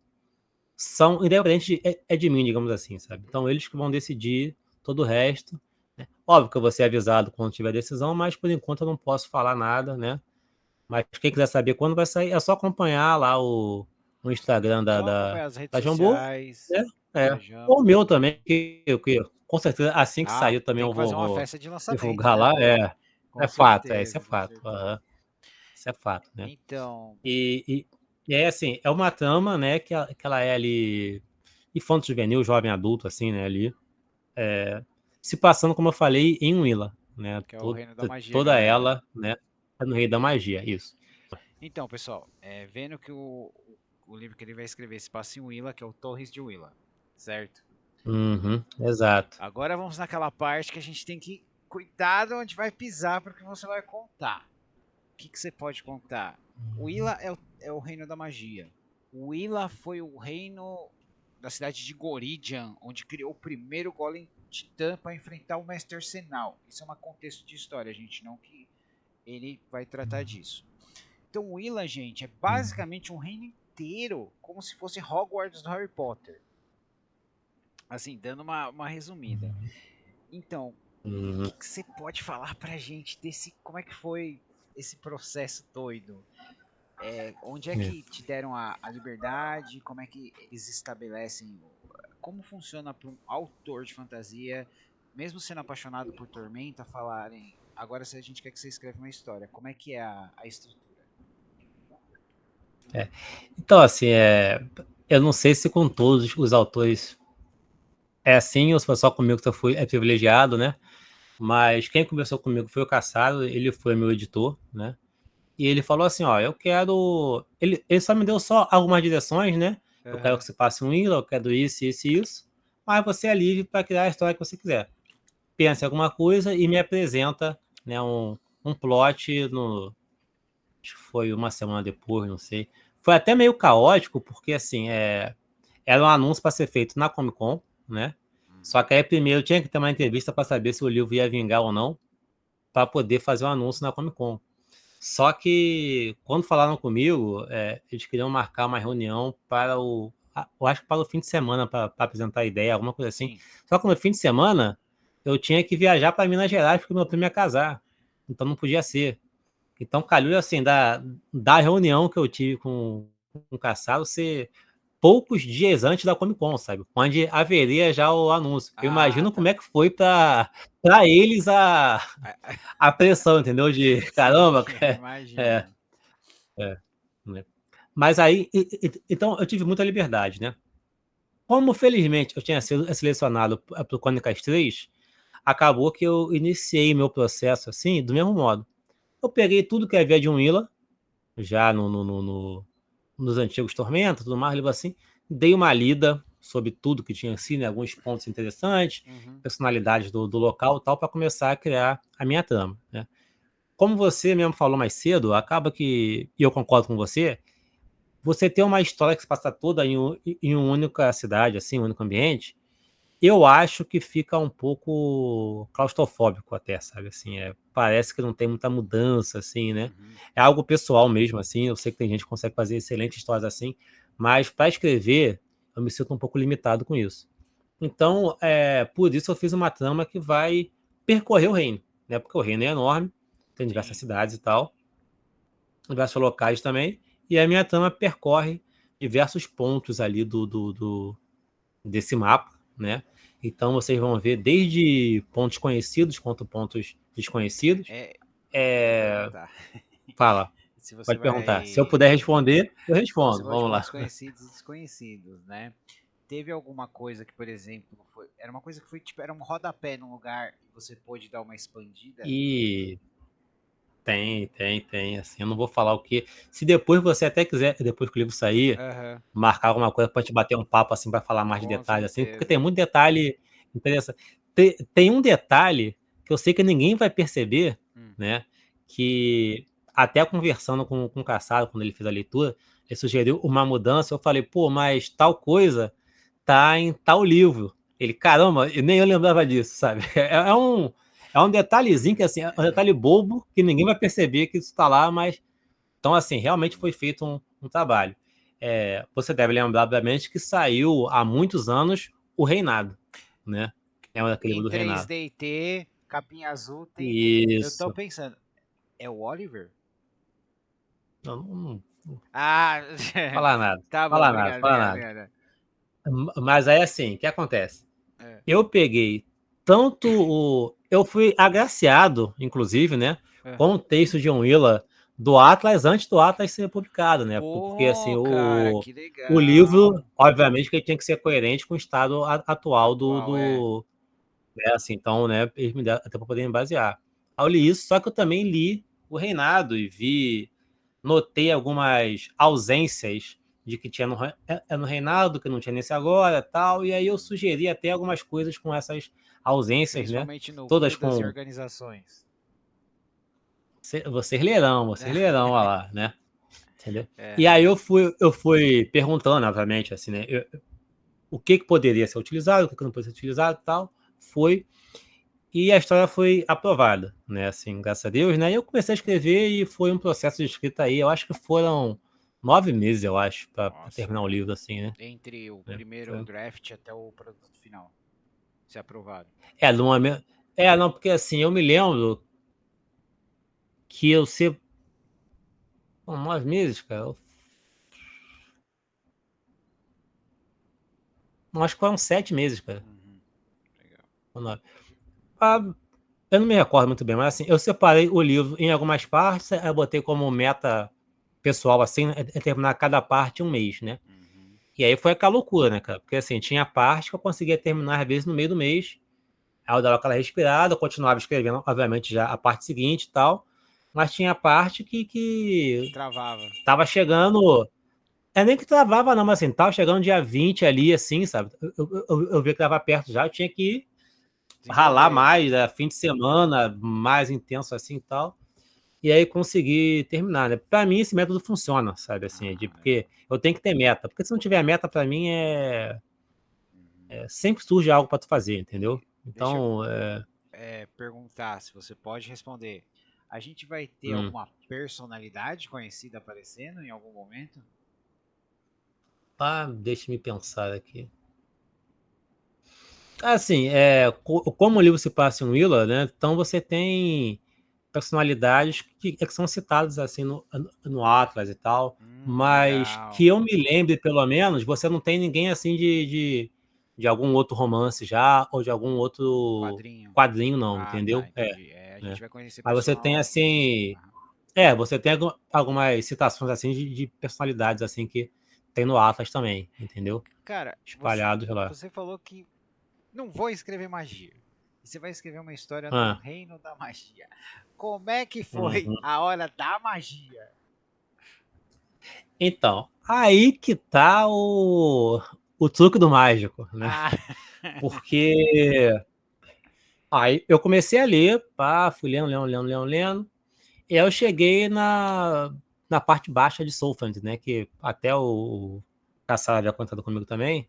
são independentes de mim, digamos assim, sabe? Então eles que vão decidir todo o resto, né? Óbvio que eu vou ser avisado quando tiver decisão, mas por enquanto eu não posso falar nada, né? Mas quem quiser saber quando vai sair, é só acompanhar lá o Instagram da, Só da, acompanhar as redes da Jambu, sociais né? da Ou o Jambo. meu também, que com certeza assim que Ah, sair também tem eu que vou, fazer uma vou festa de lançamento, divulgar né, lá. pô? É Com fato, isso é certeza, com fato. certeza. Aham, isso é fato, né? Então, E, é assim, é uma trama, né, que ela é ali infanto juvenil, jovem adulto, assim, né, ali, se passando, como eu falei, em Willa, né, que é o reino da magia, toda galera. ela, né, é no Rei da Magia, isso. Então, pessoal, vendo que o livro que ele vai escrever se passa em Willa, que é o Torres de Willa, certo? Uhum, exato. Agora vamos naquela parte que a gente tem que cuidar de onde vai pisar porque você vai contar. O que você pode contar? O Willa é o reino da magia. O Ila foi o reino da cidade de Goridian, onde criou o primeiro Golem Titã para enfrentar o Mestre Arsenal. Isso é um contexto de história, gente, não que ele vai tratar disso. Então o Ila, gente, é basicamente um reino inteiro, como se fosse Hogwarts do Harry Potter. Assim, dando uma resumida. Então, o que você pode falar pra gente desse. Como é que foi esse processo doido? Onde é que te deram a liberdade? Como é que eles estabelecem. Como funciona para um autor de fantasia, mesmo sendo apaixonado por Tormenta, falarem. Agora, se a gente quer que você escreva uma história, como é que é a estrutura? Então, assim, eu não sei se com todos os autores é assim, ou se foi só comigo que eu fui privilegiado, né? Mas quem conversou comigo foi o Cassaro, ele foi meu editor, né? E ele falou assim, ó, eu quero... Ele só me deu só algumas direções, né? Eu quero que você passe um Willa, eu quero isso, isso e isso. Mas você é livre para criar a história que você quiser. Pensa em alguma coisa e me apresenta, né, um plot no... Acho que foi uma semana depois, não sei. Foi até meio caótico, porque, assim, era um anúncio para ser feito na Comic Con, né? Só que aí primeiro tinha que ter uma entrevista para saber se o livro ia vingar ou não, para poder fazer um anúncio na Comic Con. Só que quando falaram comigo, eles queriam marcar uma reunião para eu acho que para o fim de semana, para apresentar a ideia, alguma coisa assim. Sim. Só que no fim de semana eu tinha que viajar para Minas Gerais porque meu primo ia casar. Então não podia ser. Então calhou assim, da reunião que eu tive com o Cassaro ser poucos dias antes da Comic Con, sabe? Onde haveria já o anúncio. Eu Ah, imagino como tá. é que foi para eles a pressão, entendeu? De Sim, caramba, eu é, imagino. é, né? Mas aí, então eu tive muita liberdade, né? Como felizmente eu tinha sido selecionado para o Crônicas 3, acabou que eu iniciei meu processo assim, do mesmo modo. Eu peguei tudo que havia de um Willa, já nos antigos Tormentos, tudo mais, assim, dei uma lida sobre tudo que tinha assim, né, alguns pontos interessantes, Uhum. personalidades do local e tal, para começar a criar a minha trama, né? Como você mesmo falou mais cedo, acaba que, e eu concordo com você ter uma história que se passa toda em uma única cidade, assim, um único ambiente, eu acho que fica um pouco claustrofóbico até, sabe? Assim, parece que não tem muita mudança, assim, né? Uhum. É algo pessoal mesmo, assim. Eu sei que tem gente que consegue fazer excelentes histórias assim, mas para escrever, eu me sinto um pouco limitado com isso. Então, por isso eu fiz uma trama que vai percorrer o reino, né? Porque o reino é enorme, tem diversas Sim. cidades e tal, diversos locais também, e a minha trama percorre diversos pontos ali desse mapa, né? Então vocês vão ver desde pontos conhecidos quanto pontos desconhecidos. Eu ia É... perguntar Fala, se você pode perguntar. Se eu vai. puder responder, eu Você respondo. falou de Vamos lá. pontos conhecidos e desconhecidos, né? Teve alguma coisa que, por exemplo, era uma coisa que foi tipo, era um rodapé num lugar e você pôde dar uma expandida? E tem. Assim, eu não vou falar o que. Se depois você até quiser, depois que o livro sair, Aham, marcar alguma coisa para te bater um papo assim para falar mais de com detalhes assim, porque tem certeza. muito detalhe interessante. Tem um detalhe que eu sei que ninguém vai perceber, Hum. né? Que até conversando com o Cassaro, quando ele fez a leitura, ele sugeriu uma mudança. Eu falei, pô, mas tal coisa tá em tal livro. Ele, caramba, nem eu lembrava disso, sabe? É um detalhezinho que assim, é um detalhe bobo que ninguém vai perceber que isso está lá, mas então, assim, realmente foi feito um trabalho. Você deve lembrar, obviamente, que saiu há muitos anos o Reinado, né? É aquele Em livro do Reinado. 3D e T, capinha azul, tem. Eu tô Isso. pensando, é o Oliver? Não Ah, falar nada. tá bom, Falar nada, obrigado, falar obrigado, nada. obrigado. Mas aí, assim, o que acontece? É. Eu peguei tanto eu fui agraciado, inclusive, né? Com Aham. o texto de um Willa do Atlas antes do Atlas ser publicado, né? Porque, assim, Pô, cara, que o livro, legal. obviamente, que ele tinha que ser coerente com o estado atual Atual, é. né, assim, então, né, eles me deram até para poder me basear. Aí eu li isso, só que eu também li o Reinado e notei algumas ausências de que tinha no Reinado, que não tinha nesse agora, tal, e aí eu sugeri até algumas coisas com essas ausências, né, Principalmente no todas Guildas e com Organizações. vocês lerão, olha lá, né. entendeu? E É, aí eu fui perguntando, obviamente, assim, né? O que poderia ser utilizado, o que não poderia ser utilizado e tal. Foi. E a história foi aprovada, né? Assim, graças a Deus, né? E eu comecei a escrever e foi um processo de escrita aí. Eu acho que foram 9 meses, eu acho, para nossa, terminar o livro, assim, né? entre o É, primeiro foi. draft até o produto final ser aprovado. No momento. Não, porque assim, eu me lembro que eu sei. 9 meses, cara. Acho que foram 7 meses, cara. Uhum, legal. Ou 9. Ah, eu não me recordo muito bem, mas assim, eu separei o livro em algumas partes, eu botei como meta pessoal, assim, terminar cada parte em um mês, né? Uhum, E aí foi aquela loucura, né, cara? Porque assim, tinha parte que eu conseguia terminar às vezes no meio do mês, aí eu dava aquela respirada, eu continuava escrevendo, obviamente, já a parte seguinte e tal, mas tinha parte que travava. tava chegando. É nem que travava, não, mas assim, tava chegando dia 20 ali, assim, sabe? Eu vi que tava perto já, eu tinha que ralar Desenvolver. mais, fim de semana, mais intenso assim e tal. E aí consegui terminar, né? Pra mim esse método funciona, sabe? Assim, Ah, porque legal. eu tenho que ter meta. Porque se não tiver meta, pra mim Uhum. sempre surge algo pra tu fazer, entendeu? Deixa eu Então, perguntar, se você pode responder. A gente vai ter hum, alguma personalidade conhecida aparecendo em algum momento? deixa-me pensar aqui. Assim, como o livro se passa em Willa, né? Então você tem personalidades que são citadas assim no Atlas e tal, mas que Legal. eu me lembre, pelo menos, você não tem ninguém assim de algum outro romance já, ou de algum outro Quadrinho. quadrinho, não, Ah, tá, entendeu? entendi. É, a gente Né? vai conhecer Mas você tem personal. assim. Aham. Você tem algumas citações assim de personalidades assim que tem no Atlas também, entendeu? Cara, Espalhados lá. você falou que não vou escrever magia. Você vai escrever uma história no Ah, reino da magia. Como é que foi uhum. a hora da magia? Então, aí que tá o truque do mágico, né? Ah, Porque aí eu comecei a ler, pá, fui lendo, lendo, lendo, lendo, lendo, e aí eu cheguei na parte baixa de Solfand, né? Que até o Kassara já contado comigo também.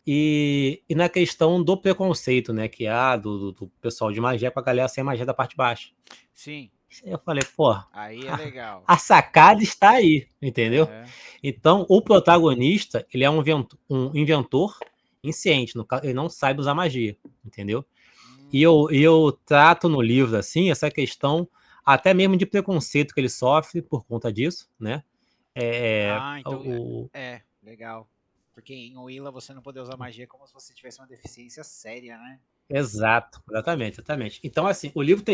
E na questão do preconceito, né? Que há do pessoal de magia com a galera sem magia da parte baixa. sim, Eu falei, pô, aí é legal. a sacada está aí, entendeu? Aham. Então, o protagonista, ele é um inventor insciente, no caso, ele não sabe usar magia, entendeu? E Hum. eu trato no livro, assim, essa questão até mesmo de preconceito que ele sofre por conta disso, né? Ah, então O, legal. Porque em Willa você não poder usar magia como se você tivesse uma deficiência séria, né? exato, exatamente, exatamente. Então, assim, o livro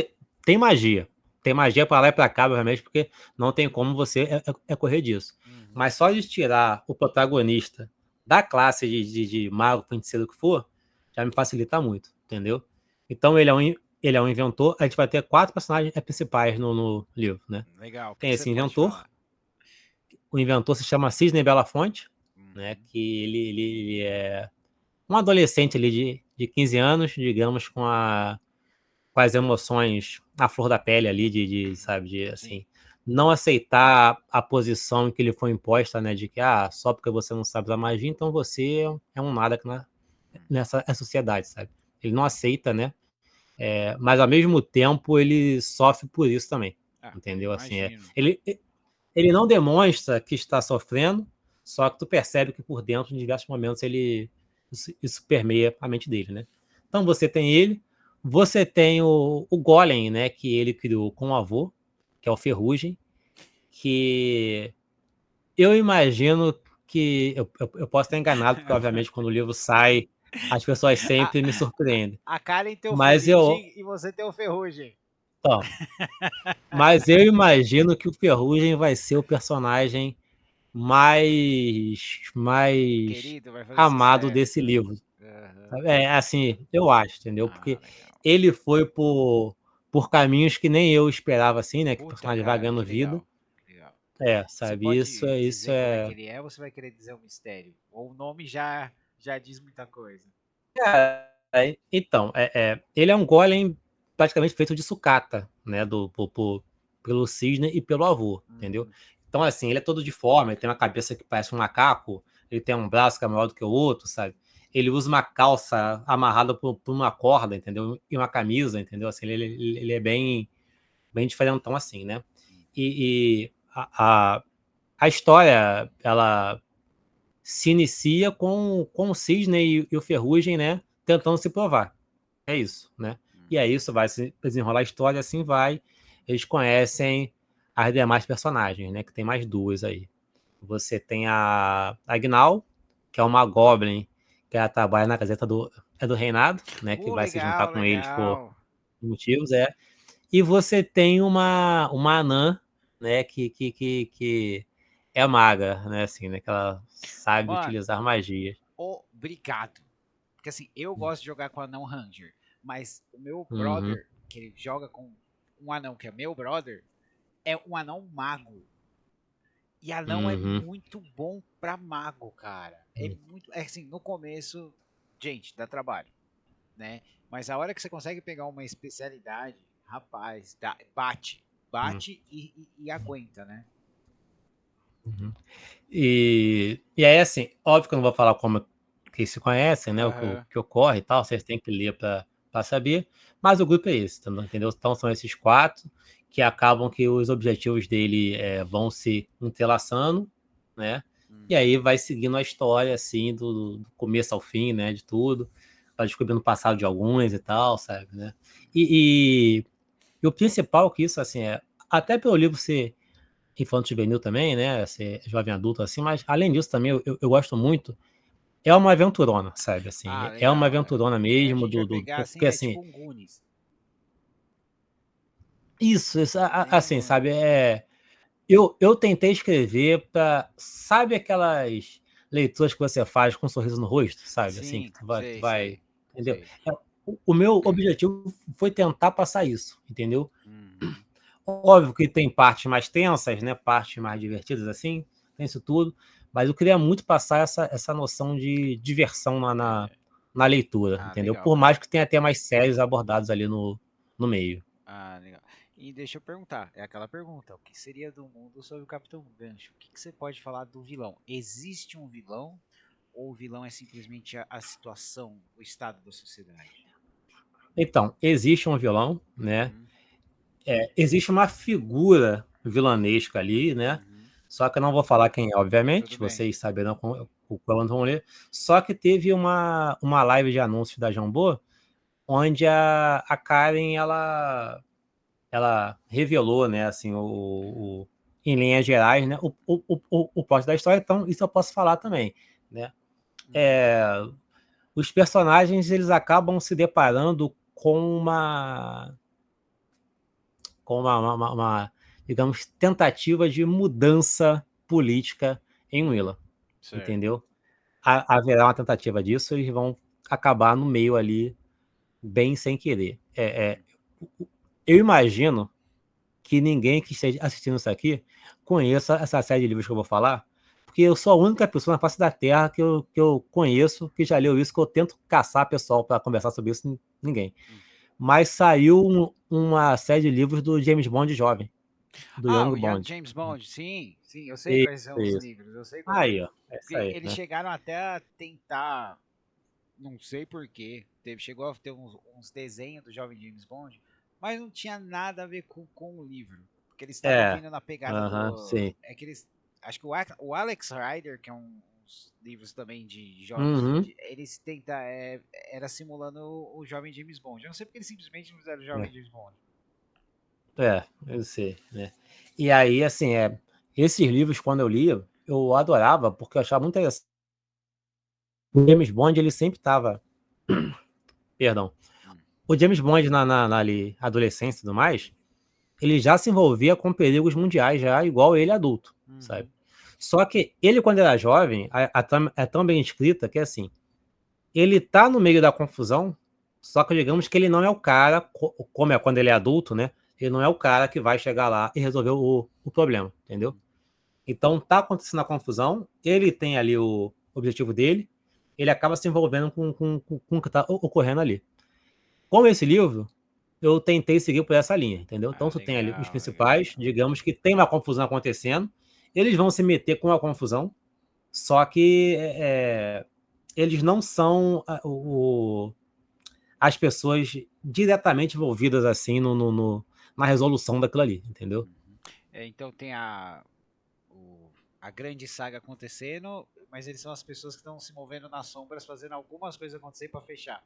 tem magia. Tem magia para lá e para cá, obviamente, porque não tem como você correr disso. Uhum. Mas só de tirar o protagonista da classe de mago, feiticeiro que for, já me facilita muito, entendeu? Então, ele é um inventor. A gente vai ter 4 personagens principais no livro, né? Legal. O que Tem que você esse pode inventor. falar? O inventor se chama Cisne Belafonte, né? Uhum. Que ele é um adolescente ali de 15 anos, digamos, com as emoções à flor da pele ali, sabe, de Sim. assim, não aceitar a posição que lhe foi imposta, né, de que, só porque você não sabe usar magia, então você é um nada Uhum. nessa sociedade, sabe? Ele não aceita, né? Mas ao mesmo tempo ele sofre por isso também, Ah, entendeu? Assim, imagino. ele não demonstra que está sofrendo, só que tu percebe que por dentro, em diversos momentos, isso permeia a mente dele, né? Então você tem ele, você tem o Golem, né? Que ele criou com o avô, que é o Ferrugem, que eu imagino que. Eu posso estar enganado, porque obviamente quando o livro sai, as pessoas A, sempre me surpreendem. a Karen tem o Mas eu. Ferrugem e você tem o Ferrugem. Então, mas eu imagino que o Ferrugem vai ser o personagem mais Querido, vai fazer amado sucesso. desse livro. Aham. Assim, eu acho, entendeu? Ah, Porque legal. ele foi por caminhos que nem eu esperava, assim, né? Que o Puta, personagem vai cara, ganhando que vida. legal. Que legal. Você Sabe? Isso pode é, isso dizer como é que é. ele é ou você vai querer dizer o mistério? Ou o nome já diz muita coisa? Cara, então, ele é um golem praticamente feito de sucata, né? Pelo cisne e pelo avô, entendeu? Uhum. Então, assim, ele é todo de forma, ele tem uma cabeça que parece um macaco, ele tem um braço que é maior do que o outro, sabe? Ele usa uma calça amarrada por uma corda, entendeu? E uma camisa, entendeu? Assim, ele é bem diferentão assim, né? E a história, ela se inicia com o Cisne e o Ferrugem, né? Tentando se provar. É isso, né? E aí isso vai se desenrolar a história, assim vai. Eles conhecem as demais personagens, né? Que tem mais duas aí. Você tem a Gnau, que é uma Goblin, que ela trabalha na Gazeta do Reinado, né? Que vai se juntar Legal, com eles por legal. motivos, é. E você tem uma anã, né? Que é maga, né? Assim, né? Que ela sabe Mano, utilizar magia. obrigado. Porque assim, eu gosto de jogar com anão Ranger, mas o meu Uhum, brother, que ele joga com um anão que é meu brother, é um anão mago. E anão é uhum. muito bom pra mago, cara. É muito. É assim, no começo, gente, dá trabalho, né? Mas a hora que você consegue pegar uma especialidade, rapaz, bate. Uhum. Bate e aguenta, né? Uhum. E aí, assim, óbvio que eu não vou falar como que se conhecem, né? O Aham. que ocorre e tal, vocês têm que ler para saber. Mas o grupo é esse, entendeu? Então são esses quatro que acabam que os objetivos dele vão se entrelaçando, né? E Uhum. aí vai seguindo a história, assim, do começo ao fim, né? De tudo. Vai descobrindo o passado de alguns e tal, sabe, né? E o principal que isso, assim, até pelo livro ser infanto juvenil também, né? Ser jovem adulto assim, mas além disso também eu gosto muito. É uma aventurona, sabe? Ah, Assim, é uma legal. aventurona Aí a mesmo, gente vai pegar assim, porque é assim, tipo um Goonies. isso Bem assim, Goonies. sabe? Eu tentei escrever para, sabe aquelas leituras que você faz com um sorriso no rosto, sabe? Assim, que Sim, tu sei, vai, sei, entendeu? sei. O meu objetivo foi tentar passar isso, entendeu? Uhum. Óbvio que tem partes mais tensas, né? Partes mais divertidas, assim, tem isso tudo. Mas eu queria muito passar essa noção de diversão na leitura, Ah, entendeu? legal. Por mais que tenha temas sérios abordados ali no meio. Ah, legal. E deixa eu perguntar, é aquela pergunta, o que seria do mundo sobre o Capitão Gancho? O que você pode falar do vilão? Existe um vilão ou o vilão é simplesmente a situação, o estado da sociedade? Então, existe um vilão, né? Uhum, Existe uma figura vilanesca ali, né? uhum. Só que eu não vou falar quem é, Tudo obviamente, bem. vocês saberão quando vão ler. Só que teve uma live de anúncios da Jambô, onde a Karen, ela revelou, né, assim, em linhas gerais, né, o plot da história, então isso eu posso falar também, né. Uhum. É, os personagens, eles acabam se deparando com uma, digamos, tentativa de mudança política em Hum, Willa, certo. entendeu? Haverá uma tentativa disso, eles vão acabar no meio ali, bem sem querer. Eu imagino que ninguém que esteja assistindo isso aqui conheça essa série de livros que eu vou falar, porque eu sou a única pessoa na face da Terra que eu conheço que já leu isso, que eu tento caçar pessoal para conversar sobre isso, ninguém. Hum. Mas saiu uma série de livros do James Bond jovem, do Ah, Young o Young Bond. James Bond, sim, sim, eu sei Isso, quais são os isso. livros, eu sei qual. Aí, ó, é isso Porque aí, eles né? chegaram até a tentar, não sei porquê, chegou a ter uns desenhos do jovem James Bond, mas não tinha nada a ver com o livro. Porque eles estavam É, vindo na pegada aham, do. sim. É que eles. Acho que o Alex Rider, que é uns livros também de jogos, Uhum, eles tentam. Era simulando o jovem James Bond. Eu não sei porque eles simplesmente não fizeram o jovem é, James Bond. eu sei, né? E aí, assim, esses livros, quando eu lia, eu adorava, porque eu achava muito interessante. O James Bond, ele sempre estava. Perdão. Hum. O James Bond, na ali, adolescência e tudo mais, ele já se envolvia com perigos mundiais, já igual ele adulto, sabe? Uhum. Só que ele, quando era jovem, a trama é tão bem escrita que, assim, ele tá no meio da confusão, só que digamos que ele não é o cara, como é quando ele é adulto, né? Ele não é o cara que vai chegar lá e resolver o problema, entendeu? Uhum. Então tá acontecendo a confusão, ele tem ali o objetivo dele, ele acaba se envolvendo com o que tá ocorrendo ali. Com esse livro, eu tentei seguir por essa linha, entendeu? Então Ah, tu tem ali os legal, principais, legal. digamos que tem uma confusão acontecendo, eles vão se meter com a confusão, só que eles não são as pessoas diretamente envolvidas assim na resolução daquilo ali, entendeu? Uhum. Então tem a grande saga acontecendo, mas eles são as pessoas que estão se movendo nas sombras, fazendo algumas coisas acontecer para fechar.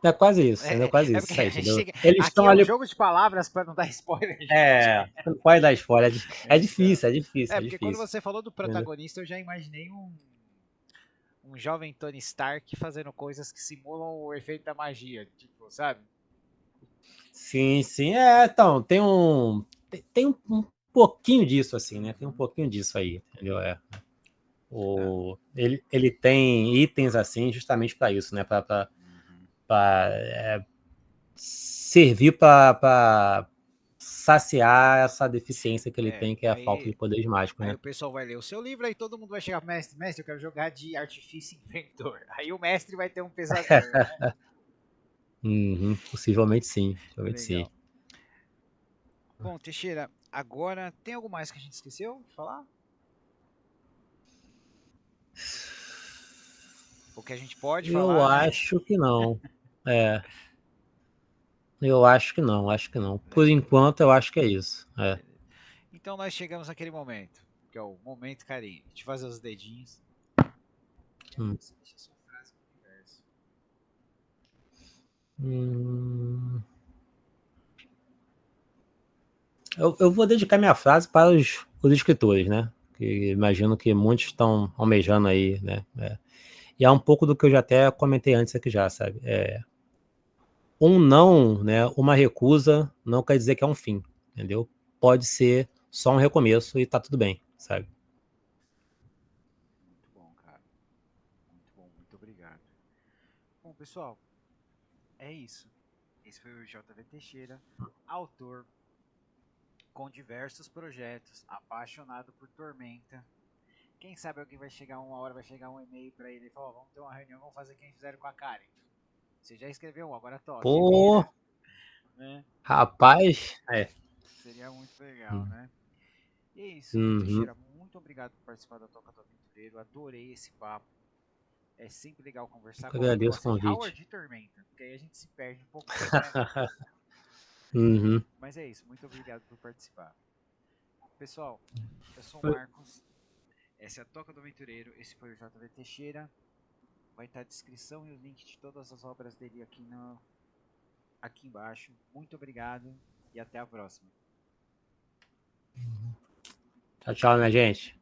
É quase isso, entendeu? Quase É isso, porque isso aí, entendeu? chega, Eles aqui estão é um ali. jogo de palavras para não dar spoiler, gente. Não pode dar spoiler. É Então, difícil, é difícil, é porque quando difícil. você falou do Entendeu? protagonista, eu já imaginei um jovem Tony Stark fazendo coisas que simulam o efeito da magia, tipo, sabe? Sim, sim. Então, tem um pouquinho disso, assim, né? Tem um Uhum. pouquinho disso aí, entendeu? Ah, Ele tem itens assim justamente para isso, né? Para uhum. servir para saciar essa deficiência que ele tem, que é a falta de Aí, poderes mágicos, aí né? o pessoal vai ler o seu livro, aí todo mundo vai chegar pro mestre, mestre, eu quero jogar de artifício inventor. Aí o mestre vai ter um pesadelo, né? Uhum, possivelmente sim, possivelmente sim. Legal. Bom, Teixeira, agora tem algo mais que a gente esqueceu de falar? O que a gente pode Eu falar, né? acho que não. É, eu acho que não, acho que não. Por Legal. enquanto, eu acho que é isso. Beleza. Então nós chegamos naquele momento, que é o momento carinho. A gente faz os dedinhos. E aí Hum. você deixa a sua frase no universo. Hum. Eu vou dedicar minha frase para os escritores, né? Que imagino que muitos estão almejando aí, né? E é um pouco do que eu já até comentei antes aqui já, sabe? Um não, né? Uma recusa não quer dizer que é um fim, entendeu? Pode ser só um recomeço e tá tudo bem, sabe? Muito bom, cara. Muito bom, muito obrigado. Bom, pessoal, é isso. Esse foi o JV Teixeira, autor com diversos projetos, apaixonado por Tormenta. Quem sabe alguém vai chegar uma hora, vai chegar um e-mail pra ele e falar: vamos ter uma reunião, vamos fazer o que fizeram com a Karen. Você já escreveu um, agora toque, Pô, né? rapaz, Seria muito legal, Hum. né? E é isso, Uhum. Teixeira, muito obrigado por participar da Toca do Aventureiro, adorei esse papo. É sempre legal Eu conversar que com alguém que agradeço o gosta de convite. Howard e Tormenta, porque aí a gente se perde um pouquinho, né? Uhum. Mas é isso, muito obrigado por participar. Pessoal, eu sou o Marcos, essa é a Toca do Aventureiro, esse foi o JV Teixeira. Vai estar a descrição e o link de todas as obras dele aqui embaixo. Muito obrigado e até a próxima. Tchau, tchau, minha gente.